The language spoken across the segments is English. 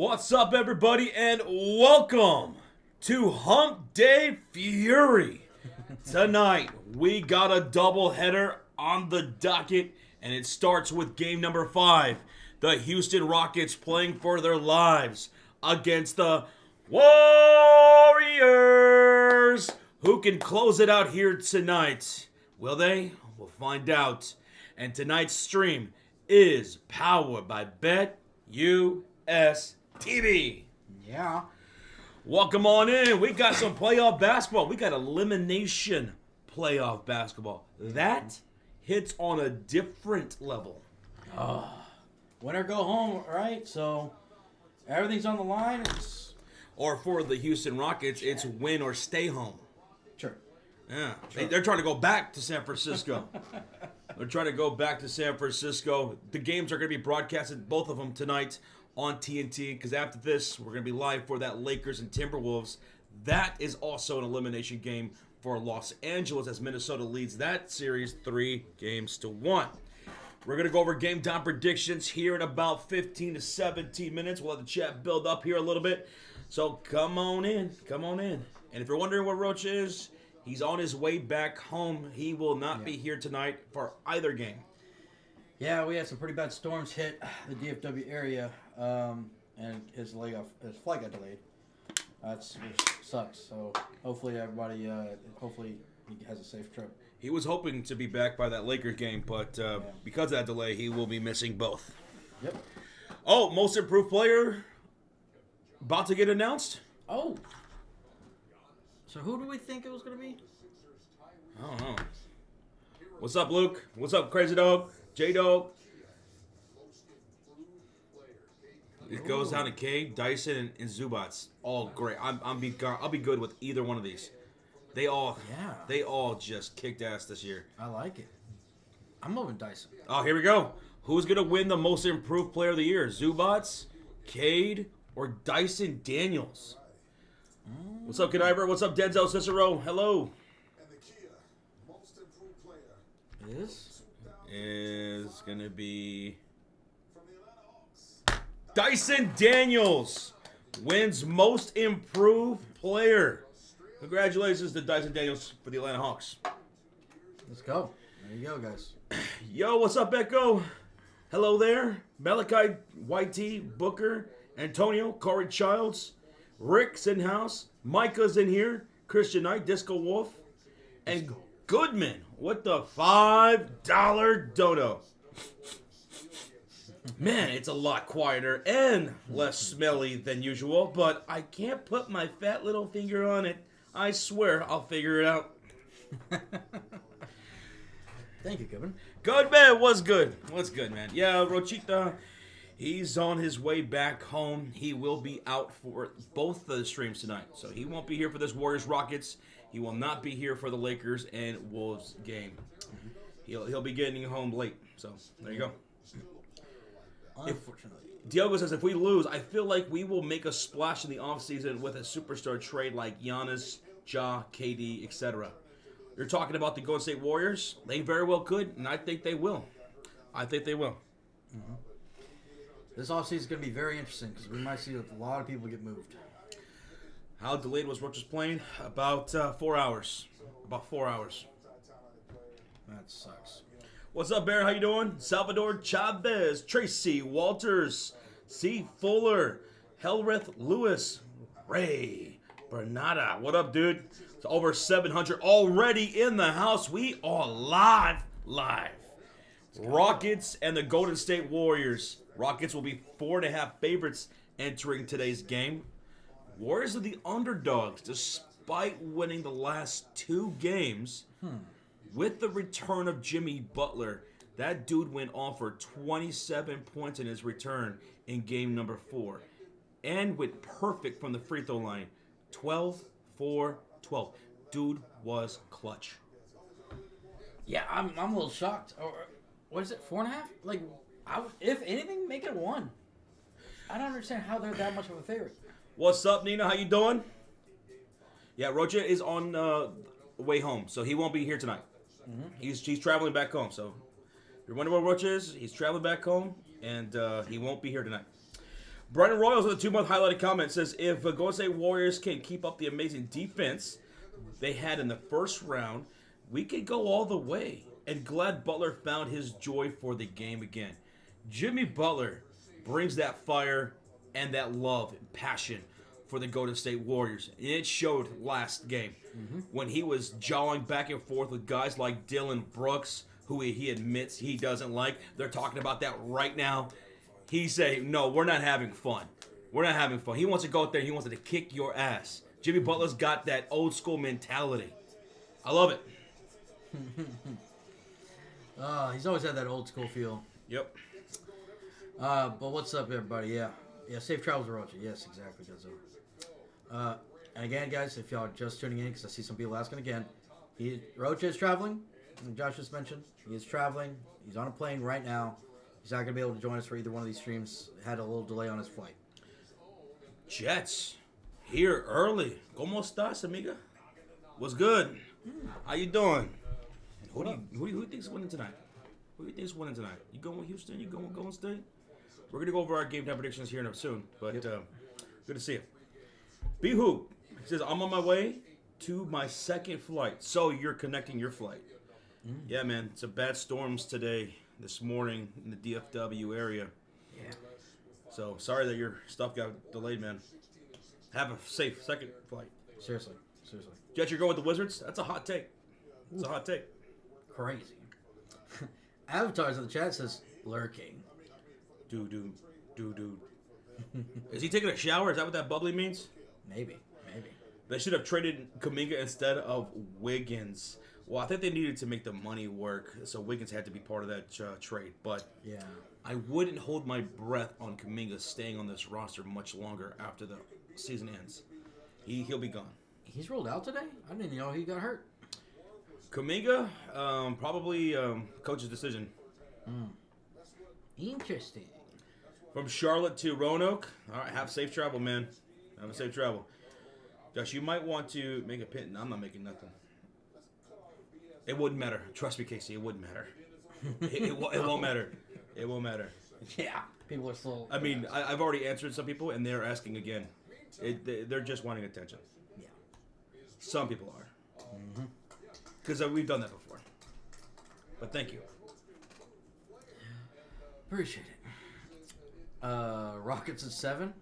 What's up, everybody, and welcome to Hump Day Fury. Tonight, we got a doubleheader on the docket, and it starts with game number 5. The Houston Rockets playing for their lives against the Warriors. Who can close it out here tonight? Will they? We'll find out. And tonight's stream is powered by BetUS TV. Yeah. Welcome on in. We got some playoff basketball. We got elimination playoff basketball. That hits on a different level. Win or go home, right? So everything's on the line. Or for the Houston Rockets, it's win or stay home. Sure. Yeah. They're trying to go back to San Francisco. They're trying to go back to San Francisco. The games are going to be broadcasted, both of them, tonight on TNT, because after this, we're going to be live for that Lakers and Timberwolves. That is also an elimination game for Los Angeles as Minnesota leads that series 3-1. We're going to go over game time predictions here in about 15 to 17 minutes. We'll have the chat build up here a little bit. So come on in. Come on in. And if you're wondering where Roach is, he's on his way back home. He will not be here tonight for either game. Yeah, we had some pretty bad storms hit the DFW area, and his flight got delayed. Which sucks. So hopefully everybody, hopefully he has a safe trip. He was hoping to be back by that Lakers game, but because of that delay, he will be missing both. Yep. Oh, most improved player about to get announced? Oh. So who do we think it was going to be? I don't know. What's up, Luke? What's up, Crazy Dog? J-Dog? It goes down to Cade, Dyson, and Zubats. All great. I'll be good with either one of these. They all just kicked ass this year. I like it. I'm moving Dyson. Oh, here we go. Who's going to win the most improved player of the year? Zubats, Cade, or Dyson Daniels? What's up, Kniver? What's up, Denzel Cicero? Hello. And the Kia most improved player Is going to be from the Atlanta Hawks. Dyson Daniels wins most improved player. Congratulations to Dyson Daniels for the Atlanta Hawks. Let's go. There you go, guys. Yo, what's up, Echo? Hello there. Malachi, YT, Booker, Antonio, Corey Childs, Rick's in house, Micah's in here, Christian Knight, Disco Wolf, and Goodman with the $5 dono. Man, it's a lot quieter and less smelly than usual, but I can't put my fat little finger on it. I swear I'll figure it out. Thank you, Kevin. Good, man. What's good? What's good, man? Yeah, Rochita, he's on his way back home. He will be out for both the streams tonight. So he won't be here for this Warriors-Rockets. He will not be here for the Lakers and Wolves game. He'll be getting home late. So there you go. Unfortunately. Diogo says, if we lose, I feel like we will make a splash in the offseason with a superstar trade like Giannis, Ja, KD, etc. You're talking about the Golden State Warriors? They very well could, and I think they will. Mm-hmm. This offseason is going to be very interesting because we might see a lot of people get moved. How delayed was Roach's plane? About 4 hours. About 4 hours. That sucks. What's up, Bear? How you doing? Salvador Chavez, Tracy Walters, C. Fuller, Helrith Lewis, Ray Bernada. What up, dude? It's over 700 already in the house. We are live. Rockets and the Golden State Warriors. Rockets will be 4.5 favorites entering today's game. Warriors are the underdogs despite winning the last 2 games. With the return of Jimmy Butler, that dude went off for 27 points in his return in game number 4. And went perfect from the free throw line. 12, 4, 12. Dude was clutch. Yeah, I'm a little shocked. Or what is it, 4.5? Like, if anything, make it a 1. I don't understand how they're that much of a favorite. What's up, Nina? How you doing? Yeah, Rocha is on the way home, so he won't be here tonight. Mm-hmm. He's traveling back home. So if you're wondering where Roach is, he's traveling back home, and he won't be here tonight. Brendan Royals with a 2-month highlighted comment says, if Golden State Warriors can keep up the amazing defense they had in the first round, we could go all the way. And glad Butler found his joy for the game again. Jimmy Butler brings that fire and that love and passion for the Golden State Warriors. And it showed last game when he was jawing back and forth with guys like Dylan Brooks, who he admits he doesn't like. They're talking about that right now. He said, no, we're not having fun. We're not having fun. He wants to go out there and he wants to kick your ass. Jimmy Butler's got that old school mentality. I love it. He's always had that old school feel. Yep. But what's up, everybody? Yeah, safe travels to Rocha. Yes, exactly, Guzzo. And again, guys, if y'all are just tuning in, because I see some people asking again, Rocha is traveling. And Josh just mentioned he is traveling. He's on a plane right now. He's not going to be able to join us for either one of these streams. Had a little delay on his flight. Jets here early. ¿Cómo estás, amiga? What's good? How you doing? Who do you think's winning tonight? Who do you think's winning tonight? You going with Houston? You going with Golden State? We're gonna go over our game time predictions here soon, but good to see you. B Hoop says I'm on my way to my second flight. So you're connecting your flight? Yeah, man. Some bad storms today, this morning in the DFW area. Yeah. So sorry that your stuff got delayed, man. Have a safe second flight. Seriously. Jet, you're going with the Wizards? That's a hot take. It's a hot take. Crazy. Avatars in the chat says lurking. Dude. Is he taking a shower? Is that what that bubbly means? Maybe. They should have traded Kuminga instead of Wiggins. Well, I think they needed to make the money work, so Wiggins had to be part of that trade. But Yeah. I wouldn't hold my breath on Kuminga staying on this roster much longer after the season ends. He'll be gone. He's rolled out today? I didn't know he got hurt. Kuminga, probably coach's decision. Interesting. From Charlotte to Roanoke. All right, have safe travel, man. Have a safe travel. Josh, you might want to make a pin. I'm not making nothing. It wouldn't matter. Trust me, Casey, it wouldn't matter. It won't matter. It won't matter. Yeah. People are still... I mean, I've already answered some people, and they're asking again. They're just wanting attention. Yeah. Some people are. Because we've done that before. But thank you. Appreciate it. Rockets at 7.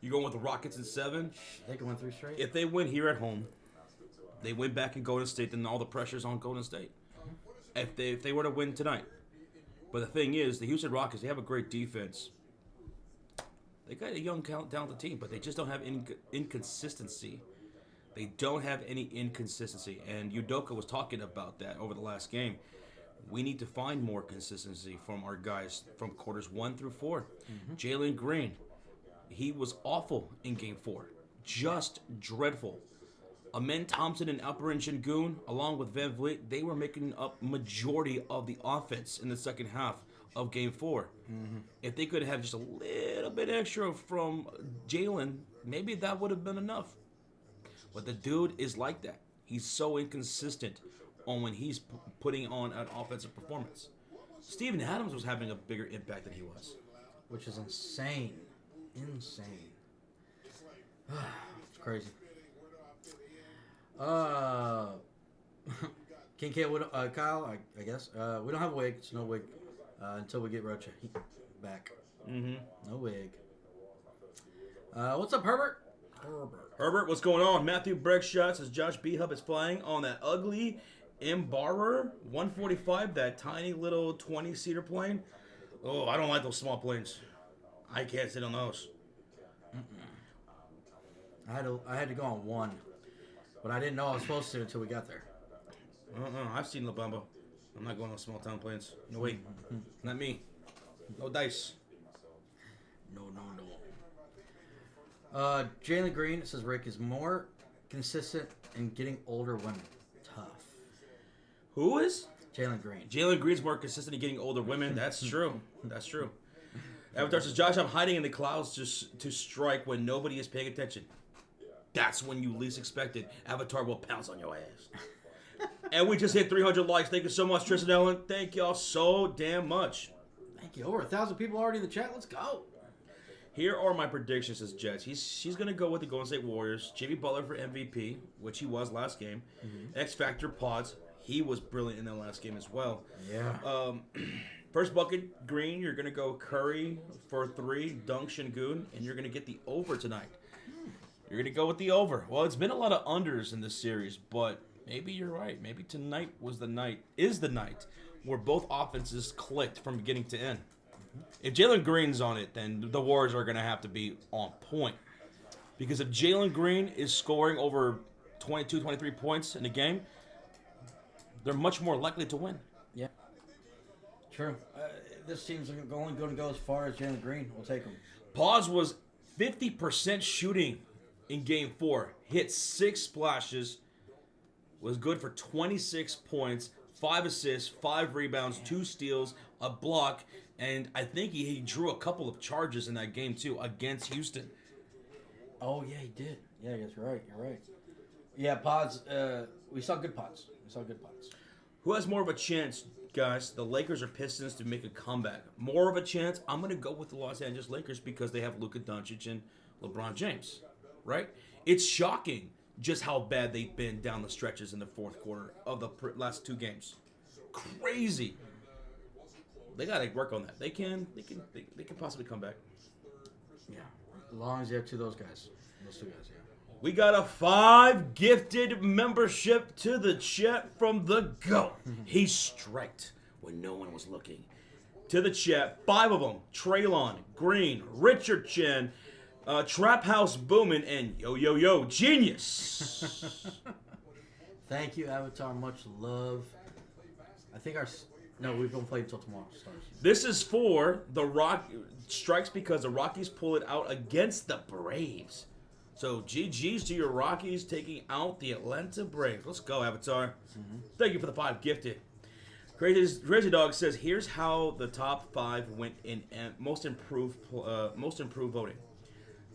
You going with the Rockets in 7? They can win 3 straight. If they win here at home, they win back in Golden State, then all the pressure's on Golden State. If they were to win tonight. But the thing is, the Houston Rockets, they have a great defense. They got a young, talented team, but they just don't have any inconsistency. They don't have any inconsistency. And Udoka was talking about that over the last game. We need to find more consistency from our guys from quarters 1 through 4. Jalen Green, he was awful in game 4. Just dreadful. Amen Thompson and Alperen Şengün, along with Van Vliet, they were making up majority of the offense in the second half of game 4. If they could have just a little bit extra from Jalen, maybe that would have been enough. But the dude is like that. He's so inconsistent on when he's putting on an offensive performance. Steven Adams was having a bigger impact than he was. Which is insane. It's crazy. King K, Kyle, I guess. We don't have a wig. It's no wig until we get Rocha back. No wig. What's up, Herbert? Herbert, what's going on? Matthew Bregshot says Josh B. Hub is flying on that ugly Embraer 145, that tiny little 20-seater plane. Oh, I don't like those small planes. I can't sit on those. I had to go on one, but I didn't know I was supposed to until we got there. I've seen La Bamba. I'm not going on small town planes. No way. Not me. No dice. No. Jalen Green says Rick is more consistent in getting older women. Tough. Who is? Jalen Green. Jalen Green's more consistent in getting older women. That's true. That's true. Avatar says, Josh, I'm hiding in the clouds to strike when nobody is paying attention. That's when you least expect it. Avatar will pounce on your ass. And we just hit 300 likes. Thank you so much, Tristan Ellen. Thank y'all so damn much. Thank you. Over 1,000 people already in the chat. Let's go. Here are my predictions as Jets. She's going to go with the Golden State Warriors. Jimmy Butler for MVP, which he was last game. X Factor Pods. He was brilliant in that last game as well. Yeah. First bucket, Green. You're going to go Curry for 3, Dunk Şengün, and you're going to get the over tonight. You're going to go with the over. Well, it's been a lot of unders in this series, but maybe you're right. Maybe tonight is the night where both offenses clicked from beginning to end. If Jalen Green's on it, then the Warriors are going to have to be on point. Because if Jalen Green is scoring over 22, 23 points in a game, they're much more likely to win. Yeah. True. This team's only going to go as far as Jalen Green. We'll take him. Paz was 50% shooting in Game 4. Hit 6 splashes. Was good for 26 points, 5 assists, 5 rebounds, 2 steals, a block, and I think he drew a couple of charges in that game too against Houston. Oh, yeah, he did. Yeah, you're right. You're right. Yeah, Pods. We saw good Pods. Who has more of a chance, guys? The Lakers or Pistons to make a comeback? More of a chance? I'm going to go with the Los Angeles Lakers because they have Luka Doncic and LeBron James, right? It's shocking just how bad they've been down the stretches in the fourth quarter of the last 2 games. Crazy. They got to work on that. They can possibly come back. Yeah, as long as you have those 2 guys, yeah. We got a 5 gifted membership to the chat from the GOAT. He striked when no one was looking. To the chat, 5 of them: Traylon, Green, Richard Chen, Trap House Boomin', and Yo Genius. Thank you, Avatar. Much love. I think we don't play until tomorrow. Stars. This is for the strikes because the Rockies pull it out against the Braves. So GG's to your Rockies taking out the Atlanta Braves. Let's go, Avatar. Thank you for the 5 gifted. Crazy Dog says, here's how the top 5 went in most improved voting.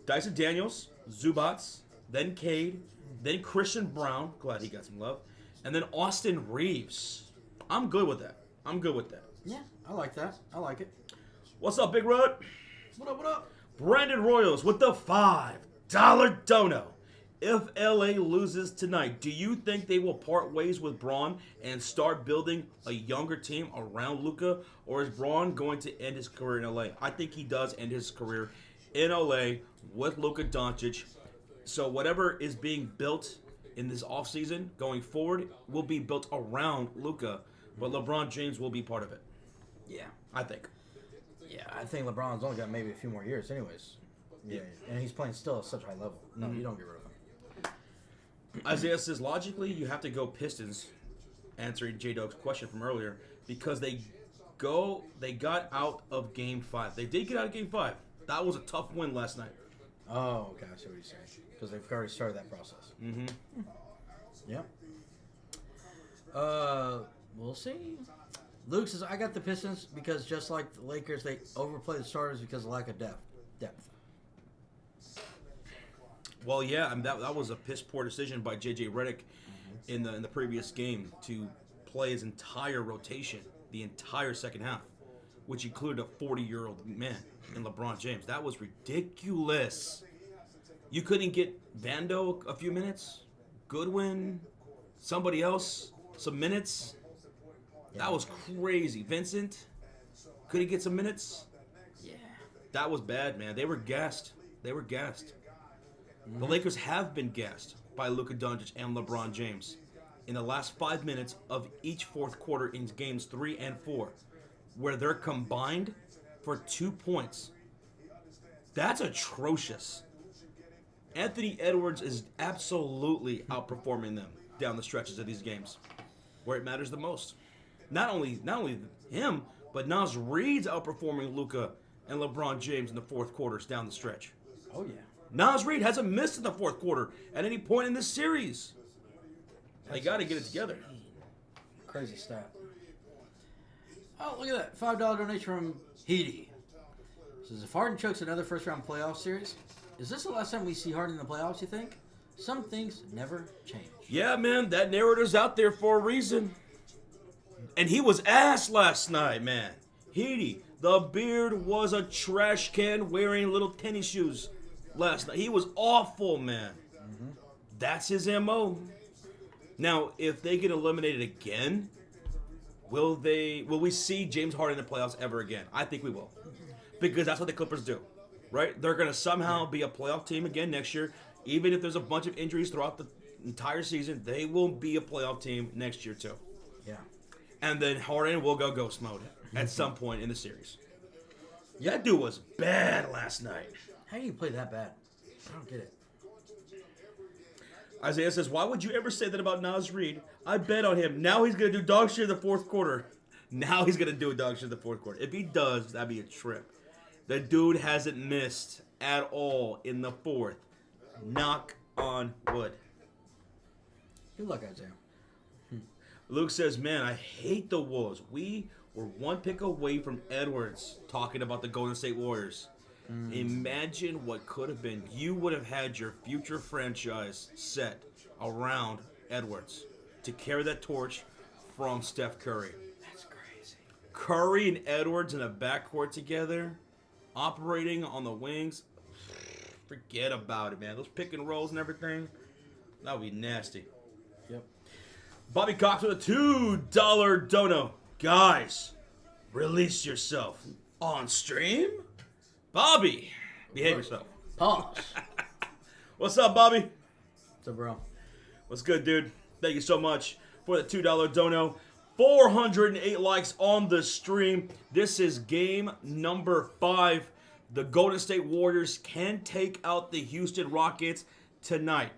Dyson Daniels, Zubats, then Cade, then Christian Brown. Glad he got some love. And then Austin Reeves. I'm good with that. Yeah, I like that. I like it. What's up, Big Rod? What up? Brandon Royals with the $5 dono. If LA loses tonight, do you think they will part ways with Braun and start building a younger team around Luka? Or is Braun going to end his career in LA? I think he does end his career in LA with Luka Doncic. So whatever is being built in this offseason going forward will be built around Luka. But LeBron James will be part of it. Yeah. I think. Yeah, I think LeBron's only got maybe a few more years anyways. Yeah. And he's playing still at such a high level. No, you don't get rid of him. Isaiah says, logically, you have to go Pistons, answering J-Dog's question from earlier, because they got out of Game 5. They did get out of Game 5. That was a tough win last night. Oh, okay, I see what you're saying. Because they've already started that process. Mm-hmm. Yep. We'll see. Luke says, I got the Pistons because just like the Lakers, they overplay the starters because of lack of depth. Well, yeah, I mean, that was a piss poor decision by J.J. Redick in the previous game to play his entire rotation, the entire second half, which included a 40-year-old man in LeBron James. That was ridiculous. You couldn't get Vando a few minutes, Goodwin, somebody else, some minutes. That was crazy. Vincent, could he get some minutes? Yeah. That was bad, man. They were gassed. The Lakers have been gassed by Luka Doncic and LeBron James in the last 5 minutes of each fourth quarter in games 3 and 4, where they're combined for 2 points. That's atrocious. Anthony Edwards is absolutely outperforming them down the stretches of these games, where it matters the most. Not only him, but Naz Reid's outperforming Luka and LeBron James in the fourth quarters down the stretch. Oh, yeah. Naz Reid hasn't missed in the fourth quarter at any point in this series. They got to get it together. Crazy stat. Oh, look at that. $5 donation from Heedy. Says, if Harden chokes another first-round playoff series, is this the last time we see Harden in the playoffs, you think? Some things never change. Yeah, man, that narrative's out there for a reason. And he was ass last night, man. Heedy, The Beard was a trash can wearing little tennis shoes last night. He was awful, man. That's his MO. Now, if they get eliminated again, will we see James Harden in the playoffs ever again? I think we will. Because that's what the Clippers do. Right? They're going to somehow be a playoff team again next year. Even if there's a bunch of injuries throughout the entire season, they will be a playoff team next year too. Yeah. And then Harden will go ghost mode at some point in the series. That dude was bad last night. How do you play that bad? I don't get it. Isaiah says, why would you ever say that about Naz Reid? I bet on him. Now he's going to do dog shit in the fourth quarter. Now he's going to do a dog shit in the fourth quarter. If he does, that'd be a trip. The dude hasn't missed at all in the fourth. Knock on wood. Good luck, Isaiah. Luke says, man, I hate the Wolves. We were one pick away from Edwards talking about the Golden State Warriors. Imagine what could have been. You would have had your future franchise set around Edwards to carry that torch from Steph Curry. That's crazy. Curry and Edwards in a backcourt together, operating on the wings. Forget about it, man. Those pick and rolls and everything, that would be nasty. Yep. Bobby Cox with a $2 dono. Guys, release yourself on stream. Bobby, behave yourself. Pause. What's up, Bobby? What's up, bro? What's good, dude? Thank you so much for the $2 dono. 408 likes on the stream. This is game number 5. The Golden State Warriors can take out the Houston Rockets tonight.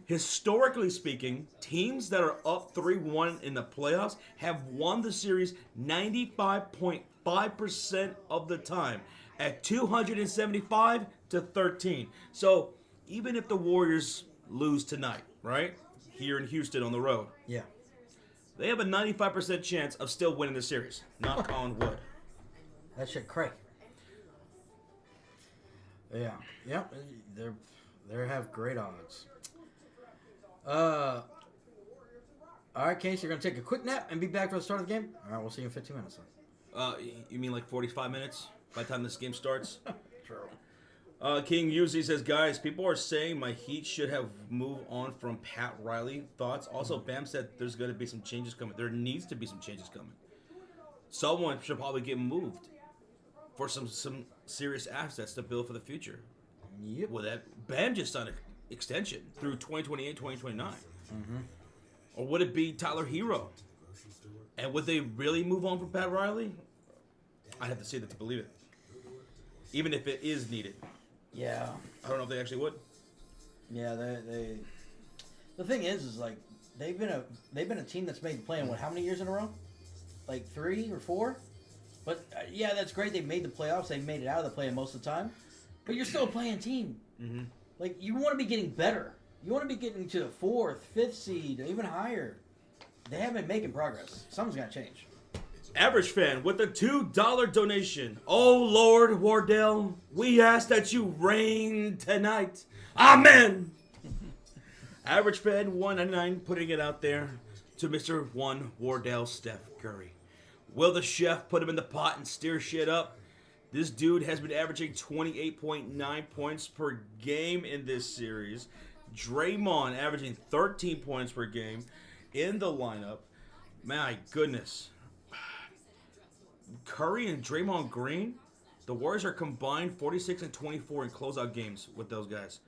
Historically speaking, teams that are up 3-1 in the playoffs have won the series 95.5% of the time at 275-13. So even if the Warriors lose tonight, right, here in Houston on the road, Yeah. they have a 95% chance of still winning the series. Knock on wood. That shit crazy. Yeah. Yep. They have great odds. All right, Case, you're going to take a quick nap and be back for the start of the game? All right, we'll see you in 15 minutes then. You mean like 45 minutes by the time this game starts? True. King Uzi says, guys, people are saying my Heat should have moved on from Pat Riley. Thoughts? Also, Bam said there's going to be some changes coming. There needs to be some changes coming. Someone should probably get moved for some serious assets to build for the future. Yep. Well, that Bam just signed an extension through 2028, 2029. Or would it be Tyler Hero? And would they really move on from Pat Riley? I'd have to see that to believe it. Even if it is needed. Yeah. I don't know if they actually would. Yeah, they the thing is like they've been a team that's made the play in how many years in a row? Like 3 or 4? But yeah, that's great. They made the playoffs. They made it out of the play most of the time. But you're still a playing team. Like you want to be getting better. You want to be getting to the 4th, 5th seed, or even higher. They haven't been making progress. Something's got to change. Average fan with a $2 donation. Oh Lord Wardell, we ask that you reign tonight. Amen. Average fan 199 putting it out there to Mr. 1 Wardell Steph Curry. Will the chef put him in the pot and stir shit up? This dude has been averaging 28.9 points per game in this series. Draymond averaging 13 points per game in the lineup. My goodness. Curry and Draymond Green, the Warriors are combined 46 and 24 in closeout games with those guys.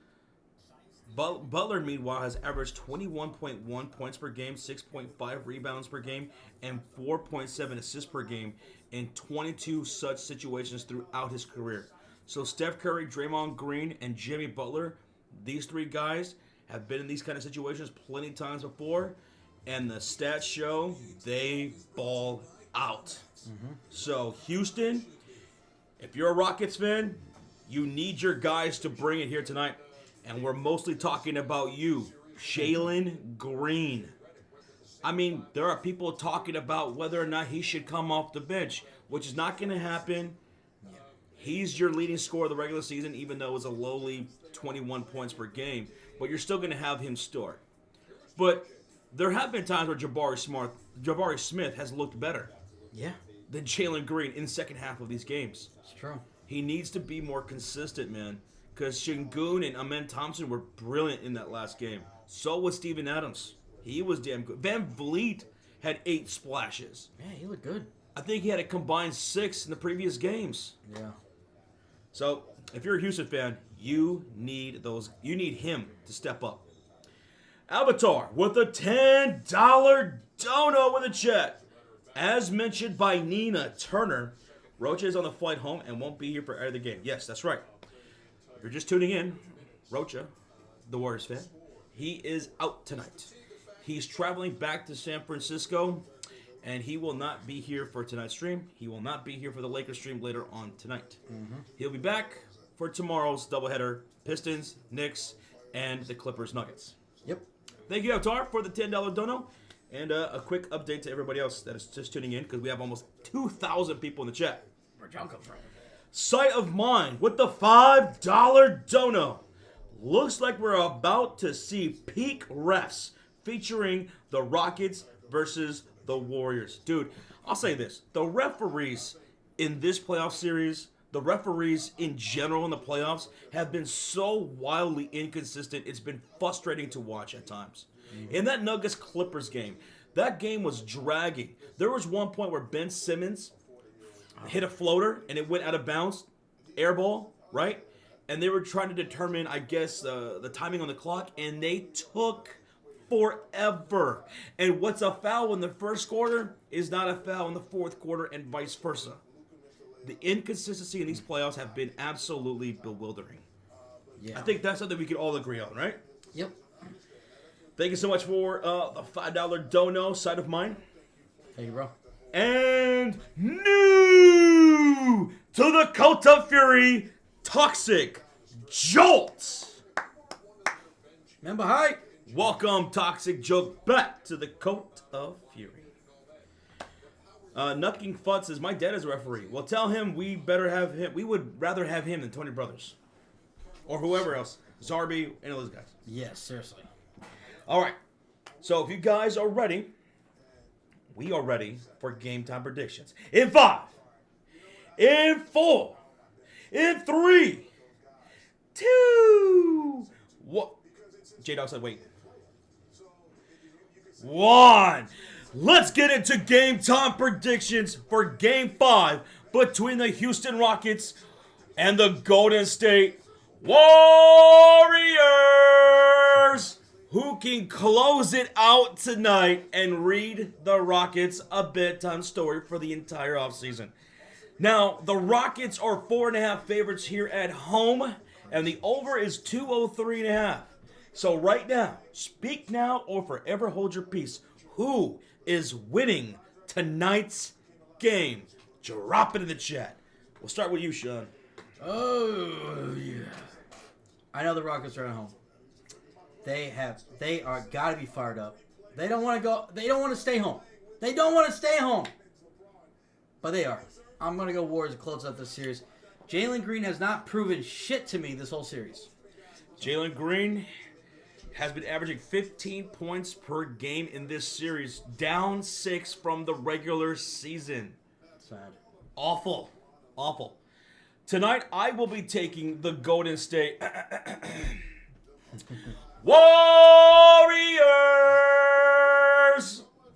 Butler, meanwhile, has averaged 21.1 points per game, 6.5 rebounds per game, and 4.7 assists per game in 22 such situations throughout his career. So Steph Curry, Draymond Green, and Jimmy Butler, these 3 guys have been in these kind of situations plenty of times before, and the stats show they ball out. So Houston, if you're a Rockets fan, you need your guys to bring it here tonight. And we're mostly talking about you, Jalen Green. I mean, there are people talking about whether or not he should come off the bench, which is not going to happen. He's your leading scorer of the regular season, even though it's a lowly 21 points per game. But you're still going to have him start. But there have been times where Jabari Smith has looked better. Yeah. than Jalen Green in the second half of these games. It's true. He needs to be more consistent, man. Because Şengün and Amen Thompson were brilliant in that last game. So was Steven Adams. He was damn good. Van Vliet had 8 splashes. Yeah, he looked good. I think he had a combined 6 in the previous games. Yeah. So, if you're a Houston fan, you need him to step up. Avatar with a $10 dono in the chat. As mentioned by Nina Turner, Rocha is on the flight home and won't be here for either game. Yes, that's right. If you're just tuning in, Rocha, the Warriors fan, he is out tonight. He's traveling back to San Francisco, and he will not be here for tonight's stream. He will not be here for the Lakers stream later on tonight. He'll be back for tomorrow's doubleheader, Pistons, Knicks, and the Clippers Nuggets. Yep. Thank you, Avatar, for the $10 dono. And a quick update to everybody else that is just tuning in, because we have almost 2,000 people in the chat. Where'd John come from? Sight of Mine with the $5 dono. Looks like we're about to see peak refs featuring the Rockets versus the Warriors. Dude, I'll say this. The referees in this playoff series, the referees in general in the playoffs, have been so wildly inconsistent. It's been frustrating to watch at times. In that Nuggets-Clippers game, that game was dragging. There was one point where Ben Simmons hit a floater and it went out of bounds, air ball, right? And they were trying to determine, I guess, the timing on the clock, and they took forever. And what's a foul in the first quarter is not a foul in the fourth quarter, and vice versa. The inconsistency in these playoffs have been absolutely bewildering. Yeah. I think that's something we can all agree on, right? Yep. Thank you so much for the $5 dono, Sight of Mine. Thank you, bro. And new to the Cult of Fury, Toxic Jolt. Remember, hi. Welcome, Toxic Jolt, back to the Cult of Fury. Nucking Fudd says, my dad is a referee. Well, tell him we better have him. We would rather have him than Tony Brothers. Or whoever else. Zarby, any of those guys. Yes, seriously. All right. So if you guys are ready, we are ready for game time predictions. In 5, in 4, in 3, 2, what? J-Dog said, wait. 1. Let's get into game time predictions for game 5 between the Houston Rockets and the Golden State Warriors. Who can close it out tonight and read the Rockets a bedtime story for the entire offseason? Now, the Rockets are 4.5 favorites here at home, and the over is 203.5. So right now, speak now or forever hold your peace. Who is winning tonight's game? Drop it in the chat. We'll start with you, Sean. Oh, yeah. I know the Rockets are at home. They are got to be fired up. They don't want to go. They don't want to stay home. They don't want to stay home. But they are. I'm going to go Warriors to close out this series. Jalen Green has not proven shit to me this whole series. Jalen Green has been averaging 15 points per game in this series, down 6 from the regular season. Sad. Awful. Awful. Tonight, I will be taking the Golden State Warriors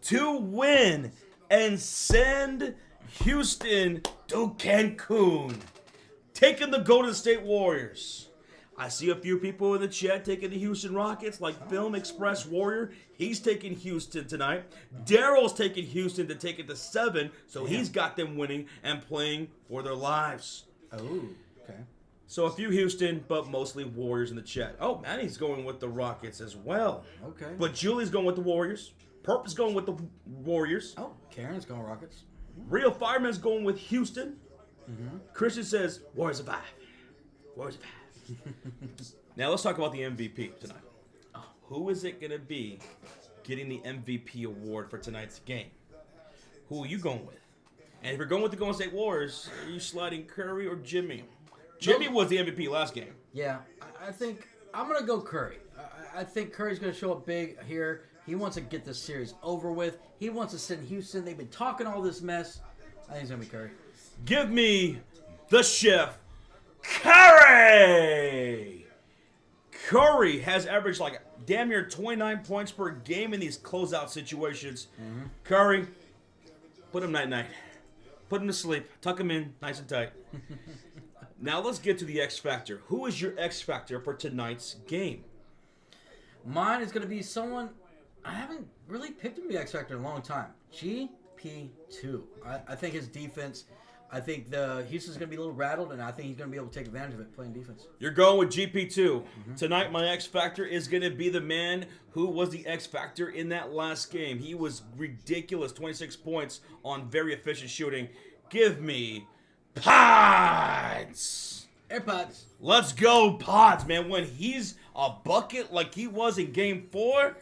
to win and send Houston to Cancun. Taking the Golden State Warriors. I see a few people in the chat taking the Houston Rockets, like Film Express Warrior. He's taking Houston tonight. Daryl's taking Houston to take it to 7, so he's got them winning and playing for their lives. Oh, okay. So a few Houston, but mostly Warriors in the chat. Oh, Manny's going with the Rockets as well. Okay. But Julie's going with the Warriors. Perp is going with the Warriors. Oh, Karen's going Rockets. Real Fireman's going with Houston. Christian says, Warriors are 5. Warriors are 5. Now let's talk about the MVP tonight. Who is it going to be getting the MVP award for tonight's game? Who are you going with? And if you're going with the Golden State Warriors, are you sliding Curry or Jimmy? Jimmy was the MVP last game. Yeah, I think I'm going to go Curry. I think Curry's going to show up big here. He wants to get this series over with. He wants to send Houston. They've been talking all this mess. I think it's gonna be Curry. Give me the chef, Curry. Curry has averaged like damn near 29 points per game in these closeout situations. Curry, put him night-night. Put him to sleep. Tuck him in nice and tight. Now let's get to the X Factor. Who is your X Factor for tonight's game? Mine is gonna be someone I haven't really picked him to be X Factor in a long time. GP2. I think his defense. I think the Houston's going to be a little rattled, and I think he's going to be able to take advantage of it playing defense. You're going with GP2. Tonight, my X Factor is going to be the man who was the X Factor in that last game. He was ridiculous, 26 points on very efficient shooting. Give me Pods. AirPods. Let's go, Pods, man. When he's a bucket like he was in Game 4,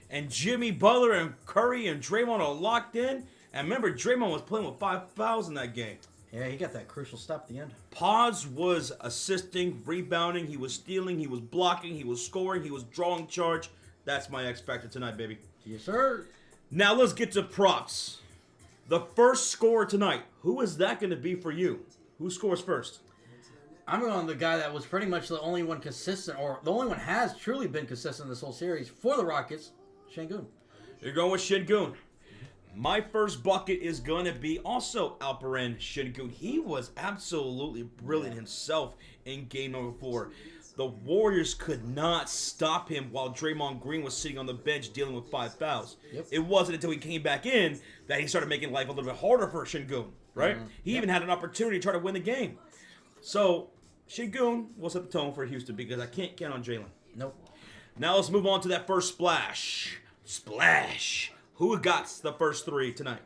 and Jimmy Butler and Curry and Draymond are locked in. And remember, Draymond was playing with 5 fouls in that game. Yeah, he got that crucial stop at the end. Pods was assisting, rebounding, he was stealing, he was blocking, he was scoring, he was drawing charge. That's my X Factor tonight, baby. Yes, sir. Now let's get to props. The first scorer tonight, who is that going to be for you? Who scores first? I'm going on the guy that was pretty much the only one consistent, or the only one has truly been consistent in this whole series for the Rockets, Şengün. You're going with Şengün. My first bucket is going to be also Alperen Şengün. He was absolutely brilliant himself in game number 4. The Warriors could not stop him while Draymond Green was sitting on the bench dealing with 5 fouls. Yep. It wasn't until he came back in that he started making life a little bit harder for Şengün, right? He even had an opportunity to try to win the game. So, Şengün will set the tone for Houston because I can't count on Jalen. Nope. Now let's move on to that first splash. Splash. Who got the first 3 tonight?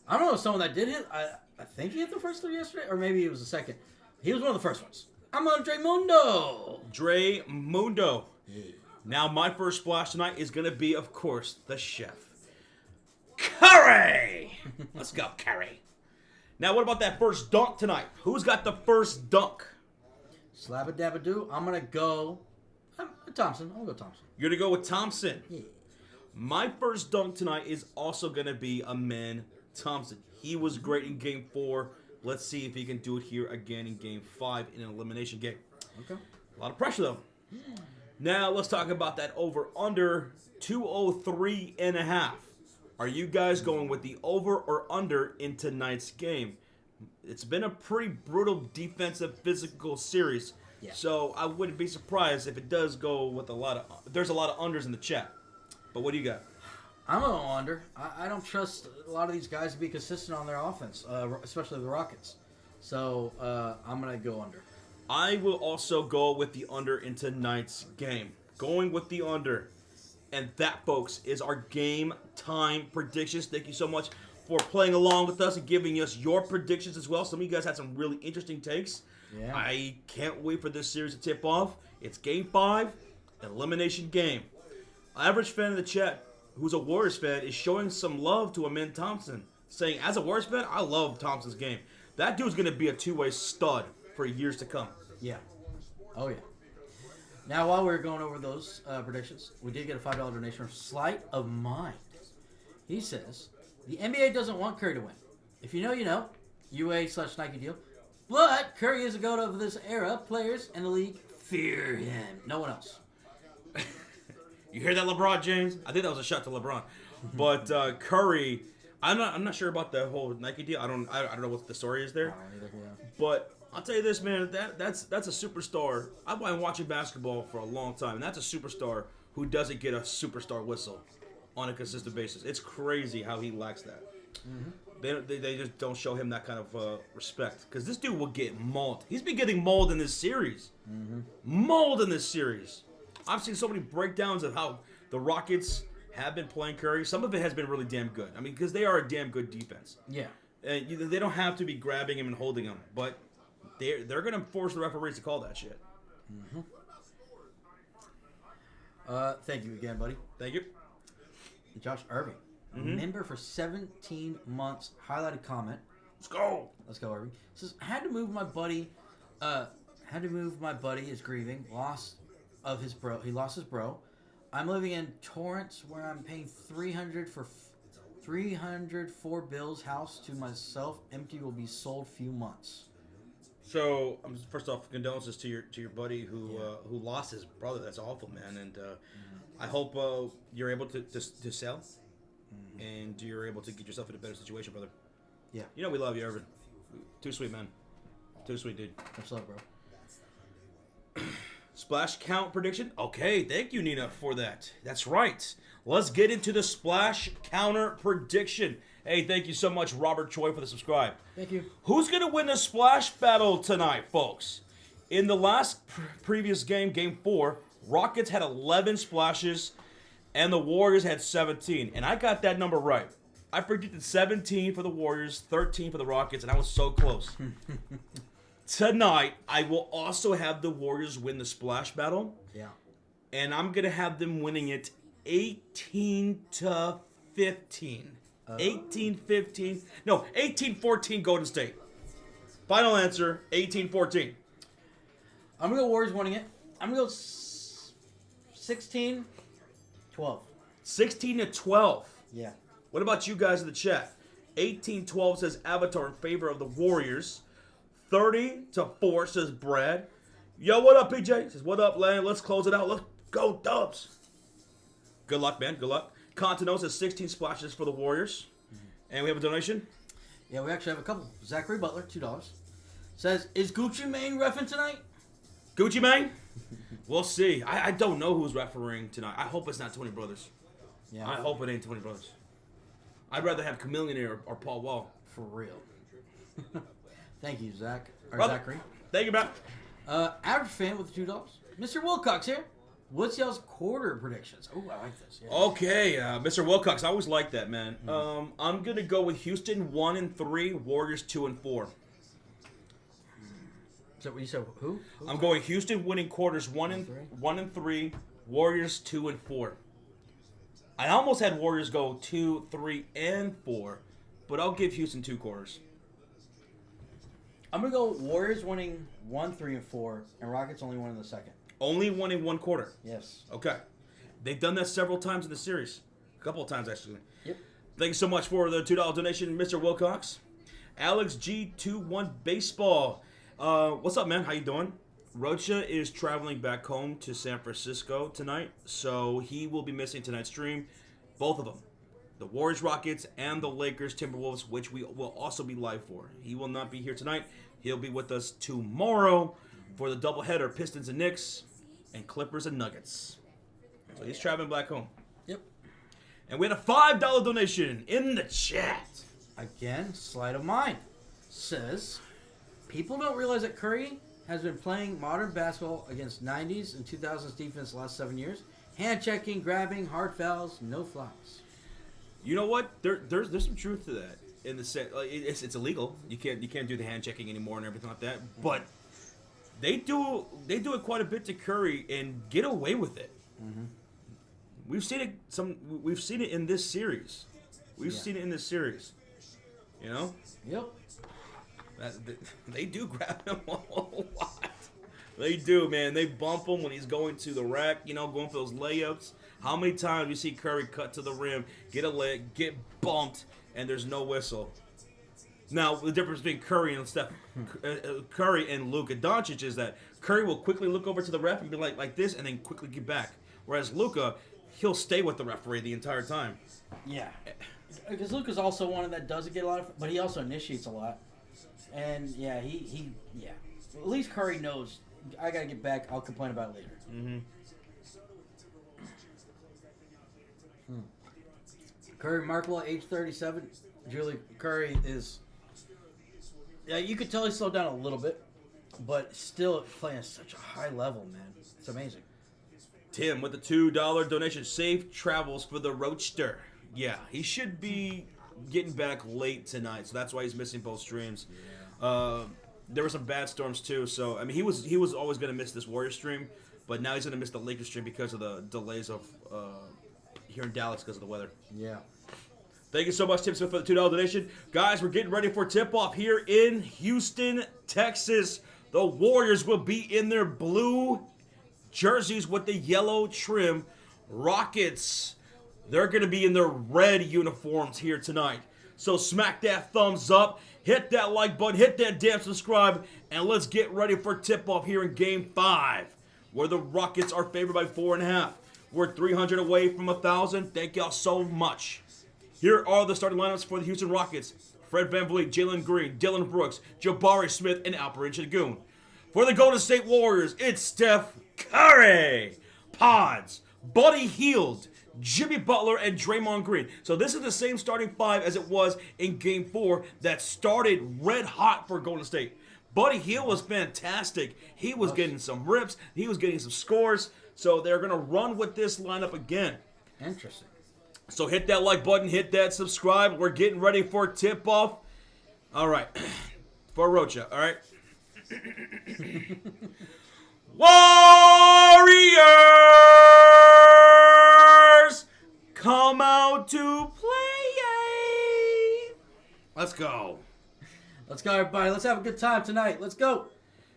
I don't know if someone that did hit. I think he hit the first 3 yesterday, or maybe it was the second. He was one of the first ones. I'm on Mundo. Dre Mundo. Now my first splash tonight is going to be, of course, the chef. Curry! Let's go, Curry. Now what about that first dunk tonight? Who's got the first dunk? Slabba dabba doo. I'm gonna go. Thompson. I'm gonna go Thompson. You're going to go with Thompson. Yeah. My first dunk tonight is also going to be Amen Thompson. He was great in Game 4. Let's see if he can do it here again in Game 5 in an elimination game. Okay. A lot of pressure, though. Now, let's talk about that over-under 203.5. Are you guys going with the over or under in tonight's game? It's been a pretty brutal defensive, physical series. Yeah. So I wouldn't be surprised if it does go with there's a lot of unders in the chat. But what do you got? I'm going under. I don't trust a lot of these guys to be consistent on their offense, especially the Rockets. So I'm going to go under. I will also go with the under in tonight's game. Going with the under. And that, folks, is our game time predictions. Thank you so much for playing along with us and giving us your predictions as well. Some of you guys had some really interesting takes. Yeah. I can't wait for this series to tip off. It's Game 5, elimination game. Average fan in the chat, who's a Warriors fan, is showing some love to Amen Thompson, saying, as a Warriors fan, I love Thompson's game. That dude's going to be a two-way stud for years to come. Yeah. Oh, yeah. Now, while we're going over those predictions, we did get a $5 donation from Sleight of Mind. He says, the NBA doesn't want Curry to win. If you know, you know. UA/Nike deal. But Curry is a GOAT of this era. Players in the league fear him. No one else. You hear that, LeBron James? I think that was a shot to LeBron. But Curry, I'm not sure about the whole Nike deal. I don't know what the story is there. But I'll tell you this, man. That's a superstar. I've been watching basketball for a long time, and that's a superstar who doesn't get a superstar whistle on a consistent basis. It's crazy how he lacks that. They just don't show him that kind of respect, because this dude will get mauled. He's been getting mauled in this series. Mauled in this series. I've seen so many breakdowns of how the Rockets have been playing Curry. Some of it has been really damn good. I mean, because they are a damn good defense. Yeah. And they don't have to be grabbing him and holding him, but they're going to force the referees to call that shit. Thank you again, buddy. Thank you. Josh Irving, member for 17 months, highlighted comment. Let's go. Let's go, Irving. Says, had to move my buddy. Is grieving loss of his bro. He lost his bro. I'm living in Torrance where I'm paying $300 for 304 Bills house to myself. Empty will be sold few months. So, first off, condolences to your buddy who lost his brother. That's awful, man. And I hope you're able to sell, and you're able to get yourself in a better situation, brother. Yeah. You know we love you, Irvin. Too sweet, man. Too sweet, dude. What's up, bro? Splash count prediction? Okay, thank you, Nina, for that. That's right. Let's get into the splash counter prediction. Hey, thank you so much, Robert Choi, for the subscribe. Thank you. Who's going to win the splash battle tonight, folks? In the last previous game, Game 4, Rockets had 11 splashes, and the Warriors had 17. And I got that number right. I predicted 17 for the Warriors, 13 for the Rockets, and I was so close. Tonight, I will also have the Warriors win the splash battle. Yeah. And I'm going to have them winning it 18-15. 18-15. No, 18-14 Golden State. Final answer, 18-14. I'm going to go Warriors winning it. I'm going to go 16-12. 16-12. Yeah. What about you guys in the chat? 18-12 says Avatar in favor of the Warriors. 30-4 says Brad. Yo, what up, PJ? Says, what up, Land? Let's close it out. Let's go, Dubs. Good luck, man. Good luck. Contino says 16 splashes for the Warriors. And we have a donation. Yeah, we actually have a couple. Zachary Butler, $2. Says, is Gucci Mane reffing tonight? Gucci Mane? We'll see. I don't know who's refereeing tonight. I hope it's not 20 Brothers. Yeah. I hope it ain't 20 Brothers. I'd rather have Chameleon or Paul Wall. For real. Thank you, Zach. Or Brother. Zachary. Thank you, man. Average fan with $2. Mr. Wilcox here. What's y'all's quarter predictions? Oh, I like this. Yeah. Okay, Mr. Wilcox. I always like that, man. I'm gonna go with Houston 1-3, Warriors 2-4. So what you said? Who? I'm going Houston winning quarters 1-3, Warriors 2-4. I almost had Warriors go 2, 3, and 4, but I'll give Houston 2 quarters. I'm gonna go Warriors winning 1, 3, and 4, and Rockets only winning the second. Only winning 1 quarter. Yes. Okay. They've done that several times in the series. A couple of times, actually. Yep. Thank you so much for the $2 donation, Mr. Wilcox. Alex G21 Baseball. What's up, man? How you doing? Rocha is traveling back home to San Francisco tonight, so he will be missing tonight's stream. Both of them. The Warriors, Rockets, and the Lakers, Timberwolves, which we will also be live for. He will not be here tonight. He'll be with us tomorrow for the doubleheader, Pistons and Knicks, and Clippers and Nuggets. So he's traveling back home. Yep. And we had a $5 donation in the chat. Again, sleight of mind. Says, people don't realize that Curry has been playing modern basketball against 90s and 2000s defense the last 7 years. Hand checking, grabbing, hard fouls, no fouls. You know what? There's some truth to that. In the sense, it's illegal. You can't do the hand checking anymore and everything like that. But they do it quite a bit to Curry and get away with it. Mm-hmm. We've seen it in this series. We've seen it in this series. You know? Yep. They do grab him a lot. They do, man. They bump him when he's going to the rack, going for those layups. How many times we see Curry cut to the rim, get a leg, get bumped, and there's no whistle? Now, the difference between Curry and Luka Doncic is that Curry will quickly look over to the ref and be like this, and then quickly get back. Whereas Luka, he'll stay with the referee the entire time. Yeah. Because Luka's also one that doesn't get a lot of, but he also initiates a lot. And yeah, he At least Curry knows, I gotta get back. I'll complain about it later. Mm-hmm. Curry Markle, age 37. Julie Curry is. Yeah, you could tell he slowed down a little bit, but still playing at such a high level, man. It's amazing. Tim with the $2 donation. Safe travels for the Roadster. Yeah, he should be getting back late tonight, so that's why he's missing both streams. Yeah. There were some bad storms too, so I mean he was always gonna miss this Warrior stream, but now he's gonna miss the Lakers stream because of the delays of here in Dallas because of the weather. Yeah. Thank you so much, Tim Smith, for the $2 donation. Guys, we're getting ready for tip-off here in Houston, Texas. The Warriors will be in their blue jerseys with the yellow trim. Rockets They're going to be in their red uniforms here tonight. So smack that thumbs up, hit that like button, hit that damn subscribe, and let's get ready for tip-off here in Game 5, where the Rockets are favored by 4.5. We're 300 away from 1,000. Thank y'all so much. Here are the starting lineups for the Houston Rockets. Fred VanVleet, Jalen Green, Dillon Brooks, Jabari Smith, and Alperen Sengun. For the Golden State Warriors, it's Steph Curry, Pods, Buddy Hield, Jimmy Butler, and Draymond Green. So this is the same starting five as it was in Game 4 that started red hot for Golden State. Buddy Hield was fantastic. He was getting some rips. He was getting some scores. So they're going to run with this lineup again. Interesting. So hit that like button, hit that subscribe. We're getting ready for tip-off. All right. For Rocha, all right? Warriors, come out to play. Let's go. Let's go, everybody. Let's have a good time tonight. Let's go.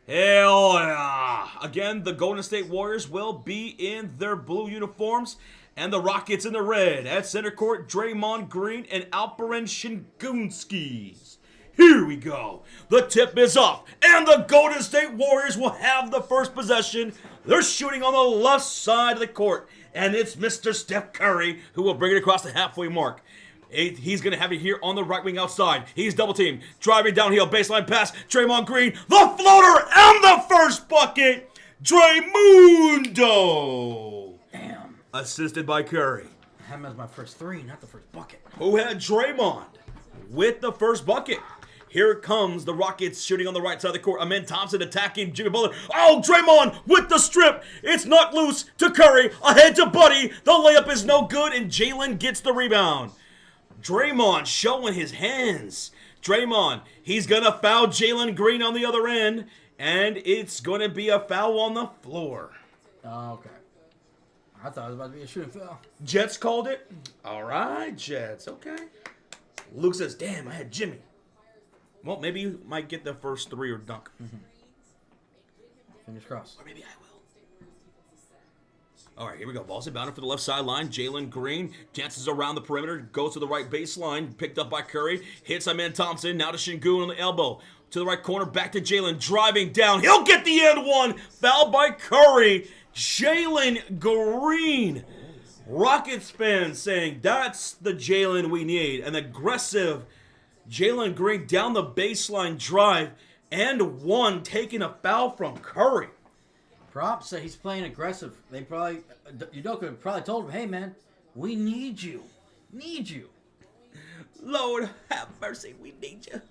Hell yeah. Again, the Golden State Warriors will be in their blue uniforms and the Rockets in the red. At center court, Draymond Green and Alperen Sengun. Here we go. The tip is off, and the Golden State Warriors will have the first possession. They're shooting on the left side of the court, and it's Mr. Steph Curry who will bring it across the halfway mark. He's going to have it here on the right wing outside. He's double teamed. Driving downhill, baseline pass. Draymond Green, the floater, and the first bucket. Draymundo. Damn. Assisted by Curry. Him as my first three, not the first bucket. Who had Draymond with the first bucket. Here comes the Rockets shooting on the right side of the court. Amen Thompson attacking Jimmy Butler. Oh, Draymond with the strip. It's not loose to Curry. Ahead to Buddy. The layup is no good, and Jalen gets the rebound. Draymond showing his hands. Draymond, he's going to foul Jalen Green on the other end, and it's going to be a foul on the floor. Oh, okay. I thought it was about to be a shooting foul. Jets called it. All right, Jets. Okay. Luke says, damn, I had Jimmy. Well, maybe you might get the first three or dunk. Fingers crossed. Or maybe I will. All right, here we go. Ball's inbounded for the left sideline. Jalen Green dances around the perimeter, goes to the right baseline, picked up by Curry, hits Amen Thompson, now to Sengun on the elbow. To the right corner, back to Jalen, driving down. He'll get the end one. Fouled by Curry. Jalen Green. Rockets fans saying that's the Jalen we need. An aggressive Jalen Green down the baseline drive and one, taking a foul from Curry. Props say he's playing aggressive. They probably, Udoka probably told him, hey, man, we need you. Need you. Lord, have mercy. We need you.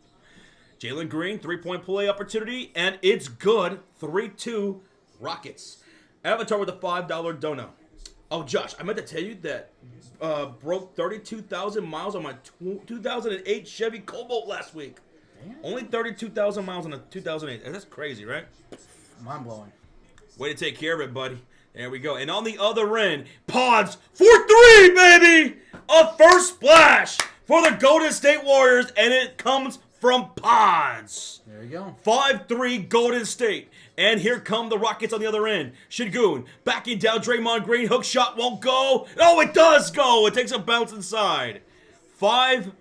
Jalen Green, three-point play opportunity, and it's good. 3-2 Rockets. Avatar with a $5 dono. Oh, Josh, I meant to tell you that broke 32,000 miles on my 2008 Chevy Cobalt last week. Damn. Only 32,000 miles on a 2008. That's crazy, right? Mind blowing. Way to take care of it, buddy. There we go. And on the other end, Pods for three, baby! A first splash for the Golden State Warriors, and it comes from Pods. There you go. 5-3 Golden State. And here come the Rockets on the other end. Sengun backing down Draymond Green. Hook shot won't go. Oh, it does go. It takes a bounce inside. 5-5.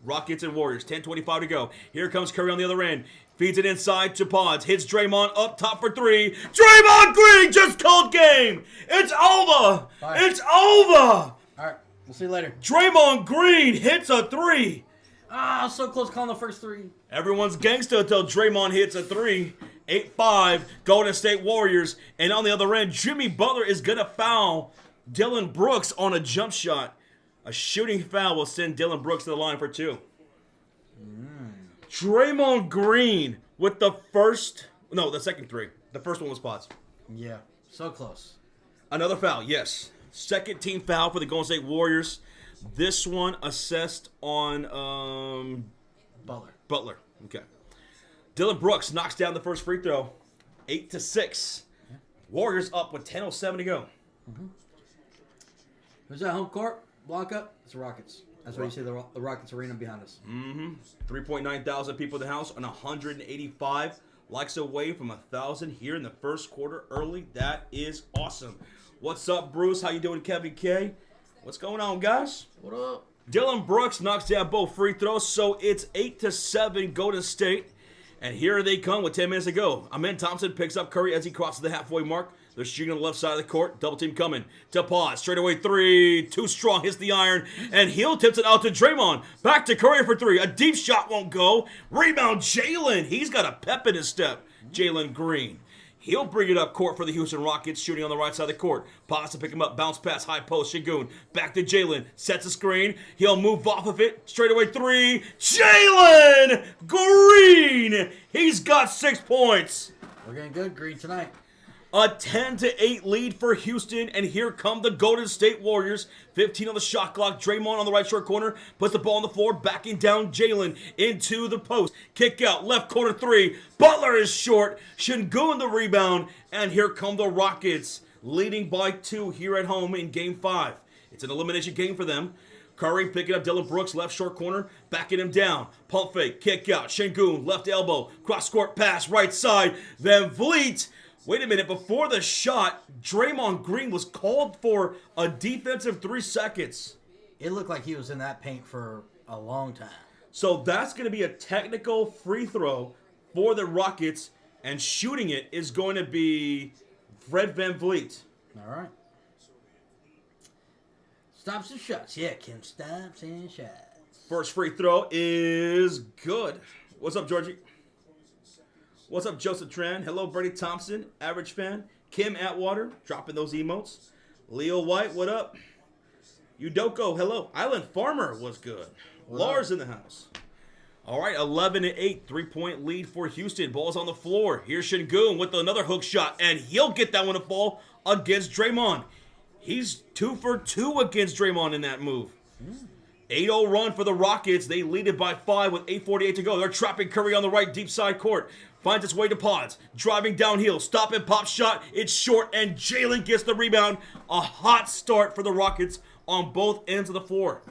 Rockets and Warriors. 10:25 to go. Here comes Curry on the other end. Feeds it inside to Pods. Hits Draymond up top for three. Draymond Green just called game. It's over. Bye. It's over. All right. We'll see you later. Draymond Green hits a three. Ah, so close calling the first three. Everyone's gangster until Draymond hits a three. 8-5 Golden State Warriors. And on the other end, Jimmy Butler is going to foul Dillon Brooks on a jump shot. A shooting foul will send Dillon Brooks to the line for two. Draymond Green with the second three. The first one was Pods. Yeah. So close. Another foul, yes. Second team foul for the Golden State Warriors. This one assessed on Butler. Okay. Dillon Brooks knocks down the first free throw. 8-6. Yeah. Warriors up with 10:07 to go. Who's that home court? Blanca? It's the Rockets. That's why you see the Rockets arena behind us. 3.9 thousand people in the house on 185 Likes away from 1,000 here in the first quarter early. That is awesome. What's up, Bruce? How you doing, Kevin K? What's going on, guys? What up? Dylan Brooks knocks down both free throws, so it's 8-7 Golden State. And here they come with 10 minutes to go. Amen Thompson picks up Curry as he crosses the halfway mark. They're shooting on the left side of the court. Double team coming to pause. Straight away three. Too strong. Hits the iron. And Hill tips it out to Draymond. Back to Curry for three. A deep shot won't go. Rebound Jalen. He's got a pep in his step. Jalen Green. He'll bring it up court for the Houston Rockets, shooting on the right side of the court. Pause to pick him up, bounce pass, high post, Şengün. Back to Jalen, sets a screen. He'll move off of it, straight away three. Jalen Green! He's got 6 points. We're getting good, Green, tonight. A 10-8 lead for Houston, and here come the Golden State Warriors. 15 on the shot clock. Draymond on the right short corner puts the ball on the floor, backing down Jalen into the post. Kick out, left corner three. Butler is short. Şengün the rebound, and here come the Rockets, leading by 2 here at home in Game 5. It's an elimination game for them. Curry picking up Dylan Brooks, left short corner, backing him down. Pump fake, kick out. Şengün, left elbow, cross-court pass, right side. VanVleet. Wait a minute, before the shot, Draymond Green was called for a defensive 3 seconds. It looked like he was in that paint for a long time. So that's going to be a technical free throw for the Rockets, and shooting it is going to be Fred VanVleet. All right. Stops and shots. Yeah, Kim stops and shots. First free throw is good. What's up, Georgie? What's up, Joseph Tran? Hello, Brady Thompson, average fan. Kim Atwater, dropping those emotes. Leo White, what up? Udoko, hello. Island Farmer was good. Lars in the house. All right, 11-8, 3-point lead for Houston. Ball's on the floor. Here's Şengün with another hook shot, and he'll get that one to fall against Draymond. He's 2 for 2 against Draymond in that move. 8-0 run for the Rockets. They lead it by 5 with 8:48 to go. They're trapping Curry on the right, deep side court. Finds its way to Pods. Driving downhill. Stop and pop shot. It's short, and Jalen gets the rebound. A hot start for the Rockets on both ends of the floor.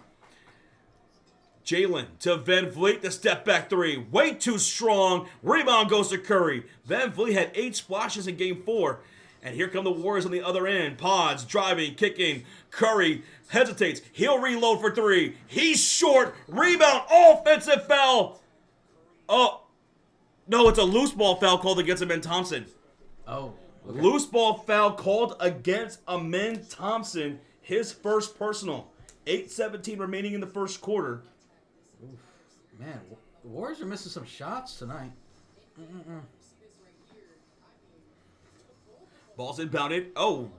Jalen to VanVleet, the step back three. Way too strong. Rebound goes to Curry. VanVleet had 8 splashes in Game 4. And here come the Warriors on the other end. Pods driving, kicking. Curry hesitates. He'll reload for 3. He's short. Rebound. Offensive foul. Oh. No, it's a loose ball foul called against Amen Thompson. Oh. Okay. Loose ball foul called against Amen Thompson. His first personal. 8:17 remaining in the first quarter. Oof. Man, the Warriors are missing some shots tonight. Ball's inbounded. Oh,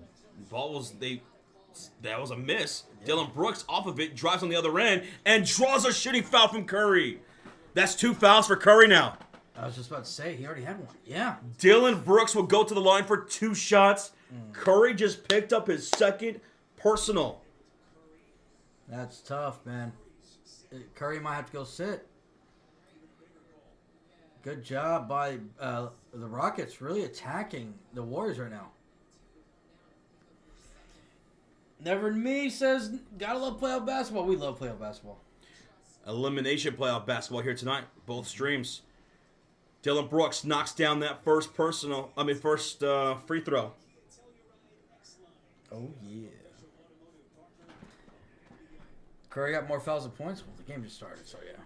that was a miss. Yeah. Dylan Brooks off of it, drives on the other end, and draws a shooting foul from Curry. That's 2 fouls for Curry now. I was just about to say, he already had one. Yeah. Dylan Brooks will go to the line for 2 shots. Curry just picked up his second personal. That's tough, man. Curry might have to go sit. Good job by the Rockets really attacking the Warriors right now. Never Me says, gotta love playoff basketball. We love playoff basketball. Elimination playoff basketball here tonight. Both streams. Dylan Brooks knocks down that first free throw. Oh, yeah. Curry got more fouls than points. Well, the game just started, so yeah.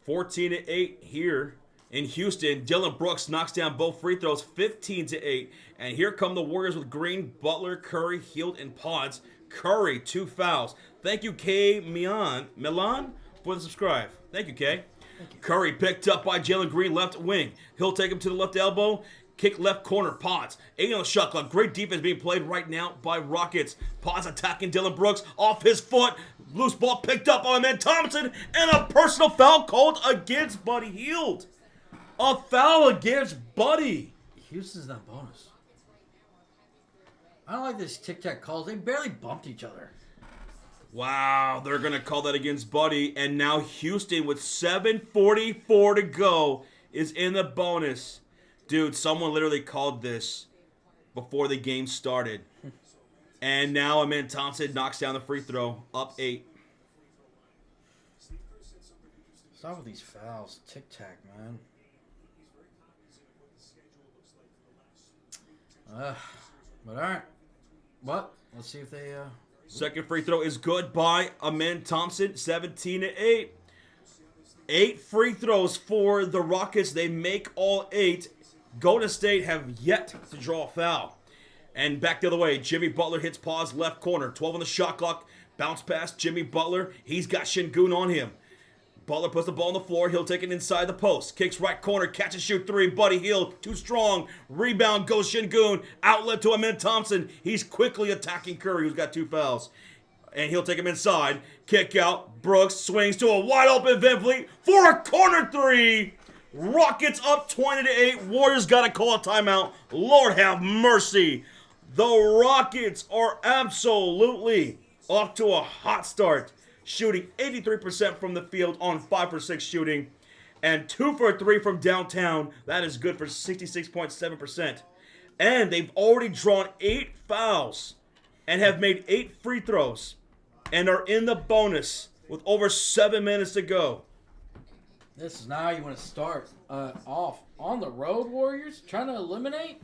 14-8 here in Houston. Dylan Brooks knocks down both free throws, 15-8. And here come the Warriors with Green, Butler, Curry, Hield, and Pods. Curry, 2 fouls. Thank you, K. Milan, for the subscribe. Thank you, K. Curry picked up by Jalen Green, left wing. He'll take him to the left elbow. Kick left corner, Pods. 8 on the shot clock. Great defense being played right now by Rockets. Pods attacking Dylan Brooks off his foot. Loose ball picked up by Amen Thompson. And a personal foul called against Buddy Hield. A foul against Buddy. Houston's not bonus. I don't like this tic-tac calls. They barely bumped each other. Wow, they're going to call that against Buddy. And now Houston, with 7:44 to go, is in the bonus. Dude, someone literally called this before the game started. And now Amen Thompson knocks down the free throw, up 8. Stop with these fouls. Tic-tac, man. But all right. What? Let's see if they. Second free throw is good by Amen Thompson, 17-8. 8 free throws for the Rockets. They make all 8. Golden State have yet to draw a foul. And back the other way, Jimmy Butler hits pause left corner. 12 on the shot clock. Bounce pass, Jimmy Butler. He's got Şengün on him. Butler puts the ball on the floor. He'll take it inside the post. Kicks right corner. Catch and shoot 3. Buddy Hield, too strong. Rebound goes Şengün. Outlet to Amen Thompson. He's quickly attacking Curry, who's got 2 fouls. And he'll take him inside. Kick out. Brooks swings to a wide open VanVleet for a corner 3. Rockets up 20-8. Warriors got to call a timeout. Lord have mercy. The Rockets are absolutely off to a hot start. Shooting 83% from the field on 5 for 6 shooting. And 2 for 3 from downtown. That is good for 66.7%. And they've already drawn 8 fouls. And have made 8 free throws. And are in the bonus with over 7 minutes to go. This is now you want to start off on the road, Warriors, trying to eliminate.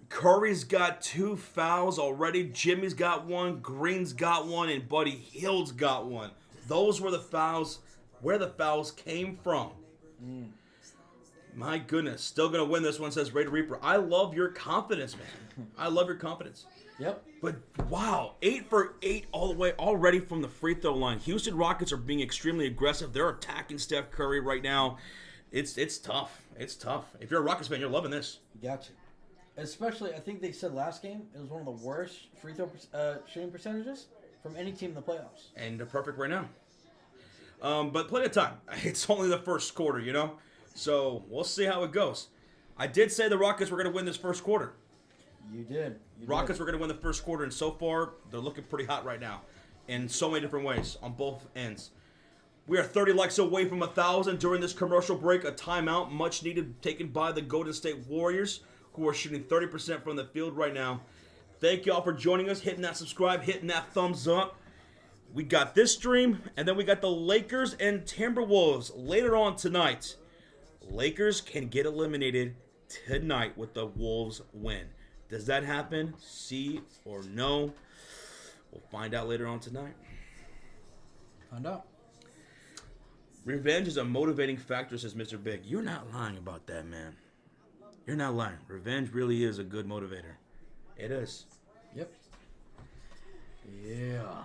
Curry's got 2 fouls already. Jimmy's got 1. Green's got 1, and Buddy Hield's got 1. Those were the fouls. Where the fouls came from. My goodness, still gonna win this one, says Raider Reaper. I love your confidence, man. I love your confidence. Yep. But wow, 8 for 8 all the way already from the free throw line. Houston Rockets are being extremely aggressive. They're attacking Steph Curry right now. It's tough. It's tough. If you're a Rockets fan, you're loving this. Gotcha. Especially, I think they said last game it was one of the worst free throw shooting percentages from any team in the playoffs. And they're perfect right now. But plenty of time. It's only the first quarter, you know? So we'll see how it goes. I did say the Rockets were going to win this first quarter. You did. Rockets were going to win the first quarter, and so far, they're looking pretty hot right now in so many different ways on both ends. We are 30 likes away from 1,000 during this commercial break. A timeout, much needed, taken by the Golden State Warriors, who are shooting 30% from the field right now. Thank y'all for joining us, hitting that subscribe, hitting that thumbs up. We got this stream, and then we got the Lakers and Timberwolves later on tonight. Lakers can get eliminated tonight with the Wolves win. Does that happen? See or no? We'll find out later on tonight. Find out. Revenge is a motivating factor, says Mr. Big. You're not lying about that, man. You're not lying. Revenge really is a good motivator. It is. Yep. Yeah.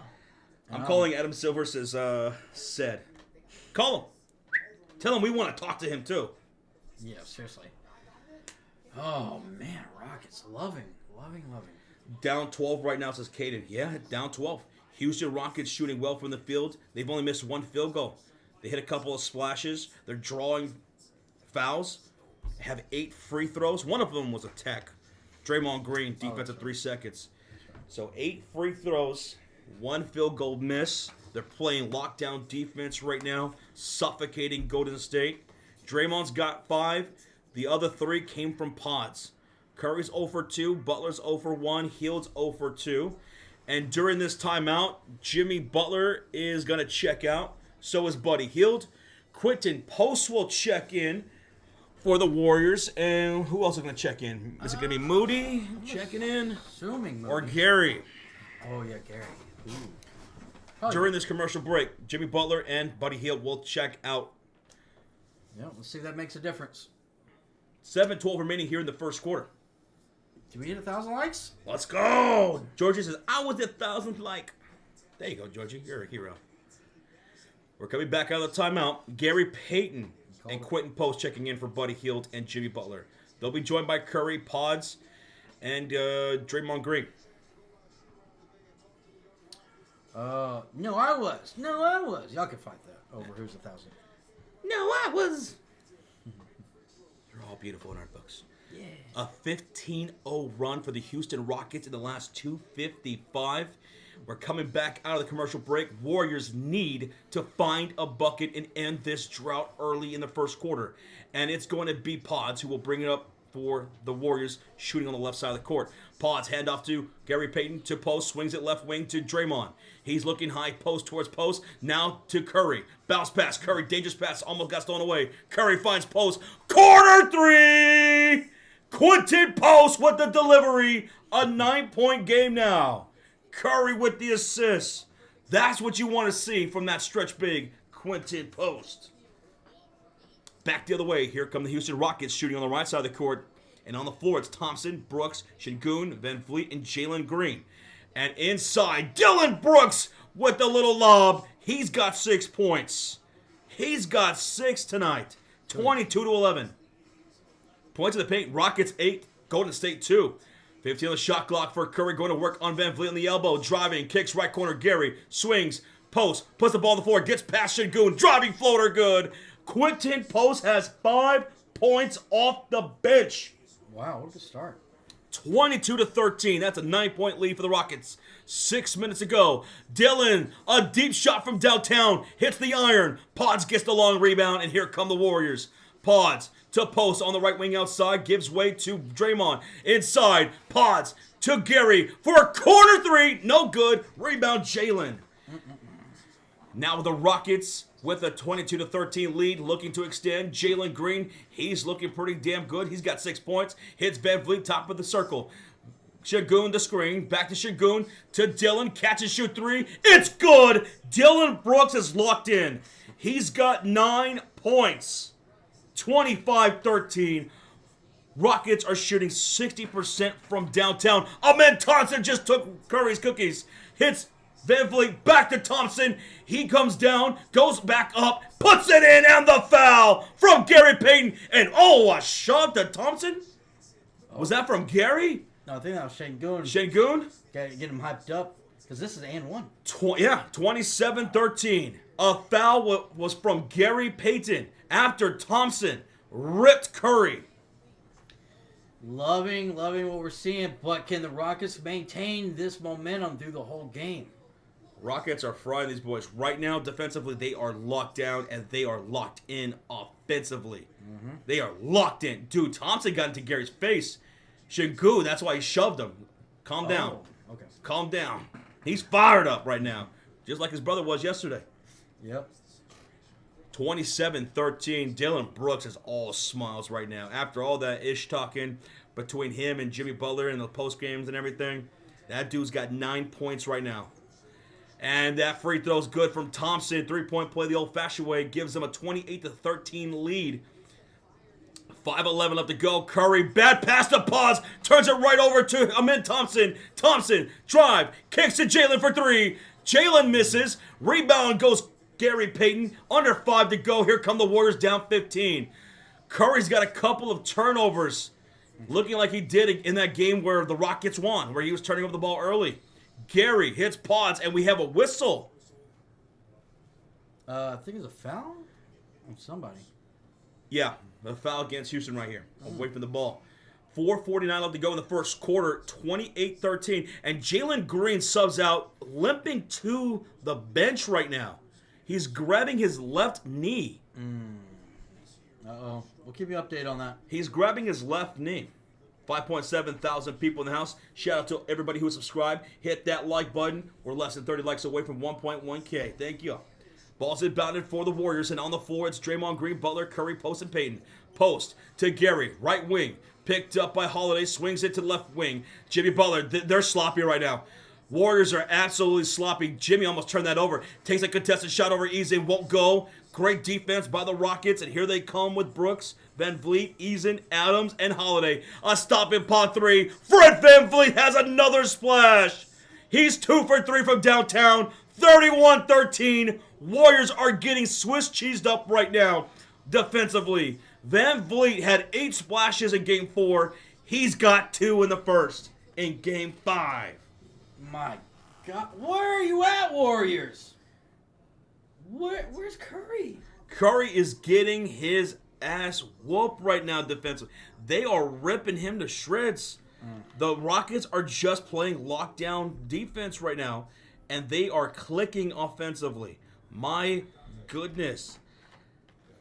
I'm calling Adam Silver, said. Call him. Tell him we want to talk to him, too. Yeah, seriously. Oh, man. Rockets. Loving. Down 12 right now, says Caden. Yeah, down 12. Houston Rockets shooting well from the field. They've only missed 1 field goal. They hit a couple of splashes. They're drawing fouls. Have 8 free throws. One of them was a tech. Draymond Green, defensive 3 seconds. So 8 free throws, 1 field goal miss. They're playing lockdown defense right now, suffocating Golden State. Draymond's got 5. The other 3 came from pods. Curry's 0 for 2, Butler's 0 for 1, Hield's 0 for 2. And during this timeout, Jimmy Butler is going to check out. So is Buddy Hield. Quentin Post will check in for the Warriors. And who else is going to check in? Is it going to be Moody checking in? Assuming Moody. Or Gary? Oh, yeah, Gary. During this commercial break, Jimmy Butler and Buddy Hield will check out. Yeah, let's see if that makes a difference. 7:12 remaining here in the first quarter. Did we hit 1,000 likes? Let's go! Georgie says, I was 1,000th like. There you go, Georgie. You're a hero. We're coming back out of the timeout. Gary Payton and Quentin Post checking in for Buddy Hield and Jimmy Butler. They'll be joined by Curry, Pods, and Draymond Green. No, I was. Y'all can fight that over who's 1,000. No, I was. You're all beautiful in our books. Yeah. A 15-0 run for the Houston Rockets in the last 2:55. We're coming back out of the commercial break. Warriors need to find a bucket and end this drought early in the first quarter. And it's going to be Pods who will bring it up for the Warriors, shooting on the left side of the court. Pods handoff to Gary Payton to Post, swings it left wing to Draymond. He's looking high, post towards Post, now to Curry. Bounce pass, Curry, dangerous pass, almost got stolen away. Curry finds Post, corner 3! Quinton Post with the delivery. A 9-point game now. Curry with the assist. That's what you want to see from that stretch big, Quinton Post. Back the other way. Here come the Houston Rockets shooting on the right side of the court. And on the floor, it's Thompson, Brooks, Şengün, Van Vliet, and Jalen Green. And inside, Dillon Brooks with the little lob. He's got 6 points. He's got 6 tonight. 22-11. Points to the paint. Rockets 8. Golden State 2. 15 on the shot clock for Curry. Going to work on Van Vliet on the elbow. Driving. Kicks right corner. Gary. Swings. Post. Puts the ball on the floor. Gets past Şengün. Driving floater. Good. Quinton Post has 5 points off the bench. Wow, what a good start. 22-13. That's a 9-point lead for the Rockets. 6 minutes ago. Dillon, a deep shot from downtown. Hits the iron. Pods gets the long rebound, and here come the Warriors. Pods to Post on the right wing outside. Gives way to Draymond. Inside. Pods to Gary for a corner 3. No good. Rebound Jalen. Now the Rockets with a 22-13 lead, looking to extend. Jalen Green, he's looking pretty damn good. He's got 6 points. Hits Van Vliet, top of the circle. Şengün the screen. Back to Şengün. To Dillon. Catch and shoot 3. It's good. Dillon Brooks is locked in. He's got 9 points. 25-13. Rockets are shooting 60% from downtown. Amen Thompson just took Curry's cookies. Hits Van Vliet back to Thompson. He comes down, goes back up, puts it in, and the foul from Gary Payton. And a shove to Thompson? Was that from Gary? No, I think that was Şengün. Şengün? Get him hyped up, because this is and 1. 27-13. A foul was from Gary Payton after Thompson ripped Curry. Loving what we're seeing, but can the Rockets maintain this momentum through the whole game? Rockets are frying these boys. Right now, defensively, they are locked down and they are locked in offensively. Mm-hmm. They are locked in. Dude, Thompson got into Gary's face. Şengün, that's why he shoved him. Calm down. Okay. Calm down. He's fired up right now, just like his brother was yesterday. Yep. 27-13. Dillon Brooks is all smiles right now. After all that ish talking between him and Jimmy Butler in the post games and everything, that dude's got 9 points right now. And that free throw's good from Thompson. 3-point play the old-fashioned way. Gives them a 28-13 lead. 5:11 left to go. Curry, bad pass to Pods. Turns it right over to Amen Thompson. Thompson, drive. Kicks to Jalen for 3. Jalen misses. Rebound goes Gary Payton. Under 5 to go. Here come the Warriors down 15. Curry's got a couple of turnovers. Looking like he did in that game where the Rockets won. Where he was turning over the ball early. Gary hits Pods, and we have a whistle. I think it's a foul on somebody. Yeah, a foul against Houston right here. Away from the ball. 4:49 left to go in the first quarter. 28-13. And Jalen Green subs out, limping to the bench right now. He's grabbing his left knee. Uh-oh. We'll keep you updated on that. He's grabbing his left knee. 5.7 thousand people in the house. Shout out to everybody who subscribed. Hit that like button. We're less than 30 likes away from 1.1K. Thank you. Ball's inbounded for the Warriors, and on the floor it's Draymond Green, Butler, Curry, Post, and Payton. Post to Gary, right wing. Picked up by Holiday, swings it to the left wing. Jimmy Butler, they're sloppy right now. Warriors are absolutely sloppy. Jimmy almost turned that over. Takes a contested shot over Eason, won't go. Great defense by the Rockets, and here they come with Brooks, Van Vliet, Eason, Adams, and Holiday. A stop in pot 3. Fred Van Vliet has another splash. He's 2 for 3 from downtown. 31-13. Warriors are getting Swiss cheesed up right now defensively. Van Vliet had 8 splashes in Game 4. He's got 2 in the first in Game 5. My God. Where are you at, Warriors? Where's Curry? Curry is getting his ass whooped right now defensively. They are ripping him to shreds. The Rockets are just playing lockdown defense right now, and they are clicking offensively. My goodness.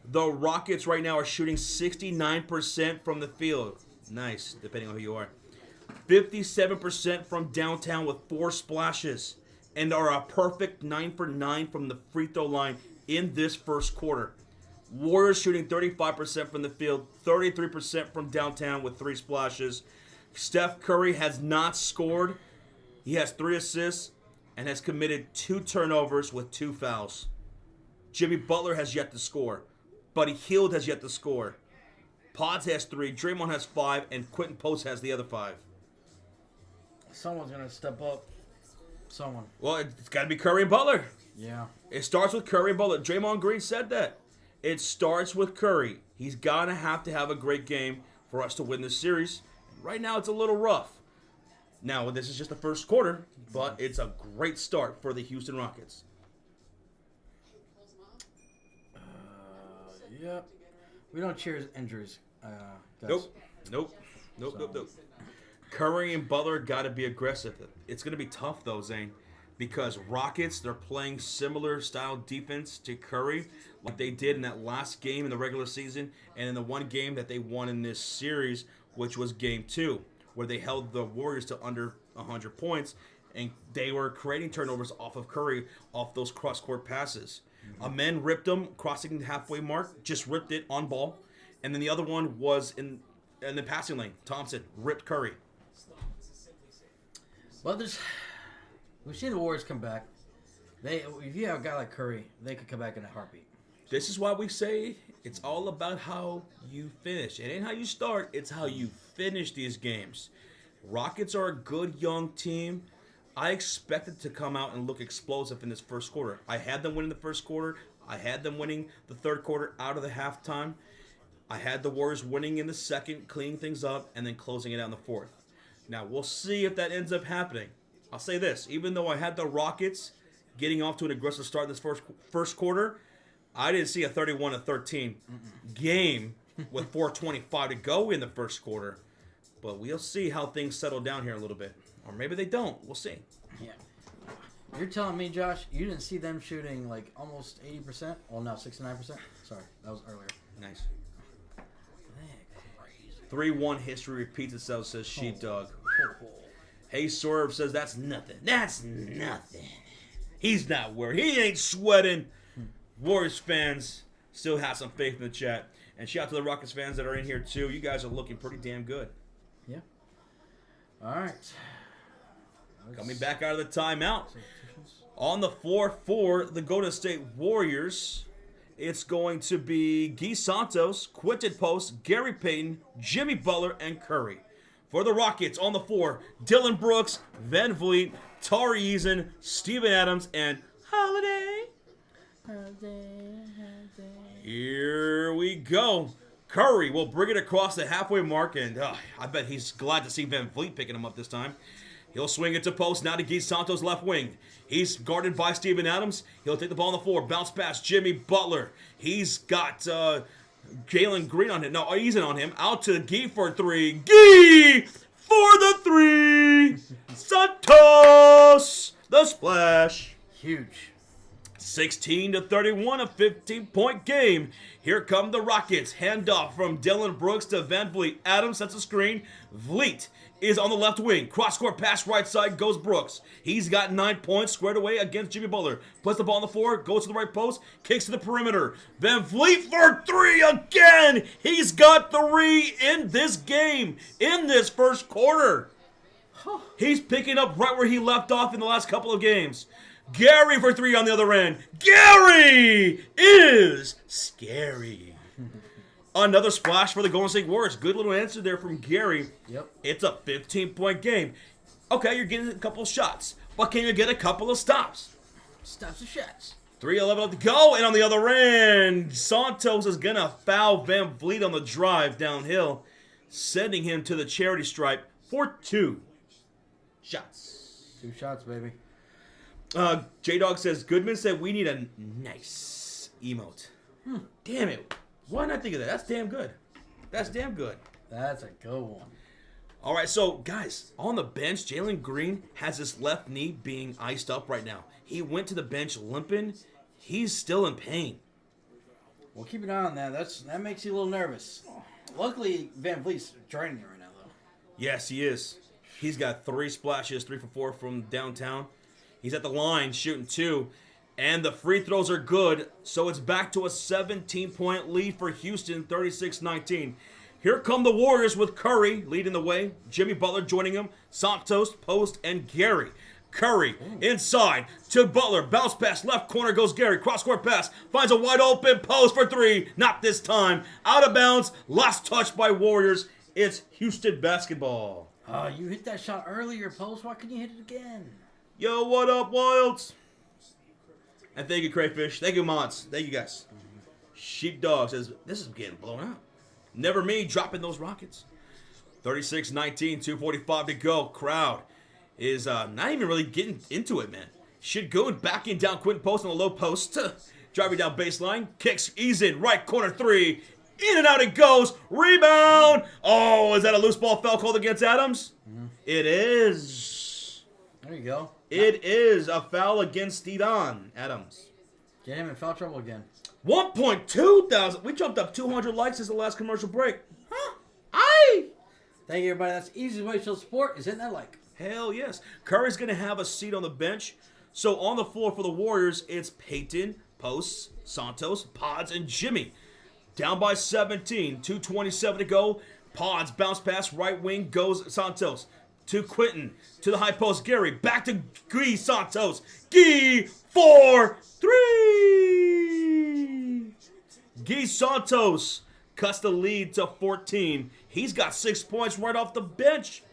The Rockets right now are shooting 69% from the field. Nice, depending on who you are. 57% from downtown with 4 splashes. And are a perfect 9 for 9 from the free throw line in this first quarter. Warriors shooting 35% from the field, 33% from downtown with 3 splashes. Steph Curry has not scored. He has 3 assists and has committed 2 turnovers with 2 fouls. Jimmy Butler has yet to score. Buddy Hield has yet to score. Pods has 3, Draymond has 5, and Quentin Post has the other 5. Someone's gonna step up. Someone. Well, it's got to be Curry and Butler. Yeah. It starts with Curry and Butler. Draymond Green said that. It starts with Curry. He's got to have a great game for us to win this series. Right now, it's a little rough. Now, this is just the first quarter, but it's a great start for the Houston Rockets. Yep. We don't cheer injuries. Guys. Nope. Curry and Butler got to be aggressive. It's going to be tough, though, Zane, because Rockets, they're playing similar style defense to Curry like they did in that last game in the regular season and in the one game that they won in this series, which was Game 2, where they held the Warriors to under 100 points, and they were creating turnovers off of Curry off those cross-court passes. Amen ripped them, crossing the halfway mark, just ripped it on ball. And then the other one was in the passing lane. Thompson ripped Curry. Well, we've seen the Warriors come back. If you have a guy like Curry, they could come back in a heartbeat. This is why we say it's all about how you finish. It ain't how you start, it's how you finish these games. Rockets are a good young team. I expected to come out and look explosive in this first quarter. I had them winning the first quarter. I had them winning the third quarter out of the halftime. I had the Warriors winning in the second, cleaning things up, and then closing it out in the fourth. Now, we'll see if that ends up happening. I'll say this. Even though I had the Rockets getting off to an aggressive start in this first quarter, I didn't see a 31-13 game with 4:25 to go in the first quarter. But we'll see how things settle down here a little bit. Or maybe they don't. We'll see. Yeah. You're telling me, Josh, you didn't see them shooting like almost 80%? Well, no, 69%. Sorry, that was earlier. Nice. Crazy. 3-1 history repeats itself, says Sheepdog. Oh. Hey, Swerve says that's nothing. That's nothing. He's not worried. He ain't sweating. Warriors fans still have some faith in the chat. And shout out to the Rockets fans that are in here, too. You guys are looking pretty damn good. Yeah. All right. Coming back out of the timeout. On the floor for the Golden State Warriors, it's going to be Guy Santos, Quentin Post, Gary Payton, Jimmy Butler, and Curry. For the Rockets on the floor, Dylan Brooks, Van Vliet, Tari Eason, Steven Adams, and Holiday. Here we go. Curry will bring it across the halfway mark, and I bet he's glad to see Van Vliet picking him up this time. He'll swing it to Post, now to Guy Santos left wing. He's guarded by Steven Adams. He'll take the ball on the floor, bounce past Jimmy Butler. He's got Jalen Green on him. No, Eason on him. Out to Guy for 3. Guy for the 3. Santos, the splash. Huge. 16-31, a 15-point game. Here come the Rockets. Handoff from Dylan Brooks to Van Vliet. Adams sets a screen. Vliet is on the left wing. Cross-court pass right side goes Brooks. He's got 9 points squared away against Jimmy Butler. Puts the ball on the floor, goes to the right post, kicks to the perimeter. Van Vliet for 3 again. He's got 3 in this game, in this first quarter. He's picking up right where he left off in the last couple of games. Gary for 3 on the other end. Gary is scary. Another splash for the Golden State Warriors. Good little answer there from Gary. Yep. It's a 15-point game. Okay, you're getting a couple of shots, but can you get a couple of stops? Stops the shots. 3:11 left to go, and on the other end, Santos is going to foul Van Vliet on the drive downhill, sending him to the charity stripe for 2 shots. 2 shots, baby. J-Dog says, Goodman said we need a nice emote. Damn it. Why not think of that? That's damn good. That's damn good. That's a good one. All right, so, guys, on the bench, Jalen Green has his left knee being iced up right now. He went to the bench limping. He's still in pain. Well, keep an eye on that. That makes you a little nervous. Luckily, Van Vliet's training right now, though. Yes, he is. He's got 3 splashes, 3 for 4 from downtown. He's at the line shooting 2. And the free throws are good, so it's back to a 17-point lead for Houston, 36-19. Here come the Warriors with Curry leading the way. Jimmy Butler joining him. Santos, Post, and Gary. Curry inside to Butler. Bounce pass. Left corner goes Gary. Cross-court pass. Finds a wide open Post for three. Not this time. Out of bounds. Last touch by Warriors. It's Houston basketball. Oh, you hit that shot earlier, Post. Why couldn't you hit it again? Yo, what up, Wilds? And thank you, Crayfish. Thank you, Mods. Thank you, guys. Sheepdog says, this is getting blown out. Never me dropping those rockets. 36-19, 2:45 to go. Crowd is not even really getting into it, man. Şengün backing down Quentin Post on the low post. Driving down baseline. Kicks, ease in, right corner three. In and out it goes. Rebound. Oh, is that a loose ball foul called against Adams? It is. There you go. It is a foul against Steven Adams. Get him in foul trouble again. 1.2 thousand. We jumped up 200 likes since the last commercial break. Huh? Aye. Thank you, everybody. That's the easiest way to show support is hitting that like. Hell yes. Curry's going to have a seat on the bench. So on the floor for the Warriors, it's Peyton, Post, Santos, Pods, and Jimmy. Down by 17. 2:27 to go. Pods bounce pass. Right wing goes Santos. To Quentin. To the high post. Gary. Back to Guy Santos. Guy for three. Guy Santos cuts the lead to 14. He's got 6 points right off the bench.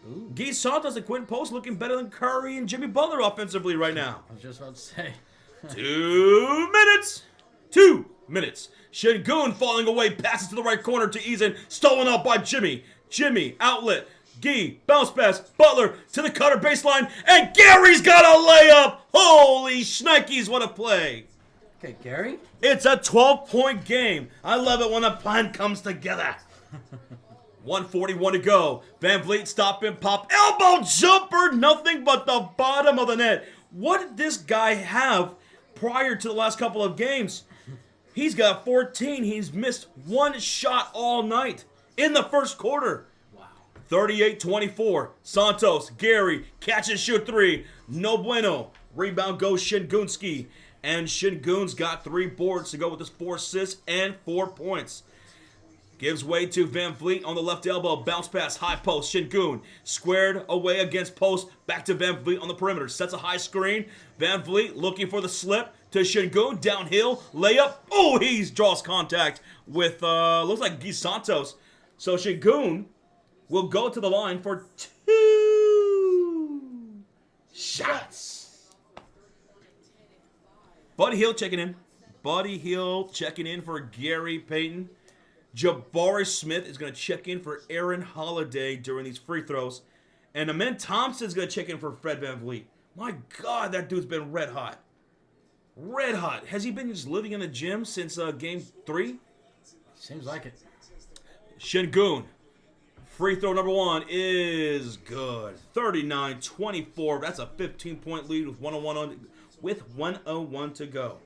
Ooh. Guy Santos and Quentin Post looking better than Curry and Jimmy Butler offensively right now. I was just about to say. 2 minutes. 2 minutes. Şengün falling away. Passes to the right corner to Eason. Stolen up by Jimmy. Jimmy, outlet. Guy, bounce pass. Butler to the cutter baseline. And Gary's got a layup. Holy shnikes, what a play. Okay, Gary. It's a 12-point game. I love it when a plan comes together. 1:41 to go. Van Vliet stop and pop. Elbow jumper. Nothing but the bottom of the net. What did this guy have prior to the last couple of games? He's got 14. He's missed one shot all night in the first quarter. Wow. 38-24. Santos, Gary, catch and shoot three. No bueno. Rebound goes Şengün. And Şengün's got 3 boards to go with his 4 assists and 4 points. Gives way to Van Vliet on the left elbow. Bounce pass, high post. Şengün squared away against Post. Back to Van Vliet on the perimeter. Sets a high screen. Van Vliet looking for the slip to Şengün. Downhill. Layup. Oh, he draws contact with, looks like Guy Santos. So Şengün will go to the line for 2 shots. Buddy Hield checking in. Buddy Hield checking in for Gary Payton. Jabari Smith is going to check in for Aaron Holiday during these free throws. And Amen Thompson is going to check in for Fred Van Vliet. My God, that dude's been red hot. Red hot. Has he been just living in the gym since game 3? Seems like it. Şengün. Free throw number 1 is good. 39-24. That's a 15-point lead with 101 to go.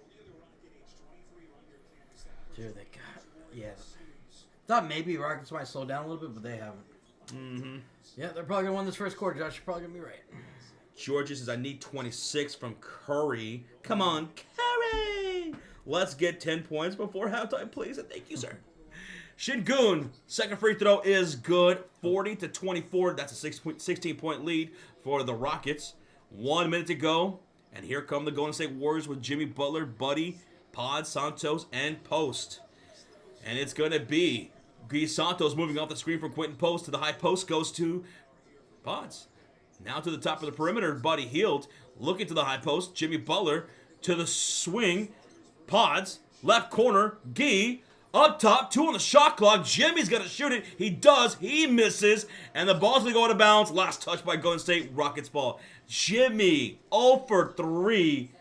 Dude, they got... Yeah. Thought maybe Rockets might slow down a little bit, but they haven't. Mm-hmm. Yeah, they're probably going to win this first quarter, Josh. You're probably going to be right. Georgia says, I need 26 from Curry. Come on, Curry! Let's get 10 points before halftime, please. And thank you, sir. Şengün, second free throw is good. 40-24. That's a 16-point lead for the Rockets. 1 minute to go. And here come the Golden State Warriors with Jimmy Butler, Buddy, Pod, Santos, and Post. And it's going to be Guy Santos moving off the screen from Quentin Post to the high post. Goes to Pods. Now to the top of the perimeter, Buddy Hield. Looking to the high post. Jimmy Butler to the swing. Pods. Left corner. Guy. Up top. 2 on the shot clock. Jimmy's going to shoot it. He does. He misses. And the ball's going to go out of bounds. Last touch by Golden State. Rockets ball. Jimmy 0 for 3.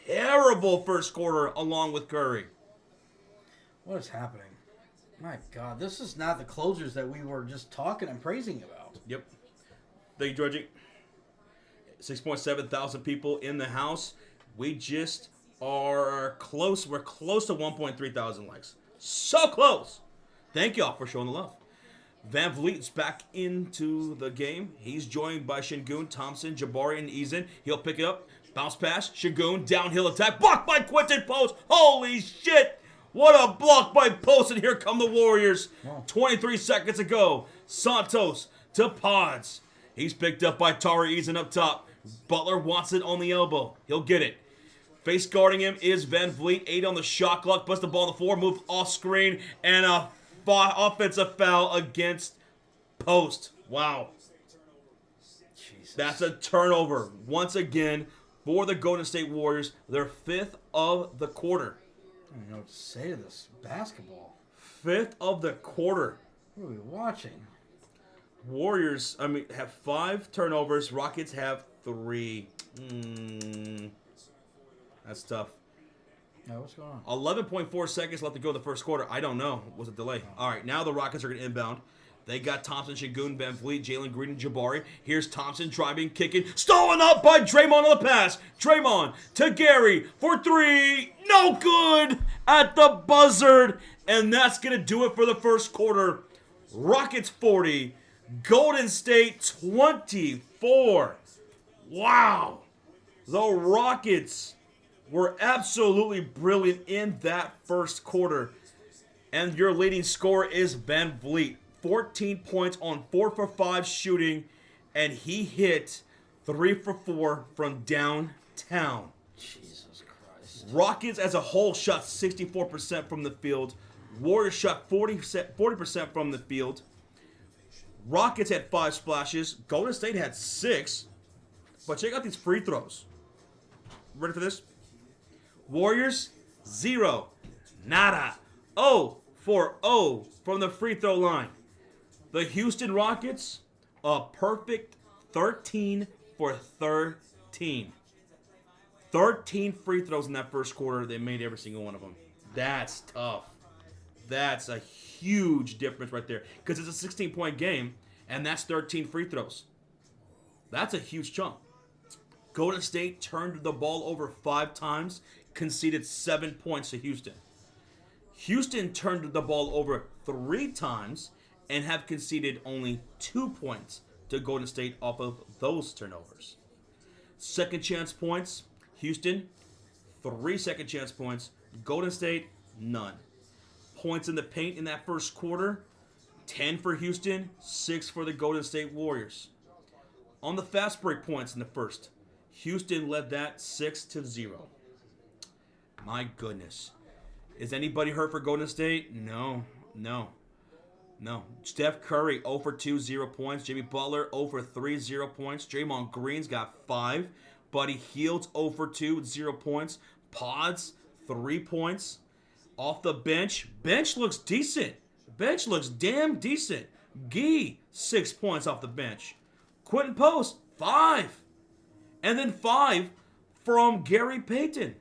Terrible first quarter along with Curry. What is happening? My God, this is not the closers that we were just talking and praising about. Yep. Thank you, Georgie. 6.7 thousand people in the house. We just are close. We're close to 1.3 thousand likes. So close. Thank y'all for showing the love. Van Vliet's back into the game. He's joined by Şengün, Thompson, Jabari, and Eason. He'll pick it up. Bounce pass, Şengün, downhill attack, blocked by Quinton Post. Holy shit! What a block by Post, and here come the Warriors. Wow. 23 seconds to go. Santos to Pods. He's picked up by Tari Eason up top. Butler wants it on the elbow. He'll get it. Face guarding him is Van Vliet. 8 on the shot clock. Puts the ball on the floor. Move off screen. And a offensive foul against Post. Wow. Jesus. That's a turnover. Once again, for the Golden State Warriors. Their 5th of the quarter. I don't know what to say to this basketball. 5th of the quarter. What are we watching? Warriors, have 5 turnovers. Rockets have 3. That's tough. Yeah, what's going on? 11.4 seconds left to go in the first quarter. I don't know. Was a delay. All right, now the Rockets are going to inbound. They got Thompson, Şengün, Van Vliet, Jalen Green, and Jabari. Here's Thompson driving, kicking, stolen up by Draymond on the pass. Draymond to Gary for 3. No good at the buzzer. And that's going to do it for the first quarter. Rockets 40, Golden State 24. Wow. The Rockets were absolutely brilliant in that first quarter. And your leading scorer is Van Vliet. 14 points on 4 for 5 shooting. And he hit 3 for 4 from downtown. Jesus Christ. Rockets as a whole shot 64% from the field. Warriors shot 40% from the field. Rockets had 5 splashes. Golden State had 6. But check out these free throws. Ready for this? Warriors, 0. Nada. 0 for 0 from the free throw line. The Houston Rockets, a perfect 13 for 13. 13 free throws in that first quarter. They made every single one of them. That's tough. That's a huge difference right there. Because it's a 16-point game, and that's 13 free throws. That's a huge chunk. Golden State turned the ball over 5 times, conceded 7 points to Houston. Houston turned the ball over 3 times and have conceded only 2 points to Golden State off of those turnovers. Second chance points, Houston, 3 second chance points. Golden State, none. Points in the paint in that first quarter, 10 for Houston, 6 for the Golden State Warriors. On the fast break points in the first, Houston led that 6-0. My goodness. Is anybody hurt for Golden State? No. Steph Curry, 0 for 2, 0 points. Jimmy Butler, 0 for 3, 0 points. Draymond Green's got 5. Buddy Hield, 0 for 2, 0 points. Pods, 3 points. Off the bench. Bench looks decent. Bench looks damn decent. Gee, 6 points off the bench. Quinton Post, 5. And then 5 from Gary Payton.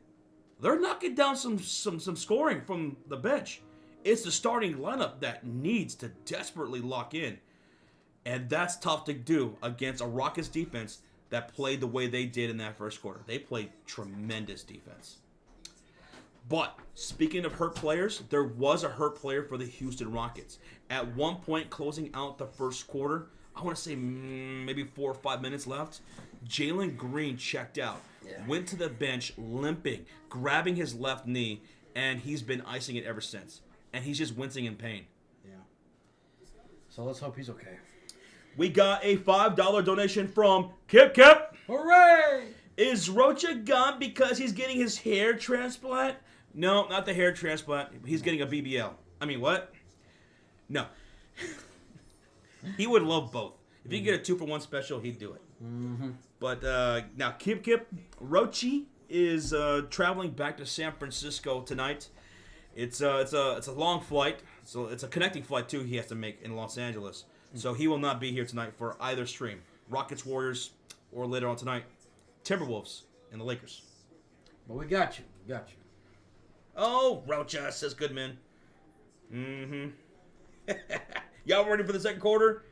They're knocking down some scoring from the bench. It's the starting lineup that needs to desperately lock in. And that's tough to do against a Rockets defense that played the way they did in that first quarter. They played tremendous defense. But speaking of hurt players, there was a hurt player for the Houston Rockets. At one point closing out the first quarter, I want to say maybe 4 or 5 minutes left, Jalen Green checked out. Yeah. Went to the bench limping, grabbing his left knee, and he's been icing it ever since. And he's just wincing in pain. Yeah. So let's hope he's okay. We got a $5 donation from Kip Kip. Hooray! Is Rocha gone because he's getting his hair transplant? No, not the hair transplant. He's getting a BBL. I mean, what? No. He would love both. If he could get a 2-for-1 special, he'd do it. Mm-hmm. But now, Kip Rochi is traveling back to San Francisco tonight. It's a long flight. So it's a connecting flight too. He has to make in Los Angeles. So he will not be here tonight for either stream. Rockets, Warriors, or later on tonight, Timberwolves and the Lakers. But we got you. We got you. Oh, Rocha, says Goodman. Mm-hmm. Y'all ready for the second quarter?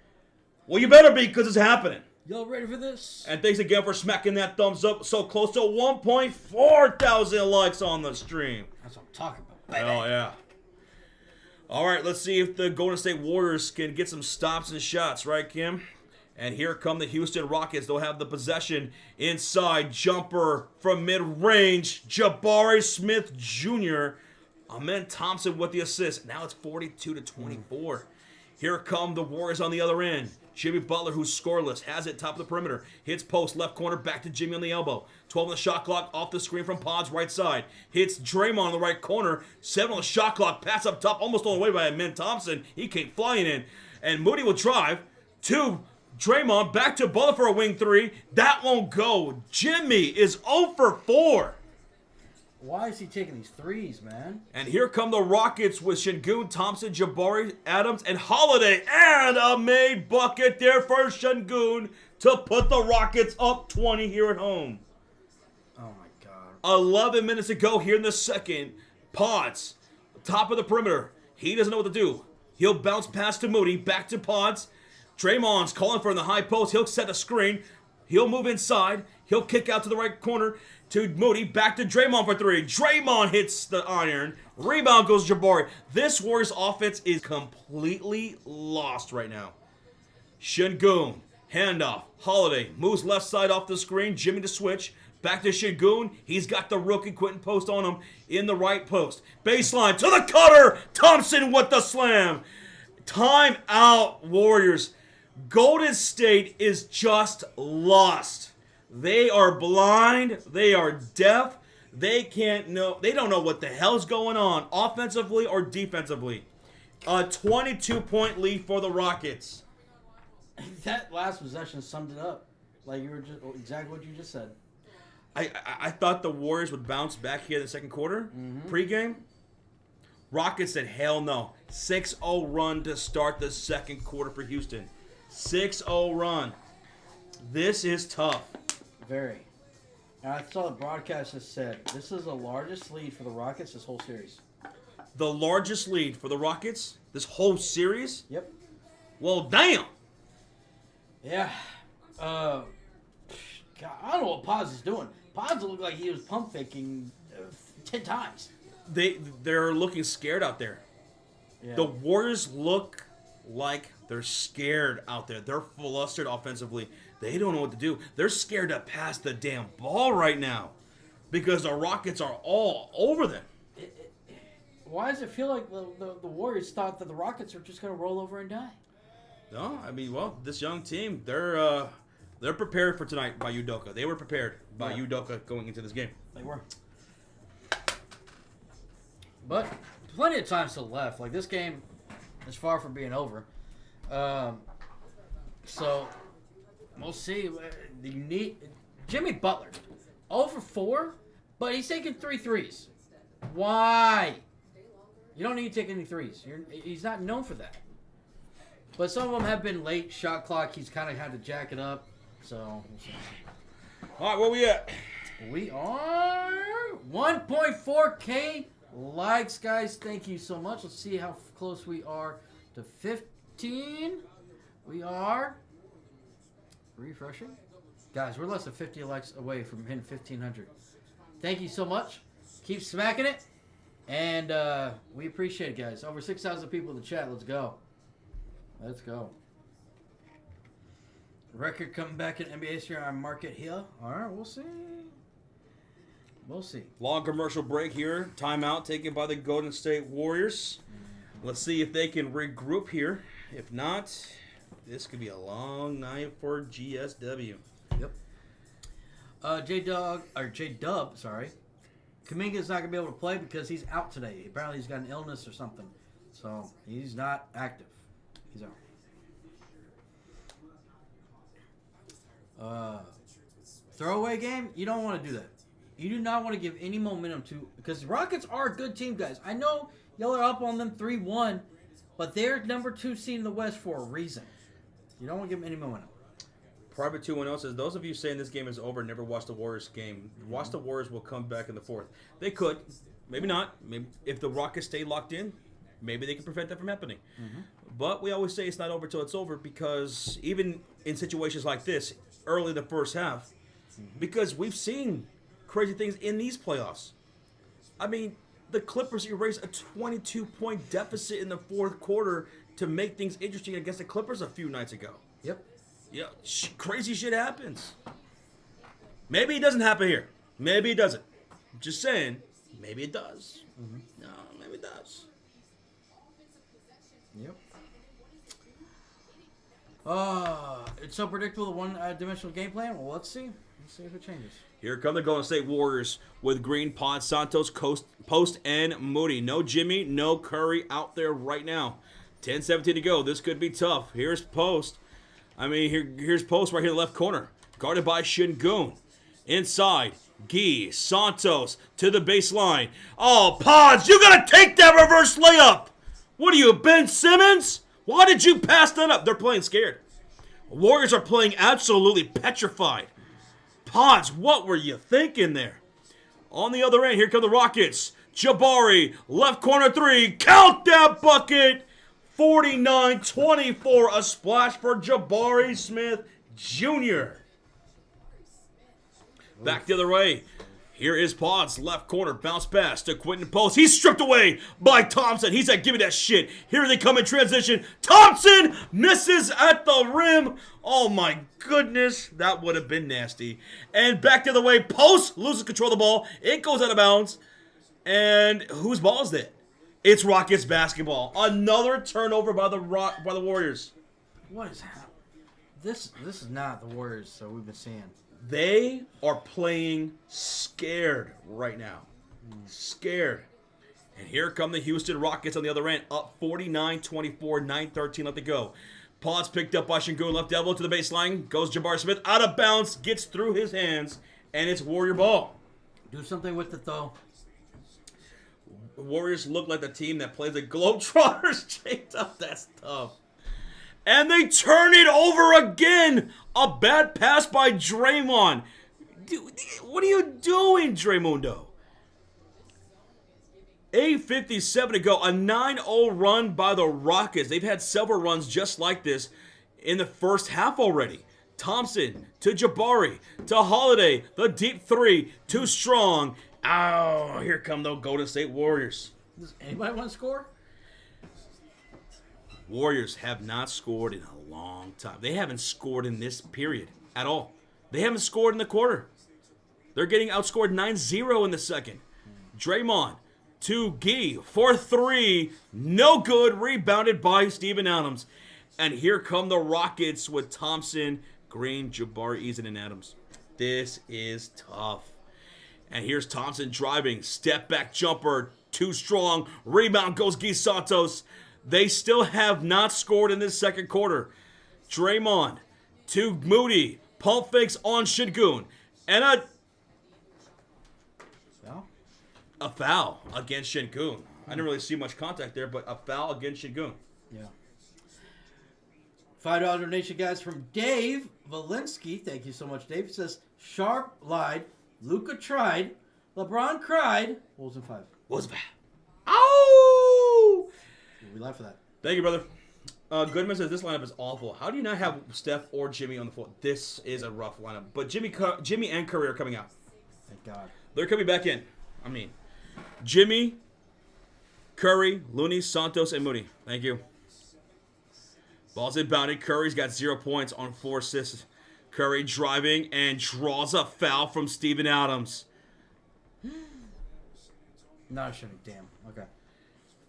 Well, you better be, because it's happening. Y'all ready for this? And thanks again for smacking that thumbs up. So close to 1.4 thousand likes on the stream. That's what I'm talking about, baby. Oh, yeah. All right, let's see if the Golden State Warriors can get some stops and shots, right, Kim? And here come the Houston Rockets. They'll have the possession inside. Jumper from mid-range. Jabari Smith Jr. Amen Thompson with the assist. Now it's 42-24. Here come the Warriors on the other end. Jimmy Butler, who's scoreless, has it top of the perimeter. Hits post, left corner, back to Jimmy on the elbow. 12 on the shot clock, off the screen from Pod's right side. Hits Draymond on the right corner. 7 on the shot clock, pass up top, almost all the way by Amen Thompson. He came flying in. And Moody will drive to Draymond, back to Butler for a wing 3. That won't go. Jimmy is 0 for 4. Why is he taking these threes, man? And here come the Rockets with Şengün, Thompson, Jabari, Adams, and Holiday. And a made bucket there for Şengün to put the Rockets up 20 here at home. Oh, my God. 11 minutes to go here in the second. Pods, top of the perimeter. He doesn't know what to do. He'll bounce past to Moody, back to Pods. Draymond's calling for in the high post. He'll set a screen. He'll move inside. He'll kick out to the right corner to Moody. Back to Draymond for 3. Draymond hits the iron. Rebound goes Jabari. This Warriors offense is completely lost right now. Şengün, handoff. Holiday moves left side off the screen. Jimmy to switch. Back to Şengün. He's got the rookie Quentin Post on him in the right post. Baseline to the cutter. Thompson with the slam. Timeout, Warriors. Golden State is just lost. They are blind. They are deaf. They can't know. They don't know what the hell's going on, offensively or defensively. A 22-point lead for the Rockets. That last possession summed it up. Like you were just exactly what you just said. I thought the Warriors would bounce back here in the second quarter, pregame. Rockets said, hell no. 6-0 run to start the second quarter for Houston. 6-0 run. This is tough. Very. And I saw the broadcast that said this is the largest lead for the Rockets this whole series. The largest lead for the Rockets this whole series? Yep. Well, damn. Yeah. God, I don't know what Paz is doing. Paz looked like he was pump faking 10 times. They're looking scared out there. Yeah. The Warriors look like they're scared out there. They're flustered offensively. They don't know what to do. They're scared to pass the damn ball right now because the Rockets are all over them. Why does it feel like the Warriors thought that the Rockets were just going to roll over and die? No, I mean, well, this young team, they're prepared for tonight by Udoka. They were prepared by Udoka going into this game. They were. But plenty of time still left. Like, this game is far from being over. So we'll see. You need Jimmy Butler, 0 for 4, but he's taking 3 threes. Why? You don't need to take any threes. He's not known for that. But some of them have been late shot clock. He's kind of had to jack it up. So we'll see. All right, where we at? We are 1.4K likes, guys. Thank you so much. Let's see how close we are to 15. We are refreshing. Guys, we're less than 50 likes away from hitting 1,500. Thank you so much. Keep smacking it. And we appreciate it, guys. Over 6,000 people in the chat. Let's go. Let's go. Record coming back in NBA here on Market Hill. All right, we'll see. We'll see. Long commercial break here. Timeout taken by the Golden State Warriors. Let's see if they can regroup here. If not, this could be a long night for GSW. Yep. J-Dub, sorry. Kuminga's not going to be able to play because he's out today. Apparently he's got an illness or something. So he's not active. He's out. Throwaway game, you don't want to do that. You do not want to give any momentum to, because Rockets are a good team, guys. I know y'all are up on them 3-1, but they're number 2 seed in the West for a reason. You don't want to give them any momentum. Private 210 says, those of you saying this game is over never watched the Warriors game. Watch the Warriors will come back in the fourth. They could. Maybe not. Maybe if the Rockets stay locked in, maybe they can prevent that from happening. Mm-hmm. But we always say it's not over till it's over, because even in situations like this, early in the first half, because we've seen crazy things in these playoffs. I mean, the Clippers erased a 22-point deficit in the fourth quarter to make things interesting against the Clippers a few nights ago. Yep. Yeah, crazy shit happens. Maybe it doesn't happen here. Maybe it doesn't. Just saying, maybe it does. Mm-hmm. No, maybe it does. Yep. It's so predictable, the one-dimensional game plan. Well, let's see. Let's see if it changes. Here come the Golden State Warriors with Green, Pod, Santos, Post, and Moody. No Jimmy, no Curry out there right now. 10-17 to go. This could be tough. Here's Post. Here's Post right here in the left corner. Guarded by Şengün. Inside, Gee, Santos to the baseline. Oh, Pods, you gotta take that reverse layup. What are you, Ben Simmons? Why did you pass that up? They're playing scared. Warriors are playing absolutely petrified. Pods, what were you thinking there? On the other end, here come the Rockets. Jabari, left corner three. Count that bucket. 49-24. A splash for Jabari Smith Jr. Back the other way. Here is Pods, left corner, bounce pass to Quentin Post. He's stripped away by Thompson. He said, give me that shit. Here they come in transition. Thompson misses at the rim. Oh my goodness, that would have been nasty. And back the other way, Post loses control of the ball. It goes out of bounds. And whose ball is that? It's Rockets basketball. Another turnover by the Warriors. What is happening? This is not the Warriors that we've been seeing. They are playing scared right now. Scared. And here come the Houston Rockets on the other end. Up 49-24, 9:13 left to go. Pods picked up by Şengün, left elbow to the baseline. Goes Jabari Smith out of bounds. Gets through his hands. And it's Warrior ball. Do something with it, though. Warriors look like the team that plays the Globetrotters. That's tough. And they turn it over again. A bad pass by Draymond. Dude, what are you doing, Draymundo? 8:57 to go. A 9-0 run by the Rockets. They've had several runs just like this in the first half already. Thompson to Jabari to Holiday. The deep three. Too strong. Oh, here come the Golden State Warriors. Does anybody want to score? Warriors have not scored in a long time. They haven't scored in this period at all. They haven't scored in the quarter. They're getting outscored 9-0 in the second. Draymond to Gee for three. No good. Rebounded by Steven Adams. And here come the Rockets with Thompson, Green, Jabari, Eason, and Adams. This is tough. And here's Thompson driving. Step back jumper. Too strong. Rebound goes Gee Santos. They still have not scored in this second quarter. Draymond to Moody. Pump fakes on Şengün. And a foul against Şengün. I didn't really see much contact there, but a foul against Şengün. Yeah. $5 donation, guys, from Dave Valinsky. Thank you so much, Dave. He says, Sharp lied. Luka tried. LeBron cried. Wolves in 5. Wolves in 5. Ow! We laugh for that. Thank you, brother. Goodman says this lineup is awful. How do you not have Steph or Jimmy on the floor? This is a rough lineup. But Jimmy and Curry are coming out. Thank God. They're coming back in. Jimmy, Curry, Looney, Santos, and Moody. Thank you. Ball's inbounded. Curry's got 0 points on 4 assists. Curry driving and draws a foul from Steven Adams. Not shooting. Damn. Okay.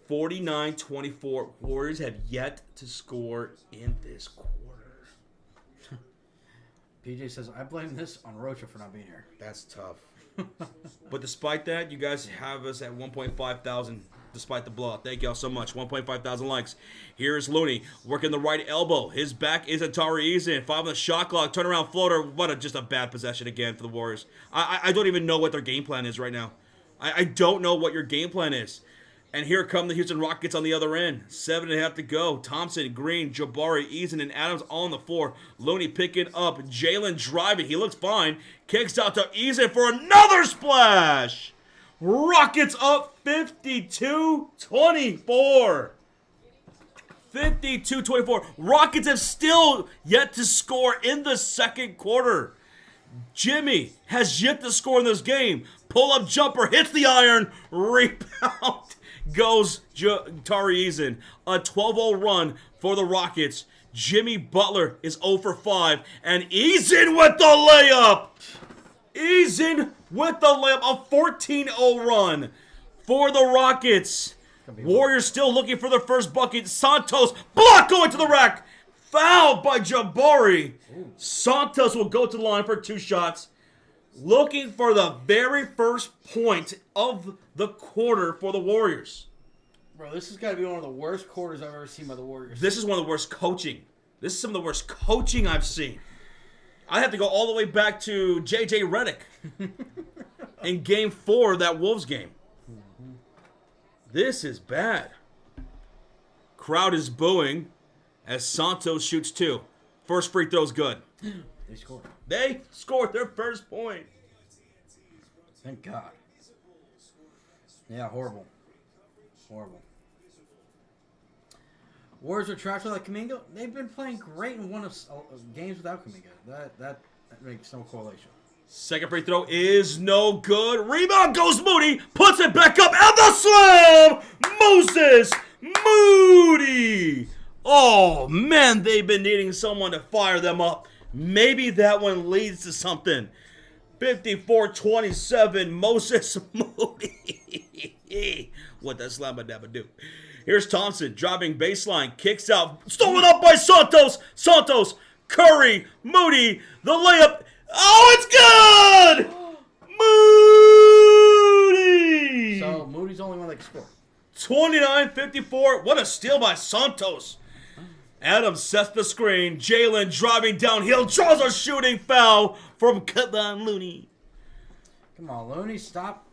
49-24. Warriors have yet to score in this quarter. PJ says, I blame this on Rocha for not being here. That's tough. But despite that, you guys have us at 1.5 thousand despite the blowout. Thank y'all so much. 1.5 thousand likes. Here's Looney working the right elbow. His back is Tari Eason. 5 on the shot clock. Turnaround floater. Just a bad possession again for the Warriors. I don't even know what their game plan is right now. I don't know what your game plan is. And here come the Houston Rockets on the other end. 7.5 to go. Thompson, Green, Jabari, Eason, and Adams on the floor. Looney picking up. Jalen driving. He looks fine. Kicks out to Eason for another splash. Rockets up 52-24. 52-24. Rockets have still yet to score in the second quarter. Jimmy has yet to score in this game. Pull-up jumper, hits the iron. Rebound goes Tari Eason. A 12-0 run for the Rockets. Jimmy Butler is 0 for 5, and he's in with the layup. He's in with the layup. A 14-0 run for the Rockets. Warriors still looking for their first bucket. Santos, block going to the rack. Fouled by Jabari. Santos will go to the line for 2 shots. Looking for the very first point of the quarter for the Warriors. Bro, this has got to be one of the worst quarters I've ever seen by the Warriors. This is one of the worst coaching. This is some of the worst coaching I've seen. I have to go all the way back to J.J. Redick in Game 4 of that Wolves game. This is bad. Crowd is booing as Santos shoots 2. First free throw's good. They scored. They scored their first point. Thank God. Yeah, horrible. Horrible. Warriors are trash without Kuminga. They've been playing great in one of games without Kuminga. That makes no correlation. Second free throw is no good. Rebound goes Moody. Puts it back up. And the slam! Moses Moody. Oh, man, they've been needing someone to fire them up. Maybe that one leads to something. 54-27, Moses Moody. What that slam dabba do? Here's Thompson driving baseline, kicks out, stolen up by Santos. Santos, Curry, Moody, the layup. Oh, it's good! Moody! So Moody's the only one that can score. 29-54. What a steal by Santos. Adams sets the screen. Jalen driving downhill, draws a shooting foul from Kevon Looney. Come on, Looney, stop.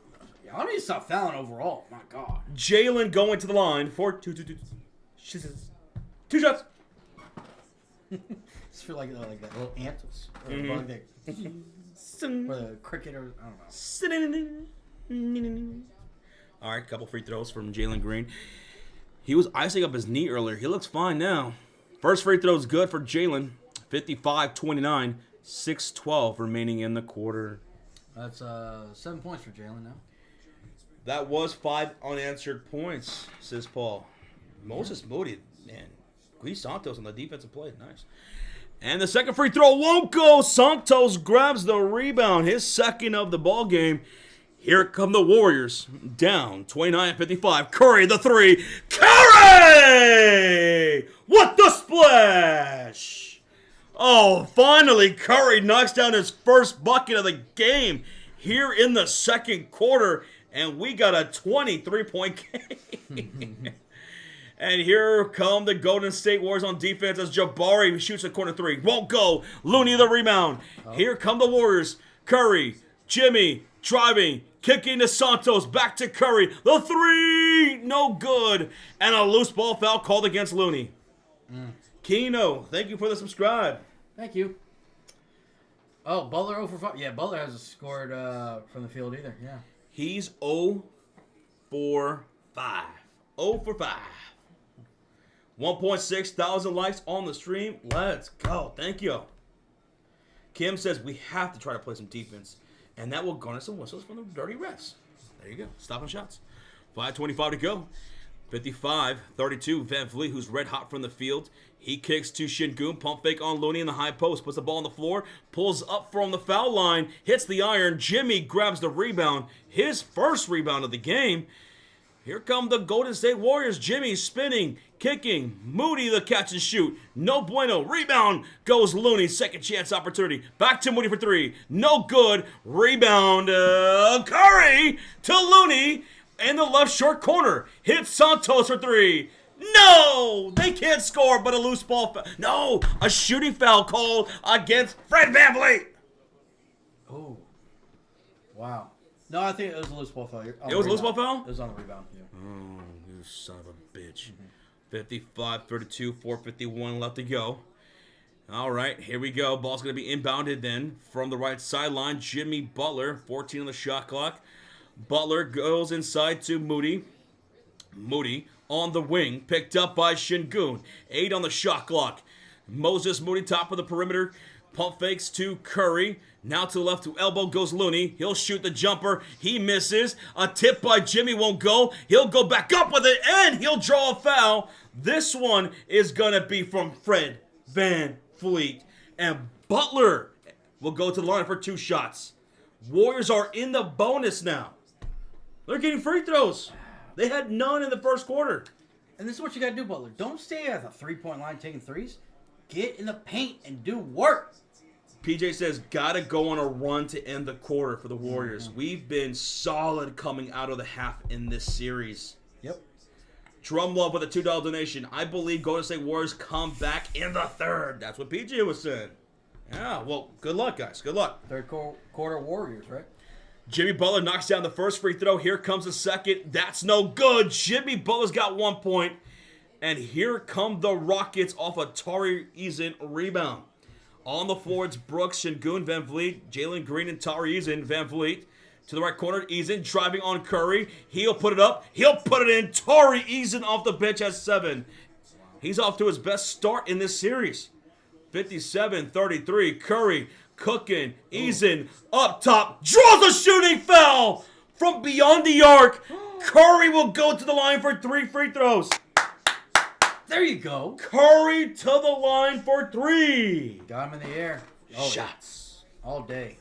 Y'all need to stop fouling overall. My God. Jalen going to the line for 2 shots. It's for like that little ant or bug that, or the cricket or I don't know. All right, couple free throws from Jalen Green. He was icing up his knee earlier. He looks fine now. First free throw is good for Jalen. 55-29, 6:12 remaining in the quarter. That's 7 points for Jalen now. That was 5 unanswered points, says Paul. Moses Moody, man. Luis Santos on the defensive play. Nice. And the second free throw won't go. Santos grabs the rebound. His second of the ball game. Here come the Warriors. Down 29-55. Curry the 3. Curry! What the splash! Oh, finally Curry knocks down his first bucket of the game here in the second quarter. And we got a 23-point game. And here come the Golden State Warriors on defense as Jabari shoots a corner 3. Won't go. Looney the rebound. Here come the Warriors. Curry, Jimmy, driving, kicking to Santos. Back to Curry. The 3, no good. And a loose ball foul called against Looney. Keno, thank you for the subscribe. Thank you. Oh, Butler 0 for 5. Yeah, Butler hasn't scored from the field either. Yeah. He's 0 for 5. 0 for 5. 1.6 thousand likes on the stream. Let's go. Thank you. Kim says we have to try to play some defense, and that will garner some whistles from the dirty refs. There you go. Stopping shots. 5:25 to go. 55-32. Van Vliet, who's red hot from the field. He kicks to Şengün. Pump fake on Looney in the high post. Puts the ball on the floor. Pulls up from the foul line. Hits the iron. Jimmy grabs the rebound. His first rebound of the game. Here come the Golden State Warriors. Jimmy spinning, kicking. Moody the catch and shoot. No bueno. Rebound goes Looney. Second chance opportunity. Back to Moody for 3. No good. Rebound. Curry to Looney in the left short corner. Hits Santos for 3. No! They can't score, but a loose ball. No! A shooting foul called against Fred VanVleet. Oh. Wow. No, I think it was a loose ball foul. It was a loose ball foul? It was on the rebound. Yeah. Oh, you son of a bitch. 55-32, 4:51 left to go. All right, here we go. Ball's going to be inbounded then from the right sideline. Jimmy Butler, 14 on the shot clock. Butler goes inside to Moody. Moody on the wing, picked up by Şengün. 8 on the shot clock. Moses Moody, top of the perimeter. Pump fakes to Curry. Now to the left to elbow goes Looney. He'll shoot the jumper. He misses. A tip by Jimmy won't go. He'll go back up with it, and he'll draw a foul. This one is going to be from Fred Van Fleet. And Butler will go to the line for 2 shots. Warriors are in the bonus now. They're getting free throws. They had none in the first quarter. And this is what you got to do, Butler. Don't stay at the three-point line taking threes. Get in the paint and do work. PJ says, gotta go on a run to end the quarter for the Warriors. We've been solid coming out of the half in this series. Yep. Drum Love with a $2 donation. I believe Golden State Warriors come back in the third. That's what PJ was saying. Yeah, well, good luck, guys. Good luck. Third quarter Warriors, right? Jimmy Butler knocks down the first free throw. Here comes the second. That's no good. Jimmy Butler's got 1 point. And here come the Rockets off a Tari Eason rebound. On the floor, it's Brooks, Şengün, Van Vliet, Jalen Green, and Tari Eason. Van Vliet to the right corner. Eason driving on Curry. He'll put it up. He'll put it in. Tari Eason off the bench at 7. He's off to his best start in this series. 57-33. Curry cooking. Eason up top. Draws a shooting foul from beyond the arc. Curry will go to the line for 3 free throws. There you go. Curry to the line for 3. Got him in the air. Shots. All day.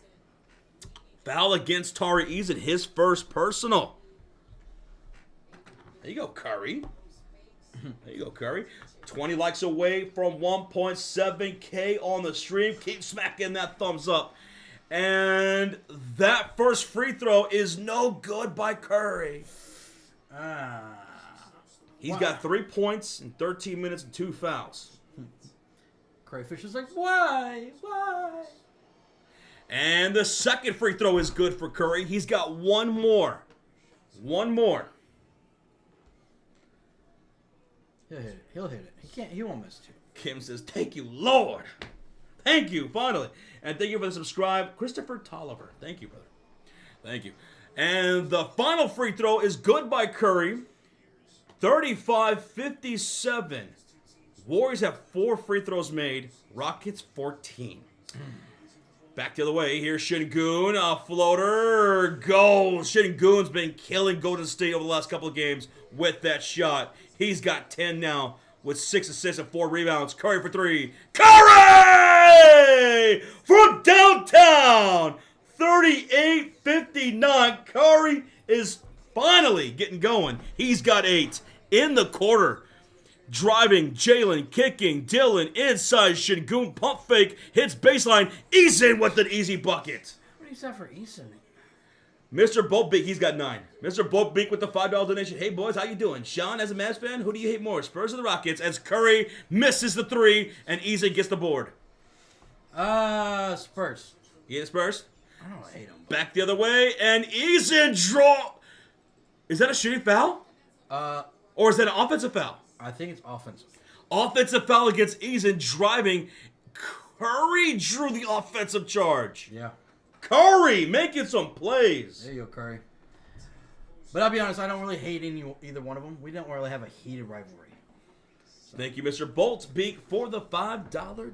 Foul against Tari Eason, his first personal. There you go, Curry. There you go, Curry. 20 likes away from 1.7K on the stream. Keep smacking that thumbs up. And that first free throw is no good by Curry. He's got 3 points in 13 minutes and 2 fouls. Crayfish is like, why? Why? And the second free throw is good for Curry. He's got 1 more. 1 more. He'll hit it. He'll hit it. He won't miss 2. Kim says, thank you, Lord. Thank you, finally. And thank you for the subscribe. Christopher Tolliver. Thank you, brother. Thank you. And the final free throw is good by Curry. 35-57. Warriors have 4 free throws made. Rockets 14. Back the other way. Here's Şengün. A floater goes. Şengün's been killing Golden State over the last couple of games with that shot. He's got 10 now with 6 assists and 4 rebounds. Curry for 3. Curry! From downtown! 38-59. Curry is finally getting going. He's got 8 in the quarter. Driving, Jalen, kicking, Dylan, inside, Şengün, pump fake, hits baseline, Eason with an easy bucket. What do you say for Eason? Mr. Boatbeak, he's got 9. Mr. Boatbeak with the $5 donation. Hey, boys, how you doing? Sean, as a Mavs fan, who do you hate more, Spurs or the Rockets? As Curry misses the 3 and Eason gets the board. Spurs. You hate the Spurs? I don't hate them. Back the other way, and Eason draw. Is that a shooting foul? Or is that an offensive foul? I think it's offensive. Offensive foul against Eason driving. Curry drew the offensive charge. Yeah. Curry making some plays. There you go, Curry. But I'll be honest, I don't really hate either one of them. We don't really have a heated rivalry. Thank you, Mr. Boltbeak, for the $5 dono.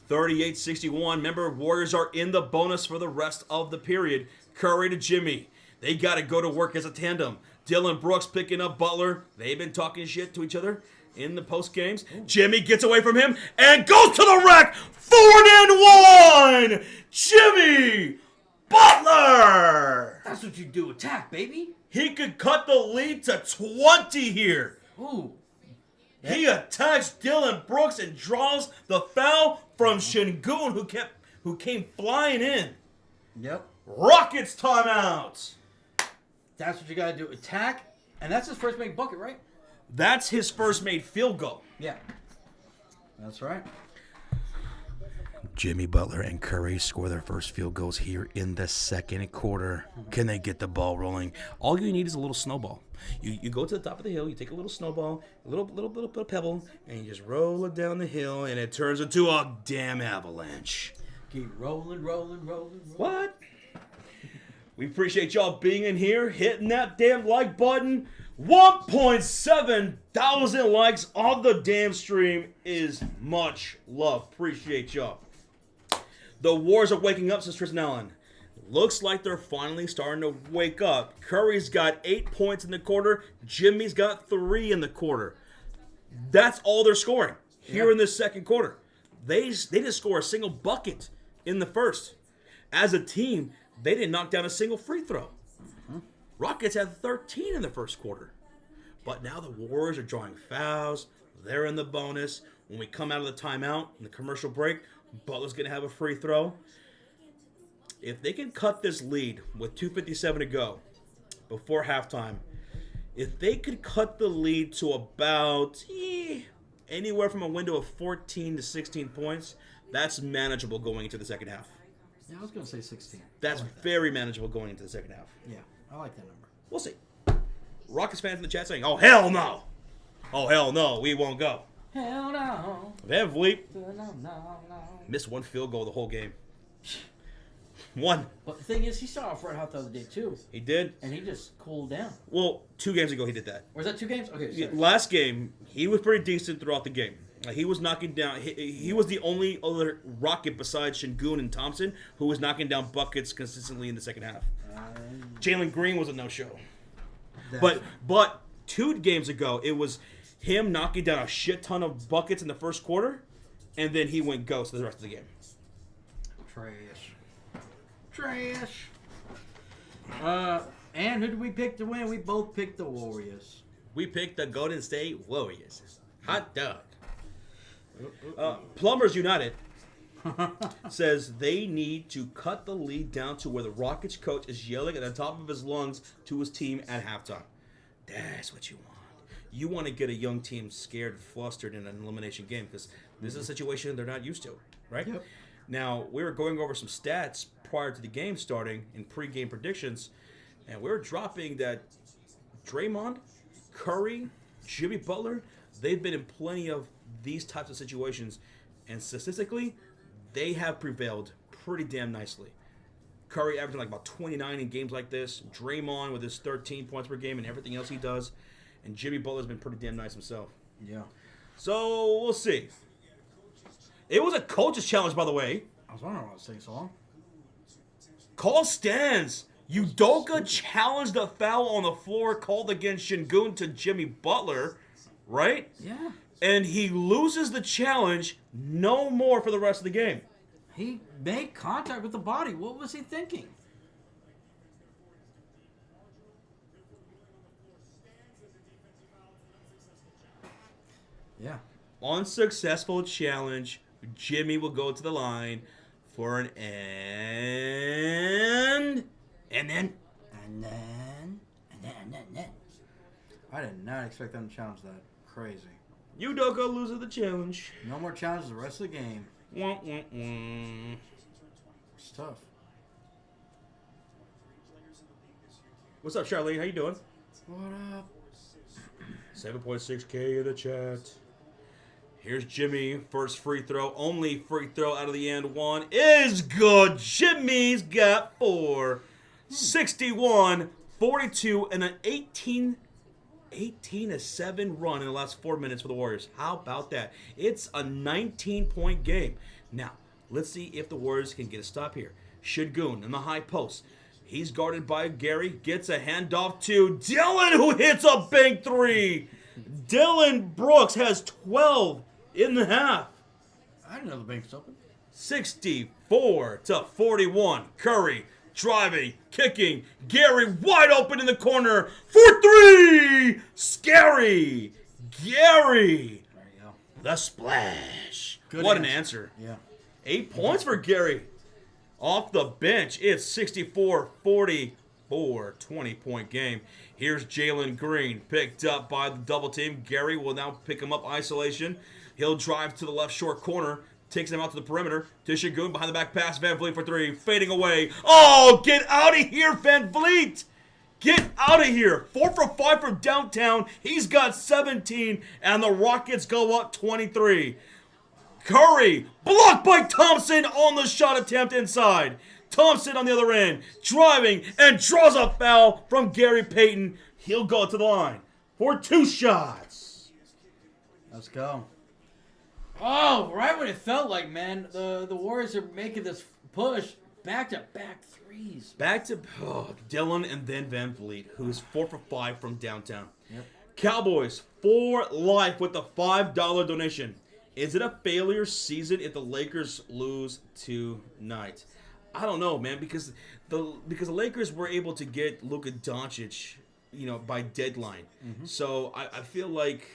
38-61. Remember, Warriors are in the bonus for the rest of the period. Curry to Jimmy. They got to go to work as a tandem. Dylan Brooks picking up Butler. They've been talking shit to each other in the post games. Jimmy gets away from him and goes to the rack. 4-1. Jimmy Butler. That's what you do. Attack, baby. He could cut the lead to 20 here. Ooh. He attacks Dylan Brooks and draws the foul from Şengün, who came flying in. Yep. Rockets timeout. That's what you got to do. Attack. And that's his first made bucket, right? That's his first made field goal. Yeah. That's right. Jimmy Butler and Curry score their first field goals here in the second quarter. Can they get the ball rolling? All you need is a little snowball. You go to the top of the hill, you take a little snowball, a little bit of pebble, and you just roll it down the hill, and it turns into a damn avalanche. Keep rolling. What? We appreciate y'all being in here, hitting that damn like button. 1.7 thousand likes on the damn stream is much love. Appreciate y'all. The Warriors are waking up, says Tristan Allen. Looks like they're finally starting to wake up. Curry's got 8 points in the quarter. Jimmy's got 3 in the quarter. That's all they're scoring. here in this second quarter. They didn't score a single bucket in the first. As a team, they didn't knock down a single free throw. Rockets had 13 in the first quarter. But now the Warriors are drawing fouls. They're in the bonus. When we come out of the timeout in the commercial break, Butler's going to have a free throw. If they can cut this lead with 2:57 to go before halftime, if they could cut the lead to about anywhere from a window of 14 to 16 points, that's manageable going into the second half. Yeah, I was going to say 16. That's very manageable going into the second half. Yeah, I like that number. We'll see. Rockets fans in the chat saying, "Oh, hell no. Oh, hell no. We won't go." Hell no. Van Vliet No. missed one field goal the whole game. One. But the thing is, he started off right hot the other day, too. He did. And he just cooled down. Well, 2 games ago he did that. Or was that 2 games? Okay, sorry. Last game, he was pretty decent throughout the game. He was knocking down. He was the only other Rocket besides Şengün and Thompson who was knocking down buckets consistently in the second half. Jalen Green was a no-show. But 2 games ago, it was him knocking down a shit ton of buckets in the first quarter, and then he went ghost for the rest of the game. Trash. And who did we pick to win? We both picked the Warriors. We picked the Golden State Warriors. Hot dog. Plumbers United says they need to cut the lead down to where the Rockets coach is yelling at the top of his lungs to his team at halftime. That's what you want. You want to get a young team scared and flustered in an elimination game because this is a situation they're not used to, right? Yep. Now, we were going over some stats prior to the game starting in pregame predictions, and we were dropping that Draymond, Curry, Jimmy Butler, they've been in plenty of these types of situations, and statistically, they have prevailed pretty damn nicely. Curry averaging like about 29 in games like this. Draymond with his 13 points per game and everything else he does. And Jimmy Butler's been pretty damn nice himself. Yeah. So, we'll see. It was a coach's challenge, by the way. I was wondering why it was taking so long. Call stands. Udoka challenged a foul on the floor called against Şengün to Jimmy Butler, right? Yeah. And he loses the challenge, no more for the rest of the game. He made contact with the body. What was he thinking? Yeah. Unsuccessful challenge. Jimmy will go to the line for an end. And then. I did not expect them to challenge that. Crazy. Udoka loses the challenge. No more challenges the rest of the game. Wah, wah, wah. It's tough. What's up, Charlene? How you doing? What up? 7.6K in the chat. Here's Jimmy. First free throw. Only free throw out of the end one is good. Jimmy's got 4. 61, 42, and an 18-7 run in the last 4 minutes for the Warriors. How about that? It's a 19-point game. Now, let's see if the Warriors can get a stop here. Şengün in the high post. He's guarded by Gary. Gets a handoff to Dillon, who hits a bank 3. Dillon Brooks has 12 in the half. I didn't know the bank was open. 64-41. Curry driving, kicking. Gary wide open in the corner for 3. Scary. Gary. There you go. The splash. Good What answer. an answer. Yeah. 8 points for Gary. Off the bench, it's 64-44, 20-point game. Here's Jalen Green, picked up by the double team. Gary will now pick him up isolation. He'll drive to the left short corner, takes him out to the perimeter. To Şengün, behind the back pass, Van Vliet for 3, fading away. Oh, get out of here, Van Vliet! Get out of here. 4 for 5 from downtown. He's got 17, and the Rockets go up 23. Curry, blocked by Thompson on the shot attempt inside. Thompson on the other end, driving and draws a foul from Gary Payton. He'll go to the line for 2 shots. Let's go. Oh, right when it felt like, man, the Warriors are making this push back-to-back threes. Back to Dillon and then Van Vliet, who's 4 for 5 from downtown. Yep. Cowboys for life with the $5 donation. Is it a failure season if the Lakers lose tonight? I don't know, man, because the Lakers were able to get Luka Doncic, by deadline. So I feel like,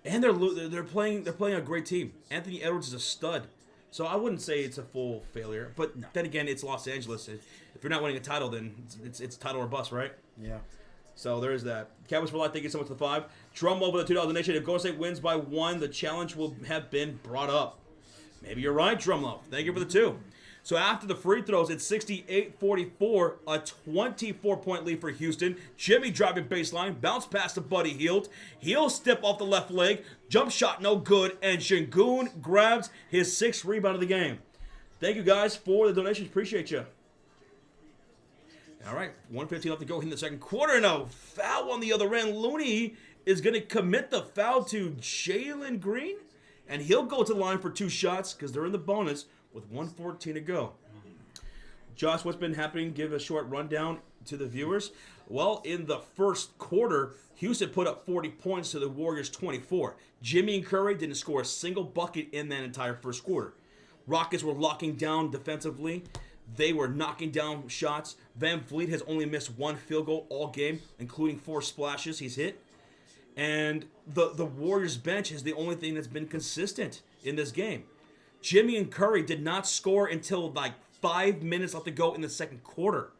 and they're playing a great team. Anthony Edwards is a stud. So I wouldn't say it's a full failure, but then again, it's Los Angeles. If you're not winning a title, then it's title or bust, right? Yeah. So there's that. Cowboys for life. Thank you so much for the 5. Drum over the $2 donation. If Golden State wins by 1, the challenge will have been brought up. Maybe you're right, Drumlow. Thank you for the 2. So after the free throws, it's 68-44, a 24-point lead for Houston. Jimmy driving baseline, bounce pass to Buddy Hield. He'll step off the left leg, jump shot no good, and Şengün grabs his 6th rebound of the game. Thank you guys for the donations. Appreciate you. All right, 1:15 left to go in the second quarter. Now, foul on the other end. Looney is going to commit the foul to Jalen Green, and he'll go to the line for 2 shots because they're in the bonus with 1:14 to go. Josh, what's been happening? Give a short rundown to the viewers. Well, in the first quarter, Houston put up 40 points to the Warriors 24. Jimmy and Curry didn't score a single bucket in that entire first quarter. Rockets were locking down defensively. They were knocking down shots. Van Vliet has only missed 1 field goal all game, including 4 splashes he's hit. And the Warriors bench is the only thing that's been consistent in this game. Jimmy and Curry did not score until like 5 minutes left to go in the second quarter.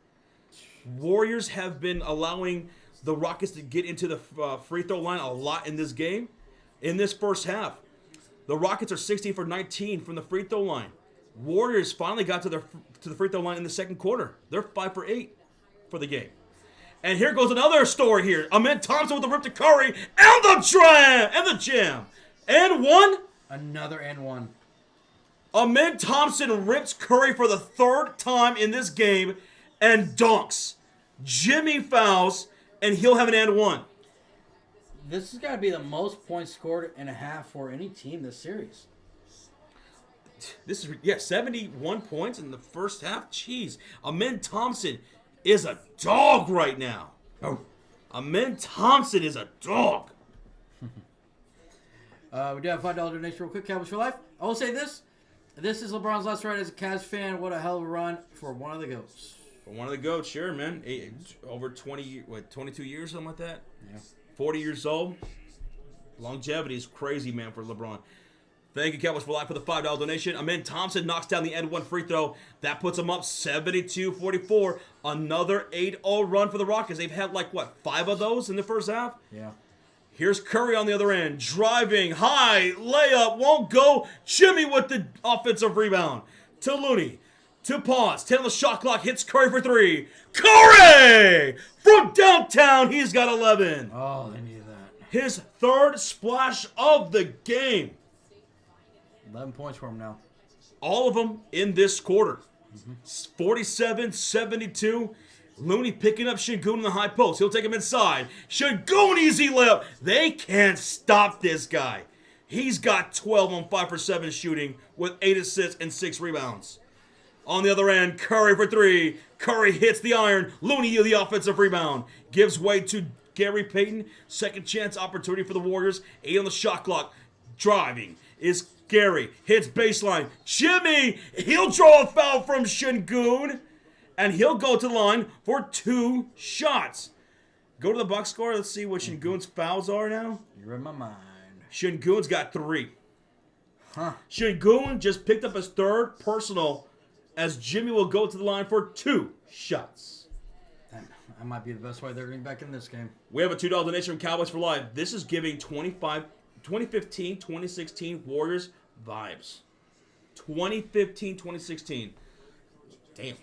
Warriors have been allowing the Rockets to get into the free throw line a lot in this game. In this first half, the Rockets are 16 for 19 from the free throw line. Warriors finally got to the free throw line in the second quarter. They're 5 for 8 for the game. And here goes another story here. Amen Thompson with the rip to Curry and the jam. And one. Another and one. Amen Thompson rips Curry for the 3rd time in this game and dunks. Jimmy fouls, and he'll have an and one. This has got to be the most points scored in a half for any team this series. This is 71 points in the first half. Jeez, Amen Thompson is a dog right now. Oh, Amen Thompson is a dog. We do have a $5 donation real quick. Cowboys for life. I will say this. This is LeBron's last ride as a Cavs fan. What a hell of a run for one of the GOATs. For one of the GOATs, sure, man. Over 22 years, something like that? Yeah. 40 years old. Longevity is crazy, man, for LeBron. Thank you, Cowboys for life, for the $5 donation. Amen Thompson knocks down the end one free throw. That puts them up 72-44. Another 8-0 run for the Rockets. They've had, 5 of those in the first half? Yeah. Here's Curry on the other end. Driving, high, layup, won't go. Jimmy with the offensive rebound. To Looney. To pause. 10 on the shot clock. Hits Curry for 3. Curry! From downtown, he's got 11. Oh, they needed that. His 3rd splash of the game. 11 points for him now. All of them in this quarter. 47-72. Looney picking up Şengün in the high post. He'll take him inside. Şengün, easy layup. They can't stop this guy. He's got 12 on 5 for 7 shooting with 8 assists and 6 rebounds. On the other end, Curry for 3. Curry hits the iron. Looney, the offensive rebound. Gives way to Gary Payton. Second chance opportunity for the Warriors. 8 on the shot clock. Driving is Gary. Hits baseline. Jimmy, he'll draw a foul from Şengün. And he'll go to the line for 2 shots. Go to the box score. Let's see what Şengün's fouls are now. You're in my mind. Şengün's got 3. Huh. Şengün just picked up his 3rd personal as Jimmy will go to the line for 2 shots. That might be the best way they're getting back in this game. We have a $2 donation from Cowboys for Life. This is giving 2015-2016 Warriors vibes. 2015-2016. Damn.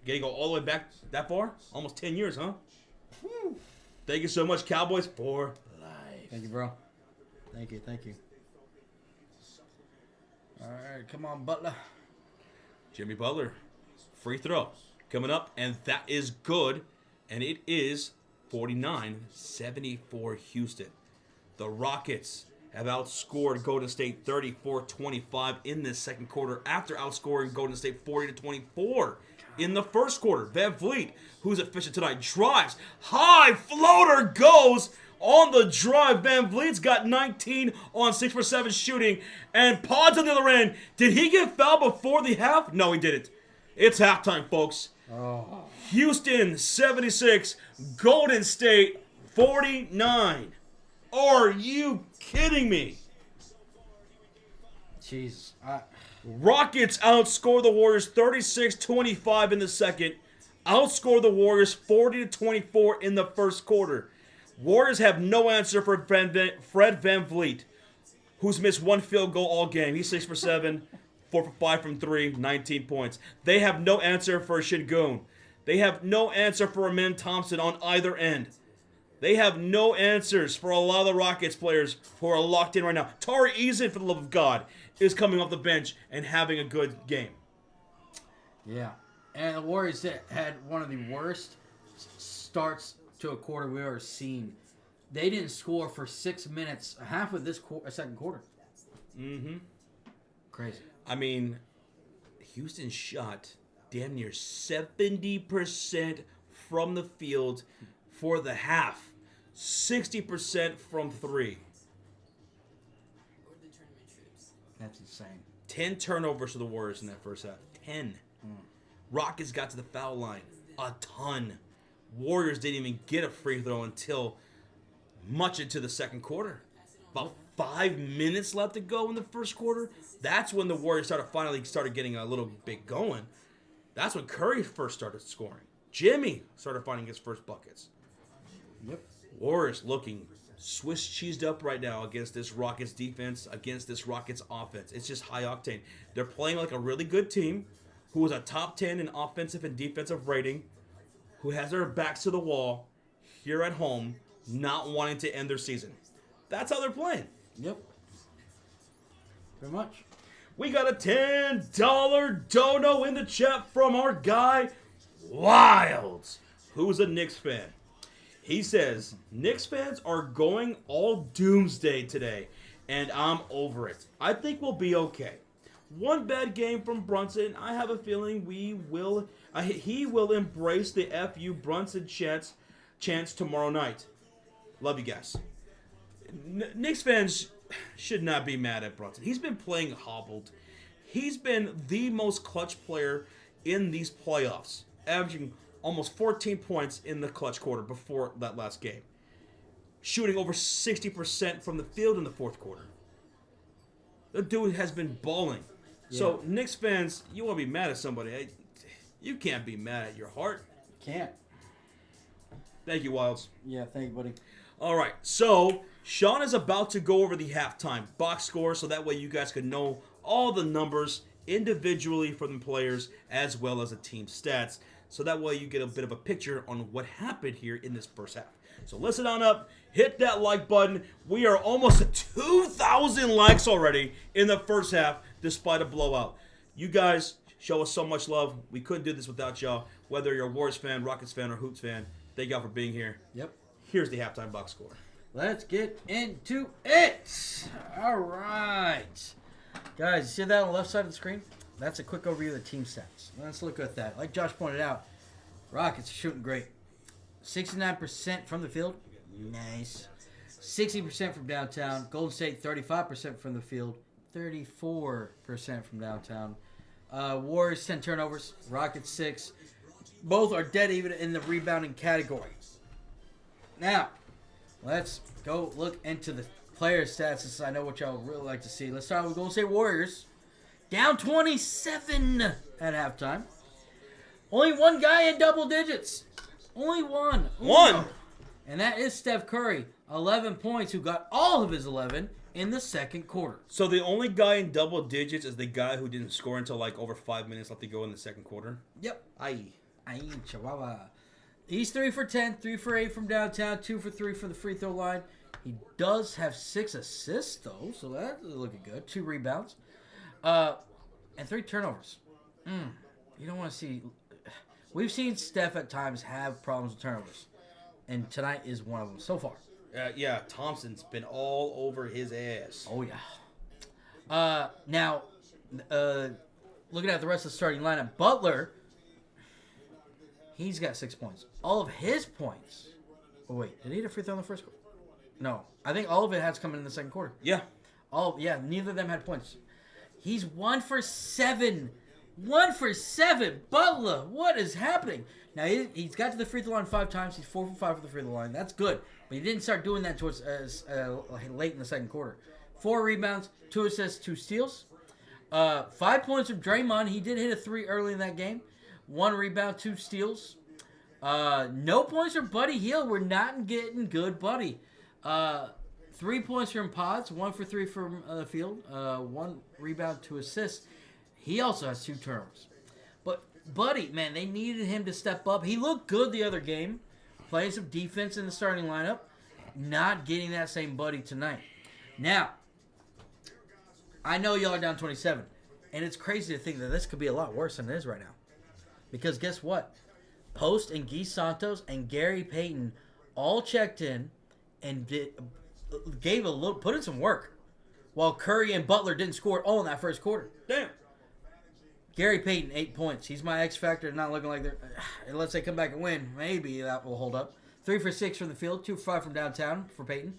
Gotta go all the way back that far? Almost 10 years, huh? Whew. Thank you so much, Cowboys, for life. Thank you, bro. Thank you. All right, come on, Butler. Jimmy Butler, free throw coming up, and that is good, and it is 49-74 Houston. The Rockets have outscored Golden State 34-25 in this second quarter after outscoring Golden State 40-24 in the first quarter. Van Vliet, who's efficient tonight, drives. High floater goes on the drive. Van Vliet's got 19 on 6 for 7 shooting. And Pods on the other end. Did he get fouled before the half? No, he didn't. It's halftime, folks. Oh. Houston 76, Golden State 49. Are you kidding me? Jeez. Rockets outscore the Warriors 36-25 in the second. Outscore the Warriors 40-24 in the first quarter. Warriors have no answer for Fred Van Vliet, who's missed one field goal all game. He's 6 for 7, 4 for 5 from 3, 19 points. They have no answer for Şengün. They have no answer for Amen Thompson on either end. They have no answers for a lot of the Rockets players who are locked in right now. Tari Eason, for the love of God, is coming off the bench and having a good game. Yeah. And the Warriors had one of the worst starts to a quarter we've ever seen. They didn't score for 6 minutes, half of this second quarter. Mm-hmm. Crazy. I mean, Houston shot damn near 70% from the field for the half. 60% from 3. That's insane. 10 turnovers for the Warriors in that first half. 10. Rockets got to the foul line. A ton. Warriors didn't even get a free throw until much into the second quarter. About 5 minutes left to go in the first quarter. That's when the Warriors finally started getting a little bit going. That's when Curry first started scoring. Jimmy started finding his first buckets. Yep. Warriors looking Swiss cheesed up right now against this Rockets defense, against this Rockets offense. It's just high octane. They're playing like a really good team who is a top 10 in offensive and defensive rating, who has their backs to the wall here at home, not wanting to end their season. That's how they're playing. Yep. Pretty much. We got a $10 dono in the chat from our guy, Wilds, who's a Knicks fan. He says, Knicks fans are going all doomsday today, and I'm over it. I think we'll be okay. One bad game from Brunson. I have a feeling he will embrace the FU Brunson chance tomorrow night. Love you guys. Knicks fans should not be mad at Brunson. He's been playing hobbled. He's been the most clutch player in these playoffs, averaging almost 14 points in the clutch quarter before that last game. Shooting over 60% from the field in the fourth quarter. The dude has been balling. Yeah. So, Knicks fans, you want to be mad at somebody. You can't be mad at your heart. Can't. Thank you, Wilds. Yeah, thank you, buddy. All right, so Sean is about to go over the halftime box score so that way you guys can know all the numbers individually from the players as well as the team stats. So that way you get a bit of a picture on what happened here in this first half. So listen on up, hit that like button. We are almost at 2,000 likes already in the first half despite a blowout. You guys show us so much love. We couldn't do this without y'all. Whether you're a Warriors fan, Rockets fan, or Hoops fan, thank y'all for being here. Yep. Here's the halftime box score. Let's get into it. All right. Guys, you see that on the left side of the screen? That's a quick overview of the team stats. Let's look at that. Like Josh pointed out, Rockets are shooting great. 69% from the field. Nice. 60% from downtown. Golden State, 35% from the field. 34% from downtown. Warriors, 10 turnovers. Rockets, 6. Both are dead even in the rebounding category. Now, let's go look into the player stats. Since I know what y'all really like to see. Let's start with Golden State Warriors. Down 27 at halftime. Only one guy in double digits. Only one. One. And that is Steph Curry. 11 points, who got all of his 11 in the second quarter. So the only guy in double digits is the guy who didn't score until like over 5 minutes left to go in the second quarter? Yep. Aye. Chihuahua. He's 3 for 10, 3 for 8 from downtown, 2 for 3 from the free throw line. He does have 6 assists, though, so that's looking good. 2 rebounds. And 3 turnovers. You don't want to see... We've seen Steph at times have problems with turnovers. And tonight is one of them so far. Yeah, Thompson's been all over his ass. Oh yeah. Now, looking at the rest of the starting lineup, Butler, he's got 6 points. All of his points. Oh wait, did he hit a free throw in the first quarter? No, I think all of it has come in the second quarter. Yeah. Neither of them had points. He's 1 for 7. 1 for 7. Butler, what is happening? Now, he's got to the free throw line 5 times. He's 4 for 5 for the free throw line. That's good. But he didn't start doing that towards late in the second quarter. 4 rebounds, 2 assists, 2 steals. 5 points from Draymond. He did hit a 3 early in that game. 1 rebound, 2 steals. No points from Buddy Hield. We're not getting good Buddy. 3 points from Potts, 1 for 3 from the field, 1 rebound, 2 assists. He also has 2 turnovers. But Buddy, man, they needed him to step up. He looked good the other game, playing some defense in the starting lineup. Not getting that same Buddy tonight. Now, I know y'all are down 27, and it's crazy to think that this could be a lot worse than it is right now. Because guess what? Post and Guy Santos and Gary Payton all checked in and put in some work, while Curry and Butler didn't score all in that first quarter. Damn. Gary Payton, 8 points. He's my X factor. Not looking like they're. Unless they come back and win, maybe that will hold up. 3 for 6 from the field, 2 for 5 from downtown for Payton.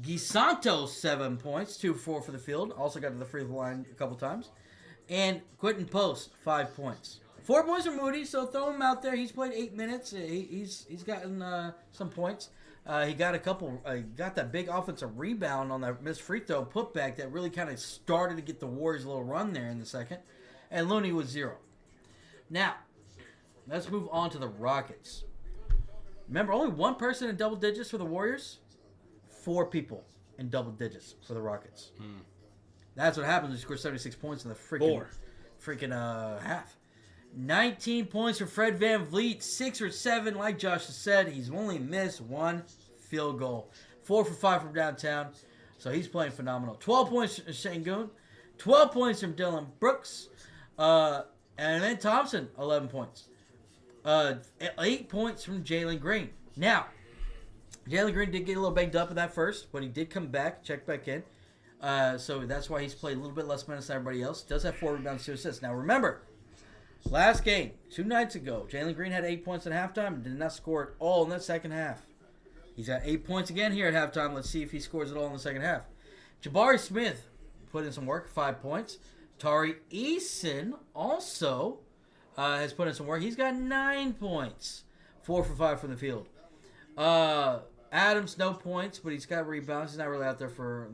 Guy Santos, 7 points, 2 for 4 for the field. Also got to the free throw line a couple times. And Quentin Post, 5 points. 4 points from Moody, so throw him out there. He's played 8 minutes. He's gotten some points. He got got that big offensive rebound on that missed free throw putback that really kind of started to get the Warriors a little run there in the second. And Looney was 0. Now, let's move on to the Rockets. Remember, only one person in double digits for the Warriors. 4 people in double digits for the Rockets. That's what happens when you score 76 points in the freaking half. 19 points for Fred VanVleet, 6 or 7, like Josh has said. He's only missed 1 field goal. 4 for 5 from downtown, so he's playing phenomenal. 12 points from Şengün, 12 points from Dylan Brooks, and then Thompson, 11 points. 8 points from Jalen Green. Now, Jalen Green did get a little banged up in that first, but he did come back, check back in. So that's why he's played a little bit less minutes than everybody else. Does have 4 rebounds, 2 assists. Now, remember, last game, 2 nights ago, Jalen Green had 8 points at halftime and did not score at all in that second half. He's got 8 points again here at halftime. Let's see if he scores it all in the second half. Jabari Smith put in some work, 5 points. Tari Eason also has put in some work. He's got 9 points, 4 for 5 from the field. Adams, no points, but he's got rebounds. He's not really out there for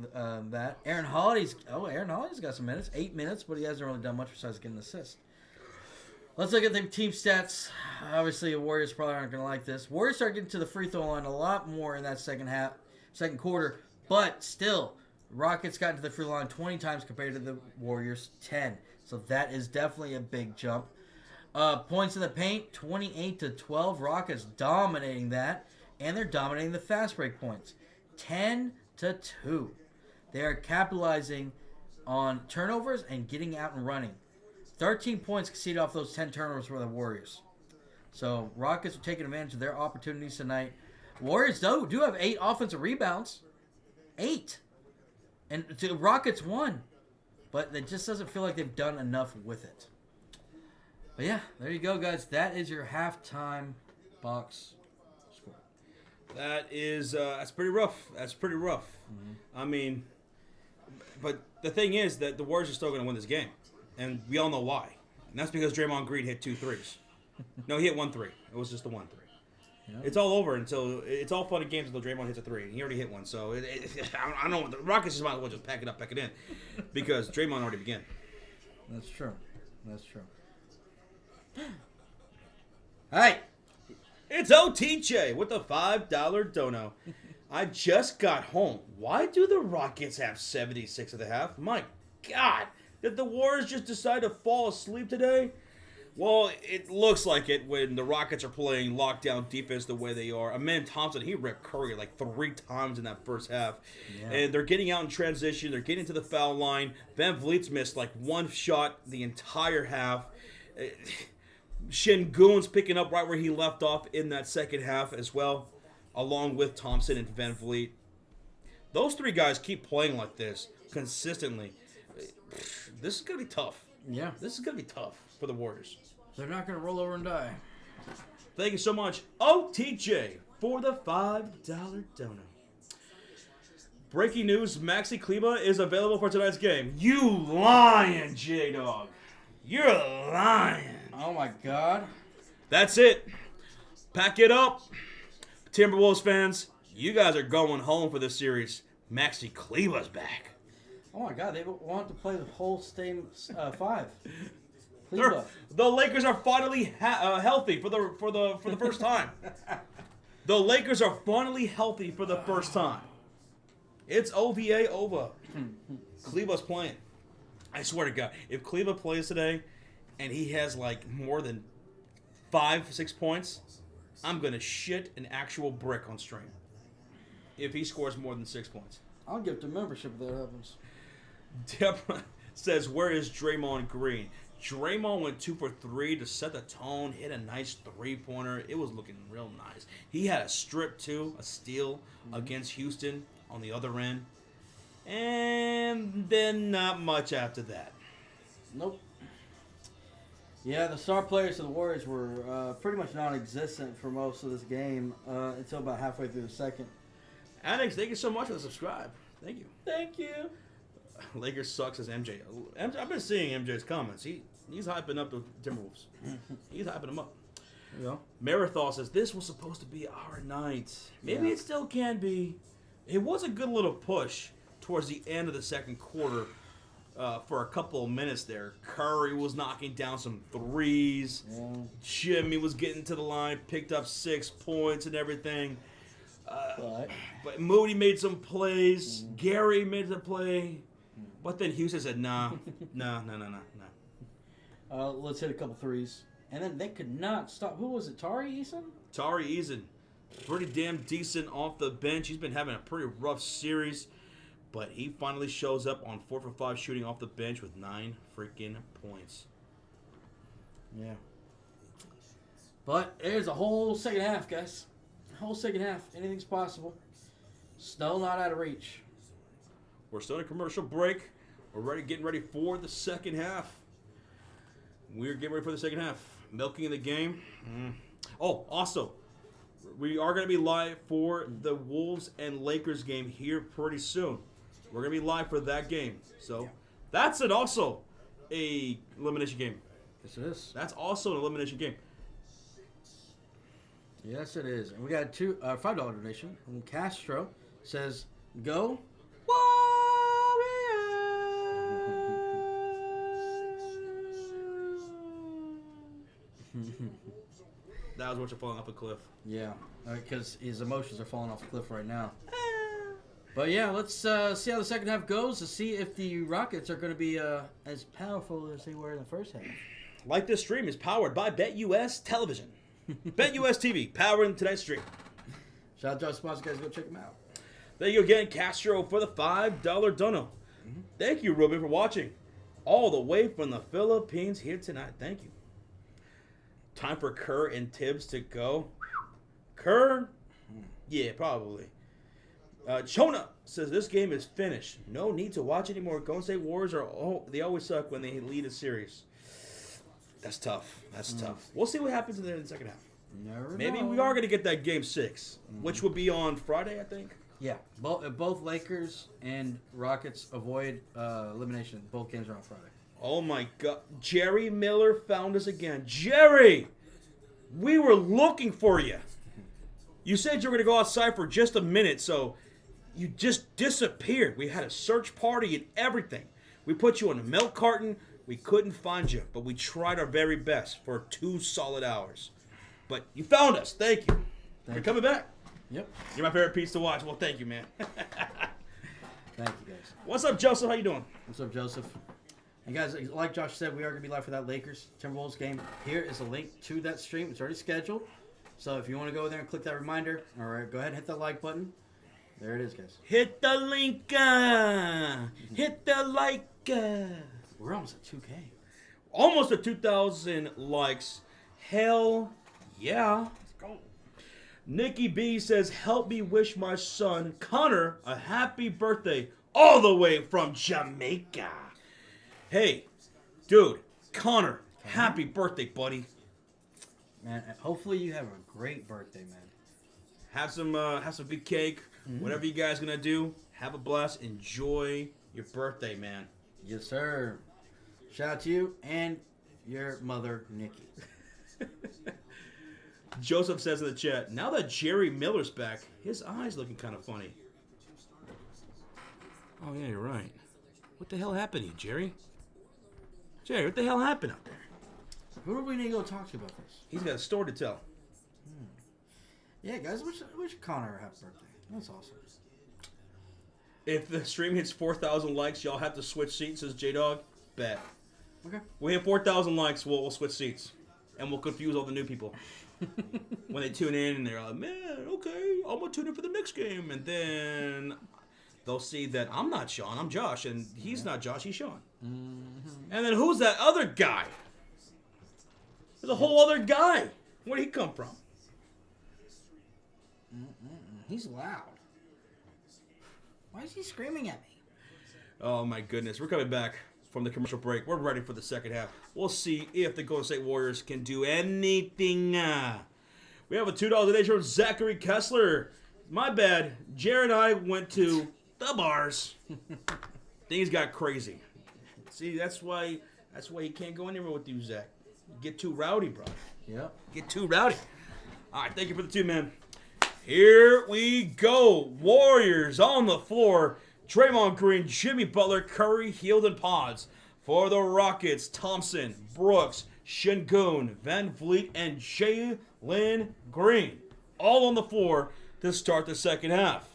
that. Aaron Holiday's got some minutes, 8 minutes, but he hasn't really done much besides getting an assist. Let's look at the team stats. Obviously, the Warriors probably aren't going to like this. Warriors start getting to the free throw line a lot more in that second quarter, but still, Rockets got to the free throw line 20 times compared to the Warriors 10. So that is definitely a big jump. Points in the paint, 28-12. Rockets dominating that, and they're dominating the fast break points, 10-2. They are capitalizing on turnovers and getting out and running. 13 points conceded off those 10 turnovers for the Warriors. So Rockets are taking advantage of their opportunities tonight. Warriors, though, do have 8 offensive rebounds. 8. And the Rockets won. But it just doesn't feel like they've done enough with it. But yeah, there you go, guys. That is your halftime box score. That's pretty rough. That's pretty rough. I mean, but the thing is that the Warriors are still going to win this game. And we all know why. And that's because Draymond Green hit 2 threes. No, he hit 1 3. It was just the 1 3. Yep. It's all over it's all fun and games until Draymond hits a 3. And he already hit one. So I don't know. The Rockets just might as well just pack it in. Because Draymond already began. That's true. All right. It's OTJ with the $5 dono. I just got home. Why do the Rockets have 76 at the half? My God. Did the Warriors just decide to fall asleep today? Well, it looks like it when the Rockets are playing lockdown defense the way they are. Amen Thompson, he ripped Curry like 3 times in that first half. Yeah. And they're getting out in transition. They're getting to the foul line. VanVleet's missed like 1 shot the entire half. Şengün's picking up right where he left off in that second half as well. along with Thompson and Van Vliet. Those three guys keep playing like this consistently. This is going to be tough. Yeah. This is going to be tough for the Warriors. They're not going to roll over and die. Thank you so much, OTJ, for the $5 donut. Breaking news, Maxi Kleba is available for tonight's game. You lying, J-Dog. You're lying. Oh, my God. That's it. Pack it up. Timberwolves fans, you guys are going home for this series. Maxi Kleba's back. Oh, my God. They want to play the whole same 5. They're- The Lakers are finally healthy for the first time. The Lakers are finally healthy for the first time. It's OVA over. Kleba's playing. I swear to God, if Kleba plays today and he has like more than 5-6 points, I'm gonna shit an actual brick on stream. If he scores more than 6 points. I'll give them membership if that happens. Deborah says, where is Draymond Green? Draymond went 2 for 3 to set the tone, hit a nice 3-pointer. It was looking real nice. He had a strip too, a steal against Houston on the other end. And then not much after that. Nope. Yeah, the star players of the Warriors were pretty much non-existent for most of this game until about halfway through the second. Alex, thank you so much for the subscribe. Thank you. Thank you. Lakers sucks as MJ. I've been seeing MJ's comments. He's hyping up the Timberwolves. He's hyping them up. There you go. Marathon says, this was supposed to be our night. Maybe Yeah. it still can be. It was a good little push towards the end of the second quarter for a couple of minutes there. Curry was knocking down some threes. Yeah. Jimmy was getting to the line, picked up 6 points and everything. But Moody made some plays. Gary made a play. But then Houston said, nah. Let's hit a couple threes. And then they could not stop. Who was it? Tari Eason? Tari Eason, pretty damn decent off the bench. He's been having a pretty rough series. But he finally shows up on 4 for 5 shooting off the bench with 9 freaking points. Yeah. But there's a whole second half, guys. A whole second half. Anything's possible. Still not out of reach. We're still in a commercial break. We're getting ready for the second half. We're getting ready for the second half. Milking in the game. Oh, also, we are going to be live for the Wolves and Lakers game here pretty soon. We're going to be live for that game. So that's it. Also a elimination game. Yes, it is. That's also an elimination game. Yes, it is. And we got a $5 donation from Castro. Says, go. That was what you're falling off a cliff. Yeah, because his emotions are falling off a cliff right now. But yeah, let's see how the second half goes to see if the Rockets are going to be as powerful as they were in the first half. Like this stream is powered by BetUS Television. BetUS TV, powering tonight's stream. Shout out to our sponsors, guys. Go check them out. Thank you again, Castro, for the $5 dono. Thank you, Ruben, for watching. All the way from the Philippines here tonight. Thank you. Time for Kerr and Tibbs to go. Kerr? Yeah, probably. Chona says this game is finished. No need to watch anymore. Golden State Warriors they always suck when they lead a series. That's tough. That's tough. We'll see what happens in the second half. Never Maybe know. we are going to get that game 6, which will be on Friday, I think. Yeah, both Lakers and Rockets avoid elimination. Both games are on Friday. Oh my God. Jerry Miller found us again. Jerry! We were looking for you. You said you were going to go outside for just a minute, so you just disappeared. We had a search party and everything. We put you in a milk carton. We couldn't find you, but we tried our very best for 2 solid hours. But you found us. Thank you. You're coming back. Yep. You're my favorite piece to watch. Well, thank you, man. Thank you, guys. What's up, Joseph? How you doing? What's up, Joseph? And guys, like Josh said, we are going to be live for that Lakers Timberwolves game. Here is a link to that stream. It's already scheduled. So if you want to go there and click that reminder, all right, go ahead and hit that like button. There it is, guys. Hit the link. Hit the like. We're almost at 2K. Almost at 2,000 likes. Hell yeah. Let's go. Nikki B says, help me wish my son, Connor, a happy birthday all the way from Jamaica. Hey, dude, Connor, happy birthday, buddy. Man, hopefully you have a great birthday, man. Have some big cake. Whatever you guys gonna do, have a blast. Enjoy your birthday, man. Yes, sir. Shout out to you and your mother, Nikki. Joseph says in the chat, now that Jerry Miller's back, his eyes looking kind of funny. Oh yeah, you're right. What the hell happened to you, Jerry? Jerry, what the hell happened out there? Who do we need to go talk to about this? He's got a story to tell. Yeah, guys, wish Connor a happy birthday. That's awesome. If the stream hits 4,000 likes, y'all have to switch seats, says J-Dog. Bet. Okay. We hit 4,000 likes, we'll switch seats. And we'll confuse all the new people. When they tune in and they're like, man, okay, I'm going to tune in for the next game. And then they'll see that I'm not Sean, I'm Josh. And he's not Josh, he's Sean. Mm-hmm. And then who's that other guy? There's a whole other guy. Where'd he come from? He's loud. Why is he screaming at me? Oh, my goodness. We're coming back from the commercial break. We're ready for the second half. We'll see if the Golden State Warriors can do anything. We have a $2 donation from Zachary Kessler. My bad. Jared and I went to the bars. Things got crazy. See, that's why you can't go anywhere with you, Zach. You get too rowdy, bro. Yep. Get too rowdy. All right, thank you for the 2, man. Here we go. Warriors on the floor. Draymond Green, Jimmy Butler, Curry, Hield, and Pods. For the Rockets, Thompson, Brooks, Şengün, Van Vliet, and Jalen Green. All on the floor to start the second half.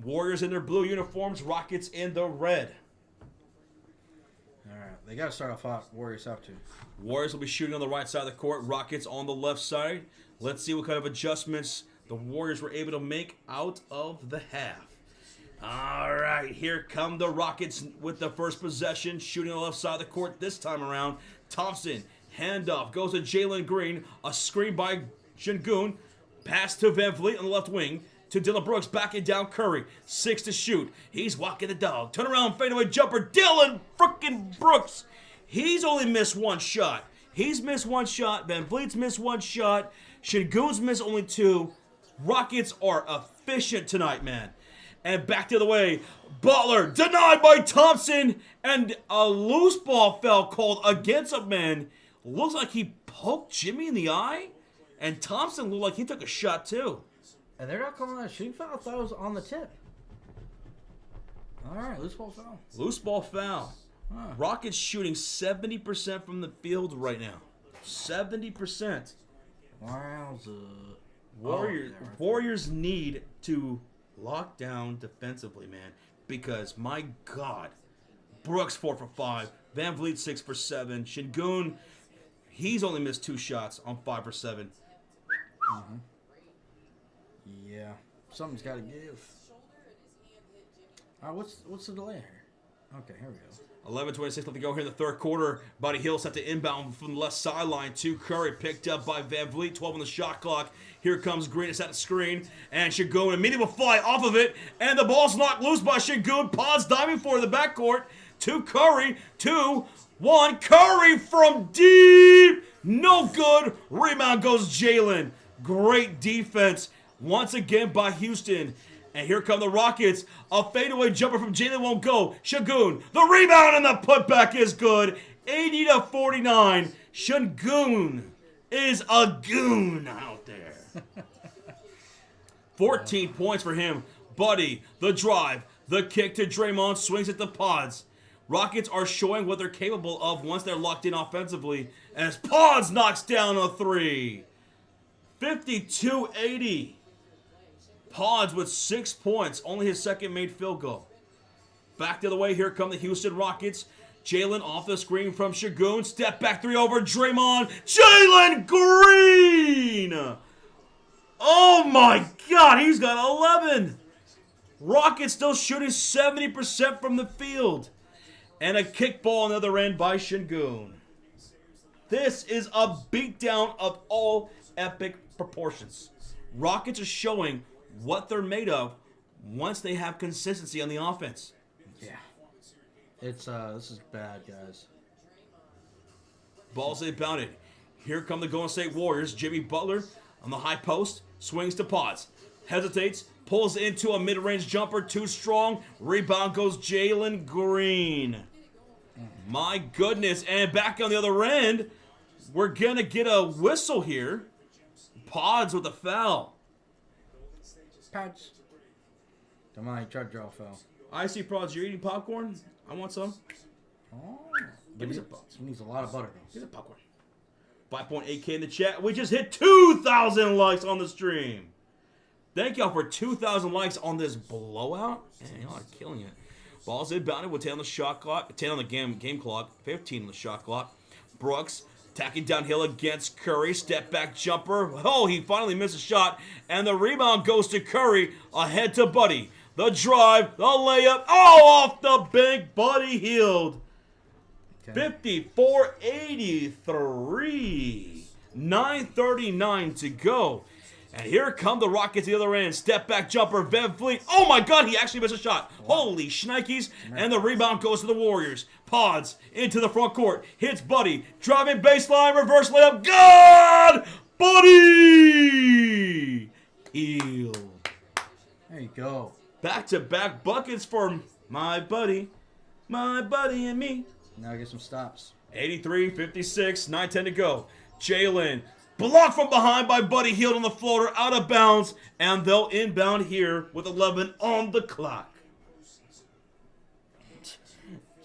Warriors in their blue uniforms, Rockets in the red. All right. They got to start off hot. Warriors have to. Warriors will be shooting on the right side of the court, Rockets on the left side. Let's see what kind of adjustments the Warriors were able to make out of the half. All right, here come the Rockets with the first possession, shooting on the left side of the court this time around. Thompson, handoff, goes to Jalen Green, a screen by Şengün, pass to Van Vliet on the left wing, to Dillon Brooks, backing down Curry, 6 to shoot. He's walking the dog, turn around, fadeaway jumper, Dillon frickin' Brooks. He's only missed one shot. He's missed one shot, Van Vliet's missed one shot, Şengün's missed only 2. Rockets are efficient tonight, man. And back the other way, Butler denied by Thompson, and a loose ball foul called against a man. Looks like he poked Jimmy in the eye, and Thompson looked like he took a shot too. And they're not calling that a shooting foul? I thought it was on the tip. All right, loose ball foul. Loose ball foul. Huh. Rockets shooting 70% from the field right now. 70%. Wowza. Warriors need to lock down defensively, man, because my God, Brooks 4 for 5, Van Vliet 6 for 7, Şengün, he's only missed 2 shots on 5 for 7. Yeah, something's got to give. All right, what's the delay here? Okay, here we go. 11:26 left to go here in the third quarter. Buddy Hield set to inbound from the left sideline to Curry, picked up by Van Vliet, 12 on the shot clock. Here comes Green, it's at the screen, and Şengün immediately will fly off of it, and the ball's knocked loose by Şengün. Pods diving for the backcourt to Curry, 2-1. Curry from deep, no good. Rebound goes Jalen. Great defense once again by Houston. And here come the Rockets. A fadeaway jumper from Jalen won't go. Şengün, the rebound and the putback is good. 80-49. Şengün is a goon out there. 14 points for him. Buddy, the drive, the kick to Draymond, swings at the Pods. Rockets are showing what they're capable of once they're locked in offensively, as Pods knocks down a 3. 52-80. Pods with 6 points, only his second made field goal. Back the other way, here come the Houston Rockets. Jalen off the screen from Şengün. Step back 3 over Draymond. Jalen Green! Oh my God, he's got 11. Rockets still shooting 70% from the field. And a kickball on the other end by Şengün. This is a beatdown of all epic proportions. Rockets are showing what they're made of once they have consistency on the offense. Yeah. It's this is bad, guys. Ball's inbounded. Here come the Golden State Warriors. Jimmy Butler on the high post. Swings to Pods. Hesitates. Pulls into a mid-range jumper. Too strong. Rebound goes Jalen Green. My goodness. And back on the other end, we're going to get a whistle here. Pods with a foul. Pads. Come on, try to draw a foul. I see Pods. You're eating popcorn? I want some. Oh. Give me He some Pods. needs a lot of butter, though. Here's a popcorn. 5.8K in the chat. We just hit 2,000 likes on the stream. Thank y'all for 2,000 likes on this blowout. Man, y'all are killing it. Ball's inbounded with 10 on the shot clock, 10 on the game clock, 15 on the shot clock. Brooks attacking downhill against Curry. Step back jumper. Oh, he finally missed a shot. And the rebound goes to Curry. Ahead to Buddy. The drive, the layup. Oh, off the bank. Buddy Hield. 54-83. 9:39 to go. And here come the Rockets the other end. Step back jumper, Van Vliet. Oh my God, he actually missed a shot. Wow. Holy shnikes. And the rebound goes to the Warriors. Pods into the front court. Hits Buddy. Driving baseline, reverse layup. Good! Buddy! Hield. There you go. Back-to-back buckets for my buddy and me. Now get some stops. 83-56, 9:10 to go. Jalen blocked from behind by Buddy Hield on the floater, out of bounds, and they'll inbound here with 11 on the clock.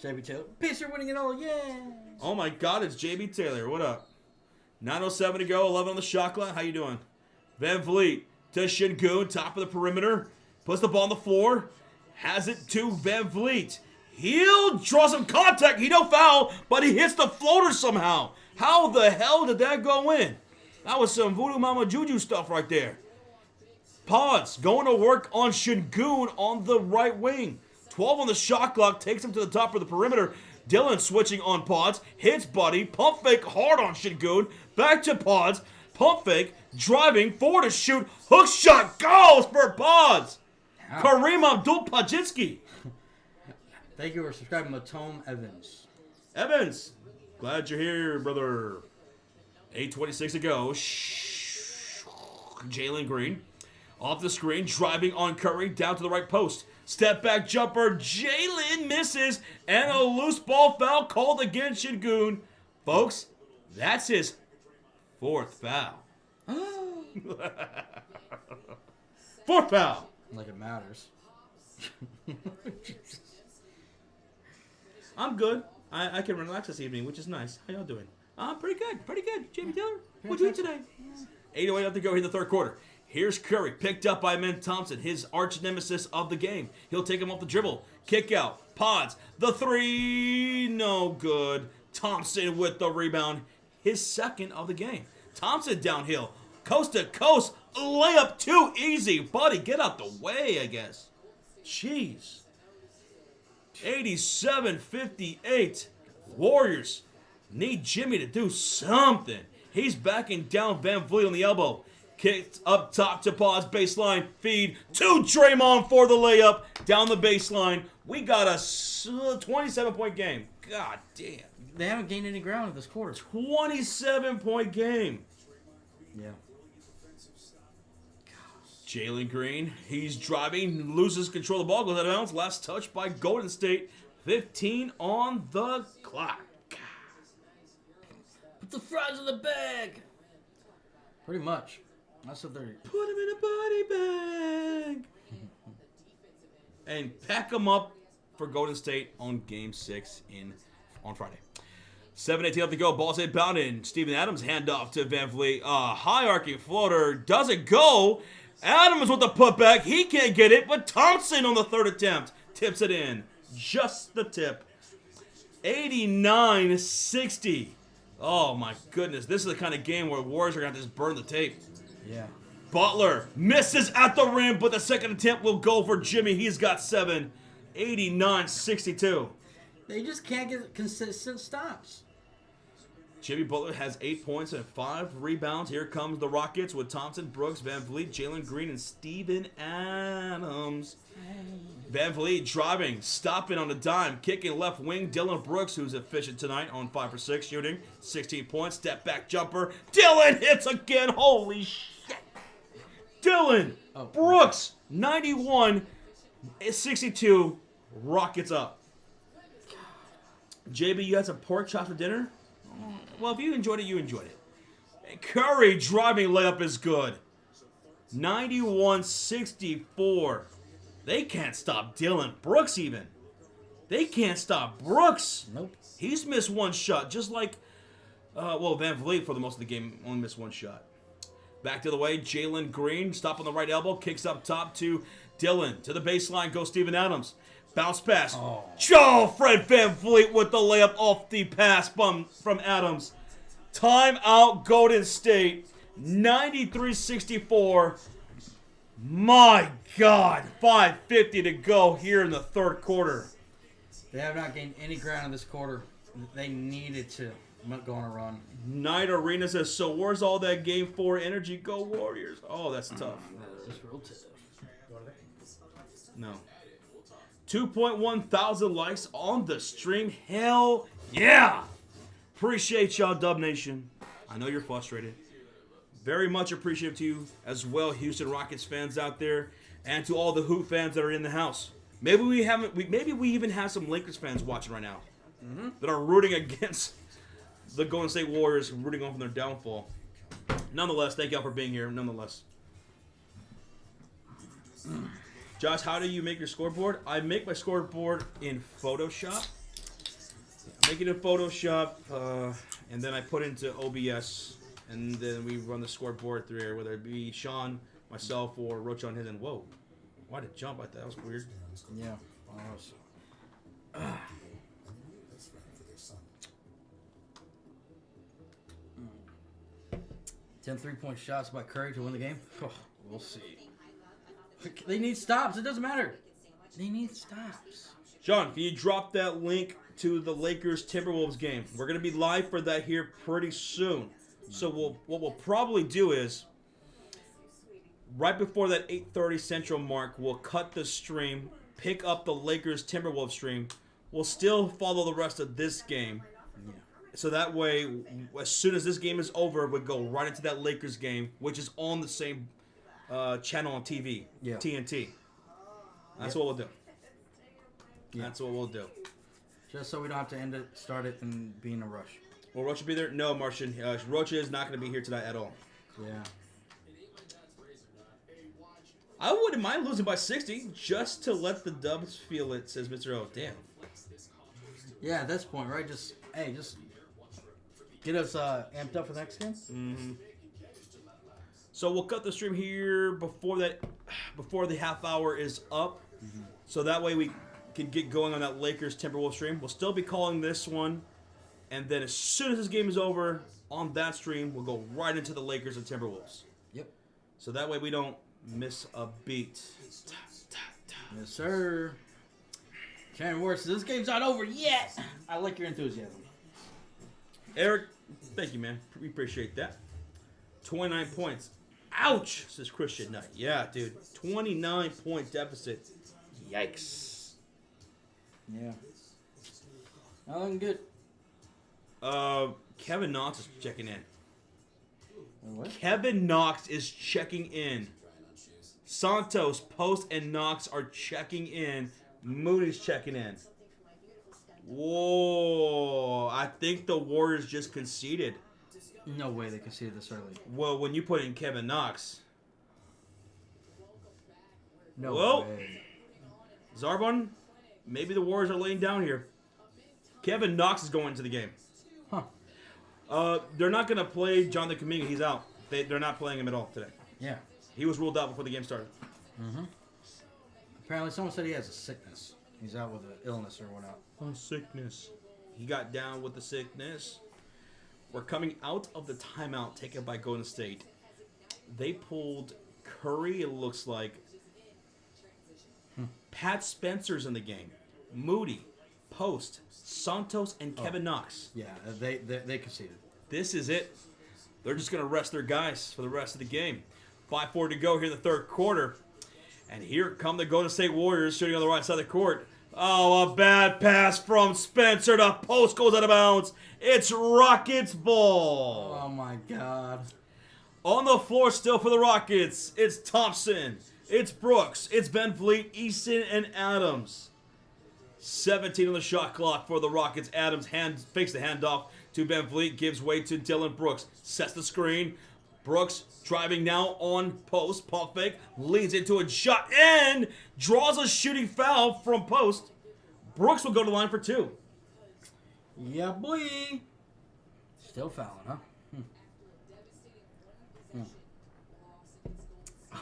JB Taylor. Pacer winning it all, yeah. Oh my God, it's JB Taylor. What up? 9:07 to go, 11 on the shot clock. How you doing? Van Vliet to Şengün, top of the perimeter. Puts the ball on the floor. Has it to Van Vliet. He'll draw some contact. He don't foul, but he hits the floater somehow. How the hell did that go in? That was some Voodoo Mama Juju stuff right there. Pods going to work on Şengün on the right wing. 12 on the shot clock. Takes him to the top of the perimeter. Dillon switching on Pods. Hits Buddy. Pump fake hard on Şengün. Back to Pods. Pump fake. Driving. Forward to shoot. Hook shot. Goes for Pods. Ow. Kareem Abdul-Pajitsky. Thank you for subscribing to Tom Evans. Evans, glad you're here, brother. 8:26 to go. Jalen Green off the screen, driving on Curry down to the right post. Step back jumper. Jalen misses, and a loose ball foul called against Şengün. Folks, that's his fourth foul. Fourth foul. Like it matters. I'm good. I can relax this evening, which is nice. How y'all doing? Pretty good. Pretty good. Jamie Taylor, what'd you eat today? 8:08 left to go here in the third quarter. Here's Curry, picked up by Amen Thompson, his arch nemesis of the game. He'll take him off the dribble. Kick out. Pods. The three. No good. Thompson with the rebound. His second of the game. Thompson downhill. Coast to coast. Layup too easy. Buddy, get out the way, I guess. Jeez. 87-58. Warriors need Jimmy to do something. He's backing down Van Vliet on the elbow. Kicked up top to Pods, baseline, feed to Draymond for the layup. Down the baseline. We got a 27-point game. God damn. They haven't gained any ground in this quarter. 27-point game. Yeah. Jalen Green, he's driving, loses control of the ball, goes out of bounds. Last touch by Golden State. 15 on the clock. Put the fries in the bag. Pretty much. That's what they're... Put him in a body bag. And pack him up for Golden State on Game 6 on Friday. 7:18 left to go. Ball's inbounded. Steven Adams handoff to Van Vliet. High arcing floater. Doesn't go. Adams with the putback. He can't get it, but Thompson on the third attempt tips it in. Just the tip. 89-60. Oh my goodness. This is the kind of game where Warriors are going to just burn the tape. Yeah. Butler misses at the rim, but the second attempt will go for Jimmy. He's got 7. 89-62. They just can't get consistent stops. Jimmy Butler has 8 points and 5 rebounds. Here comes the Rockets with Thompson, Brooks, Van Vliet, Jalen Green, and Steven Adams. Van Vliet driving, stopping on the dime, kicking left wing. Dylan Brooks, who's efficient tonight on 5 for 6 shooting, 16 points, step back jumper. Dylan hits again. Holy shit. Dylan Brooks, 91-62. Rockets up. JB, you had some pork chops for dinner? Well, if you enjoyed it, you enjoyed it. And Curry driving layup is good. 91-64. They can't stop Dylan Brooks even. They can't stop Brooks. Nope. He's missed one shot, just like, Van Vliet for the most of the game only missed one shot. Back to the way, Jalen Green, stop on the right elbow, kicks up top to Dylan. To the baseline goes Steven Adams. Bounce pass. Joe Fred Van Vliet with the layup off the pass from Adams. Timeout Golden State. 93-64. My God. 5:50 to go here in the third quarter. They have not gained any ground in this quarter. They needed to go on a run. Night Arena says, so where's all that Game 4 energy? Go Warriors. Oh, that's tough. That's real tough. No. 2.1 thousand likes on the stream. Hell yeah. Appreciate y'all, Dub Nation. I know you're frustrated. Very much appreciative to you as well, Houston Rockets fans out there, and to all the Hoop fans that are in the house. Maybe we even have some Lakers fans watching right now that are rooting against the Golden State Warriors, rooting on from their downfall. Nonetheless, thank y'all for being here. Nonetheless. Josh, how do you make your scoreboard? I make my scoreboard in Photoshop. I make it in Photoshop, and then I put it into OBS, and then we run the scoreboard through here, whether it be Sean, myself, or Roach on his end. Whoa. Why did it jump like that? That was weird. Yeah. 10 3-point shots by Curry to win the game. Oh, we'll see. They need stops. It doesn't matter. They need stops. Sean, can you drop that link to the Lakers Timberwolves game? We're going to be live for that here pretty soon. So what we'll probably do is, right before that 8:30 Central mark, we'll cut the stream, pick up the Lakers Timberwolves stream. We'll still follow the rest of this game. So that way, as soon as this game is over, we'll go right into that Lakers game, which is on the same channel on TV, TNT. That's what we'll do. That's what we'll do. Just so we don't have to start it, and be in a rush. Will Rocha be there? No, Martian. Rocha is not going to be here tonight at all. Yeah. I wouldn't mind losing by 60 just to let the Dubs feel it, says Mr. O. Damn. Yeah, at this point, right? Just get us amped up for the next game. Mm-hmm. So we'll cut the stream here before the half hour is up. So that way we can get going on that Lakers Timberwolves stream. We'll still be calling this one. And then as soon as this game is over, on that stream, we'll go right into the Lakers and Timberwolves. Yep. So that way we don't miss a beat. Yes, sir. Shannon Ward says, this game's not over yet. I like your enthusiasm. Eric, thank you, man. We appreciate that. 29 points. Ouch, says Christian Knight. Yeah, dude. 29-point deficit. Yikes. Yeah. Not looking good. Kevin Knox is checking in. What? Kevin Knox is checking in. Santos, Post, and Knox are checking in. Moody's checking in. Whoa. I think the Warriors just conceded. No way they conceded this early. Well, when you put in Kevin Knox. No way. Zarbon, maybe the Warriors are laying down here. Kevin Knox is going into the game. Huh. They're not going to play Jonathan Kuminga. He's out. They're not playing him at all today. Yeah. He was ruled out before the game started. Mm-hmm. Apparently someone said he has a sickness. He's out with an illness or whatnot. Oh, sickness. He got down with the sickness. We're coming out of the timeout taken by Golden State. They pulled Curry, it looks like. Pat Spencer's in the game. Moody, Post, Santos, and Kevin Knox. Yeah, they conceded. this is it. They're just going to rest their guys for the rest of the game. 5:40 to go here in the third quarter. And here come the Golden State Warriors shooting on the right side of the court. Oh, a bad pass from Spencer. The post goes out of bounds. It's Rockets ball. Oh my God. On the floor still for the Rockets. It's Thompson. It's Brooks. It's Van Vliet, Easton, and Adams. 17 on the shot clock for the Rockets. Adams fakes the handoff to Van Vliet. Gives way to Dylan Brooks. Sets the screen. Brooks driving now on post. Pump fake. Leads into a shot and draws a shooting foul from post. Brooks will go to the line for 2. Yeah, boy. Still fouling, huh?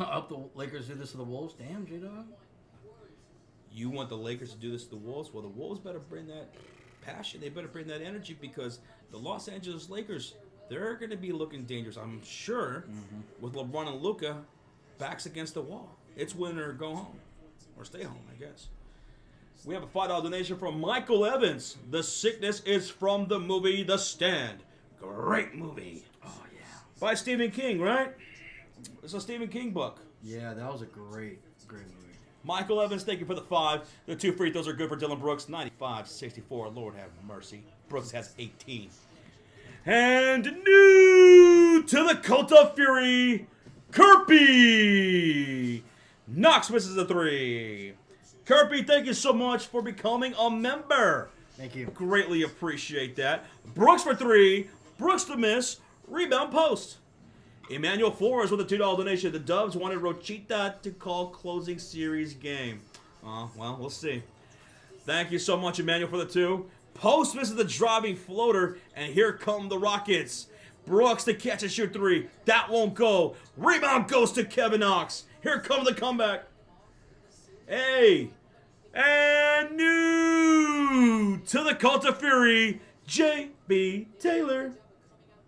Up the Lakers do this to the Wolves. Damn, J-Dog. You want the Lakers to do this to the Wolves? Well, the Wolves better bring that passion. They better bring that energy because the Los Angeles Lakers, they're going to be looking dangerous, I'm sure, with LeBron and Luka backs against the wall. It's win or go home. Or stay home, I guess. We have a $5 donation from Michael Evans. The sickness is from the movie The Stand. Great movie. Oh, yeah. By Stephen King, right? It's a Stephen King book. Yeah, that was a great movie. Michael Evans, thank you for the 5. The 2 free throws are good for Dylan Brooks. 95-64. Lord have mercy. Brooks has 18. And new to the Cult of Fury, Kirby. Knox misses a 3. Kirby, thank you so much for becoming a member. Thank you. Greatly appreciate that. Brooks for 3. Brooks to miss. Rebound post. Emmanuel Flores with a $2 donation. The Dubs wanted Rochita to call closing series game. Well, we'll see. Thank you so much, Emmanuel, for the 2. Post misses the driving floater, and here come the Rockets. Brooks to catch and shoot 3. That won't go. Rebound goes to Kevin Knox. Here comes the comeback. Hey. And new to the Cult of Fury, J.B. Taylor.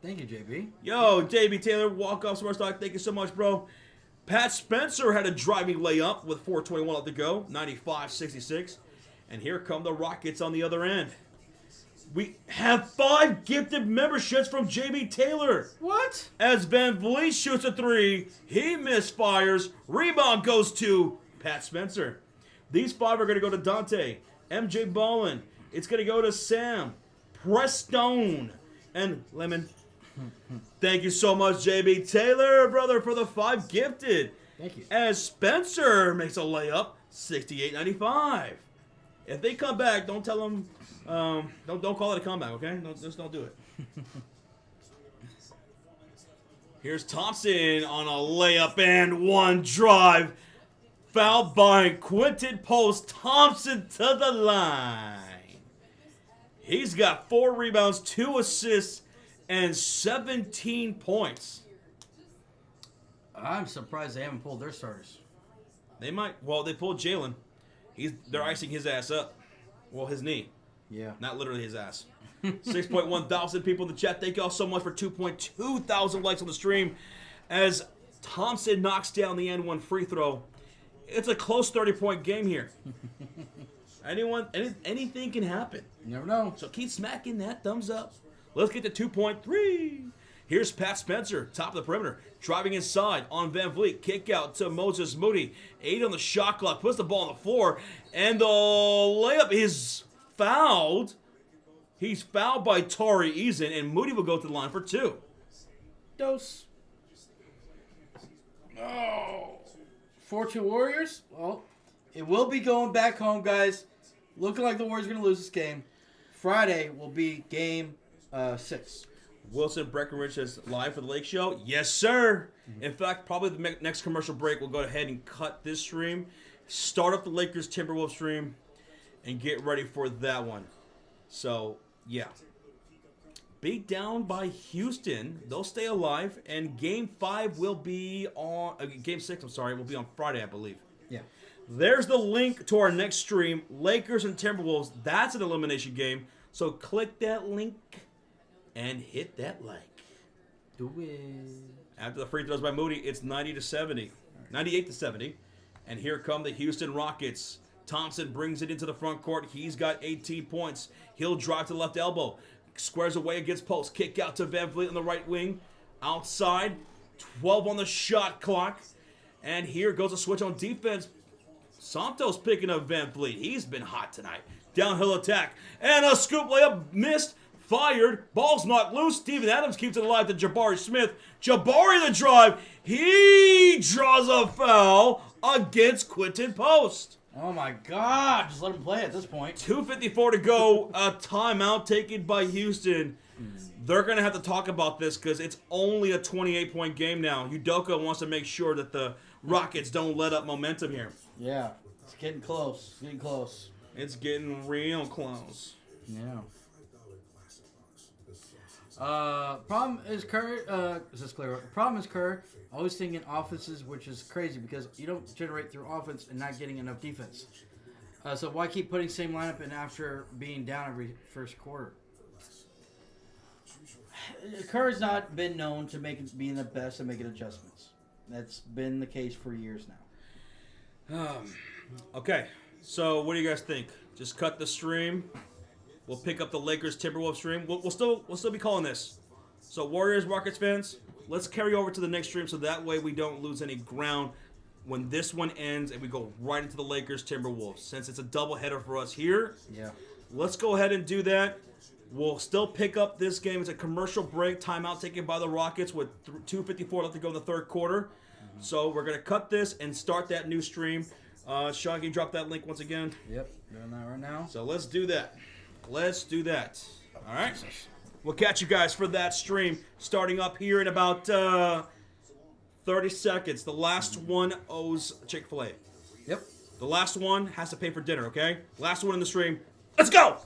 Thank you, JB. Yo, J.B. Taylor, walk-off smart stock. Thank you so much, bro. Pat Spencer had a driving layup with 4:21 left to go, 95-66. And here come the Rockets on the other end. We have 5 gifted memberships from J.B. Taylor. What? As Van Vliet shoots a 3, he misfires. Rebound goes to Pat Spencer. These 5 are going to go to Dante, MJ Ballin. It's going to go to Sam, Prestone, and Lemon. Thank you so much, JB Taylor, brother, for the 5 gifted. Thank you. As Spencer makes a layup, 68-95. If they come back, don't tell them, don't call it a comeback, okay? Just don't do it. Here's Thompson on a layup and 1 drive. Fouled by Quentin Post. Thompson to the line. He's got 4 rebounds, 2 assists, and 17 points. I'm surprised they haven't pulled their starters. They might. Well, they pulled Jalen. They're icing his ass up. Well, his knee. Yeah. Not literally his ass. 6.1 thousand people in the chat. Thank you all so much for 2.2 thousand likes on the stream. As Thompson knocks down the N1 free throw. It's a close 30-point game here. Anything can happen. You never know. So keep smacking that thumbs up. Let's get to 2.3. Here's Pat Spencer, top of the perimeter, driving inside on Van Vliet. Kick out to Moses Moody. 8 on the shot clock, puts the ball on the floor, and the layup is fouled. He's fouled by Tari Eason, and Moody will go to the line for 2. Dose. Oh. 4-2 Warriors? Well, it will be going back home, guys. Looking like the Warriors are going to lose this game. Friday will be game 6. Wilson Breckenridge is live for the Lake Show. Yes, sir. In fact, probably the next commercial break, we'll go ahead and cut this stream, start up the Lakers Timberwolves stream, and get ready for that one. So, yeah. Beat down by Houston. They'll stay alive, and Game 5 will be on Game 6. I'm sorry, will be on Friday, I believe. Yeah. There's the link to our next stream, Lakers and Timberwolves. That's an elimination game. So click that link and hit that like. Do it. After the free throws by Moody, it's 98-70. And here come the Houston Rockets. Thompson brings it into the front court. He's got 18 points. He'll drive to the left elbow. squares away against post. Kick out to Van Vliet on the right wing. Outside. 12 on the shot clock. And here goes a switch on defense. Santos picking up Van Vliet. He's been hot tonight. Downhill attack. And a scoop layup missed. Fired. Ball's knocked loose. Steven Adams keeps it alive to Jabari Smith. Jabari the drive. He draws a foul against Quinton Post. Oh my God! Just let him play at this point. 2:54 to go. A timeout taken by Houston. They're going to have to talk about this because it's only a 28-point game now. Udoka wants to make sure that the Rockets don't let up momentum here. Yeah, it's getting close. It's getting close. It's getting real close. Yeah. Problem is Kerr. Is this clear? Problem is Kerr always thinking offenses, which is crazy because you don't generate through offense and not getting enough defense. So why keep putting same lineup in after being down every first quarter? Kerr's not been known to being the best at making adjustments. That's been the case for years now. Okay, so what do you guys think? Just cut the stream. We'll pick up the Lakers Timberwolves stream. We'll still be calling this. So Warriors Rockets fans, let's carry over to the next stream so that way we don't lose any ground when this one ends and we go right into the Lakers Timberwolves. Since it's a doubleheader for us here, Yeah. let's go ahead and do that. We'll still pick up this game. It's a commercial break, timeout taken by the Rockets with 2:54 left to go in the third quarter. So we're going to cut this and start that new stream. Sean, can you drop that link once again? Yep. Doing that right now. So let's do that. Let's do that. All right. We'll catch you guys for that stream starting up here in about 30 seconds. The last one owes Chick-fil-A. Yep. The last one has to pay for dinner, okay? Last one in the stream. Let's go!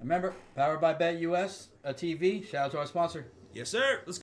Remember, powered by BetUS, a TV. Shout out to our sponsor. Yes, sir. Let's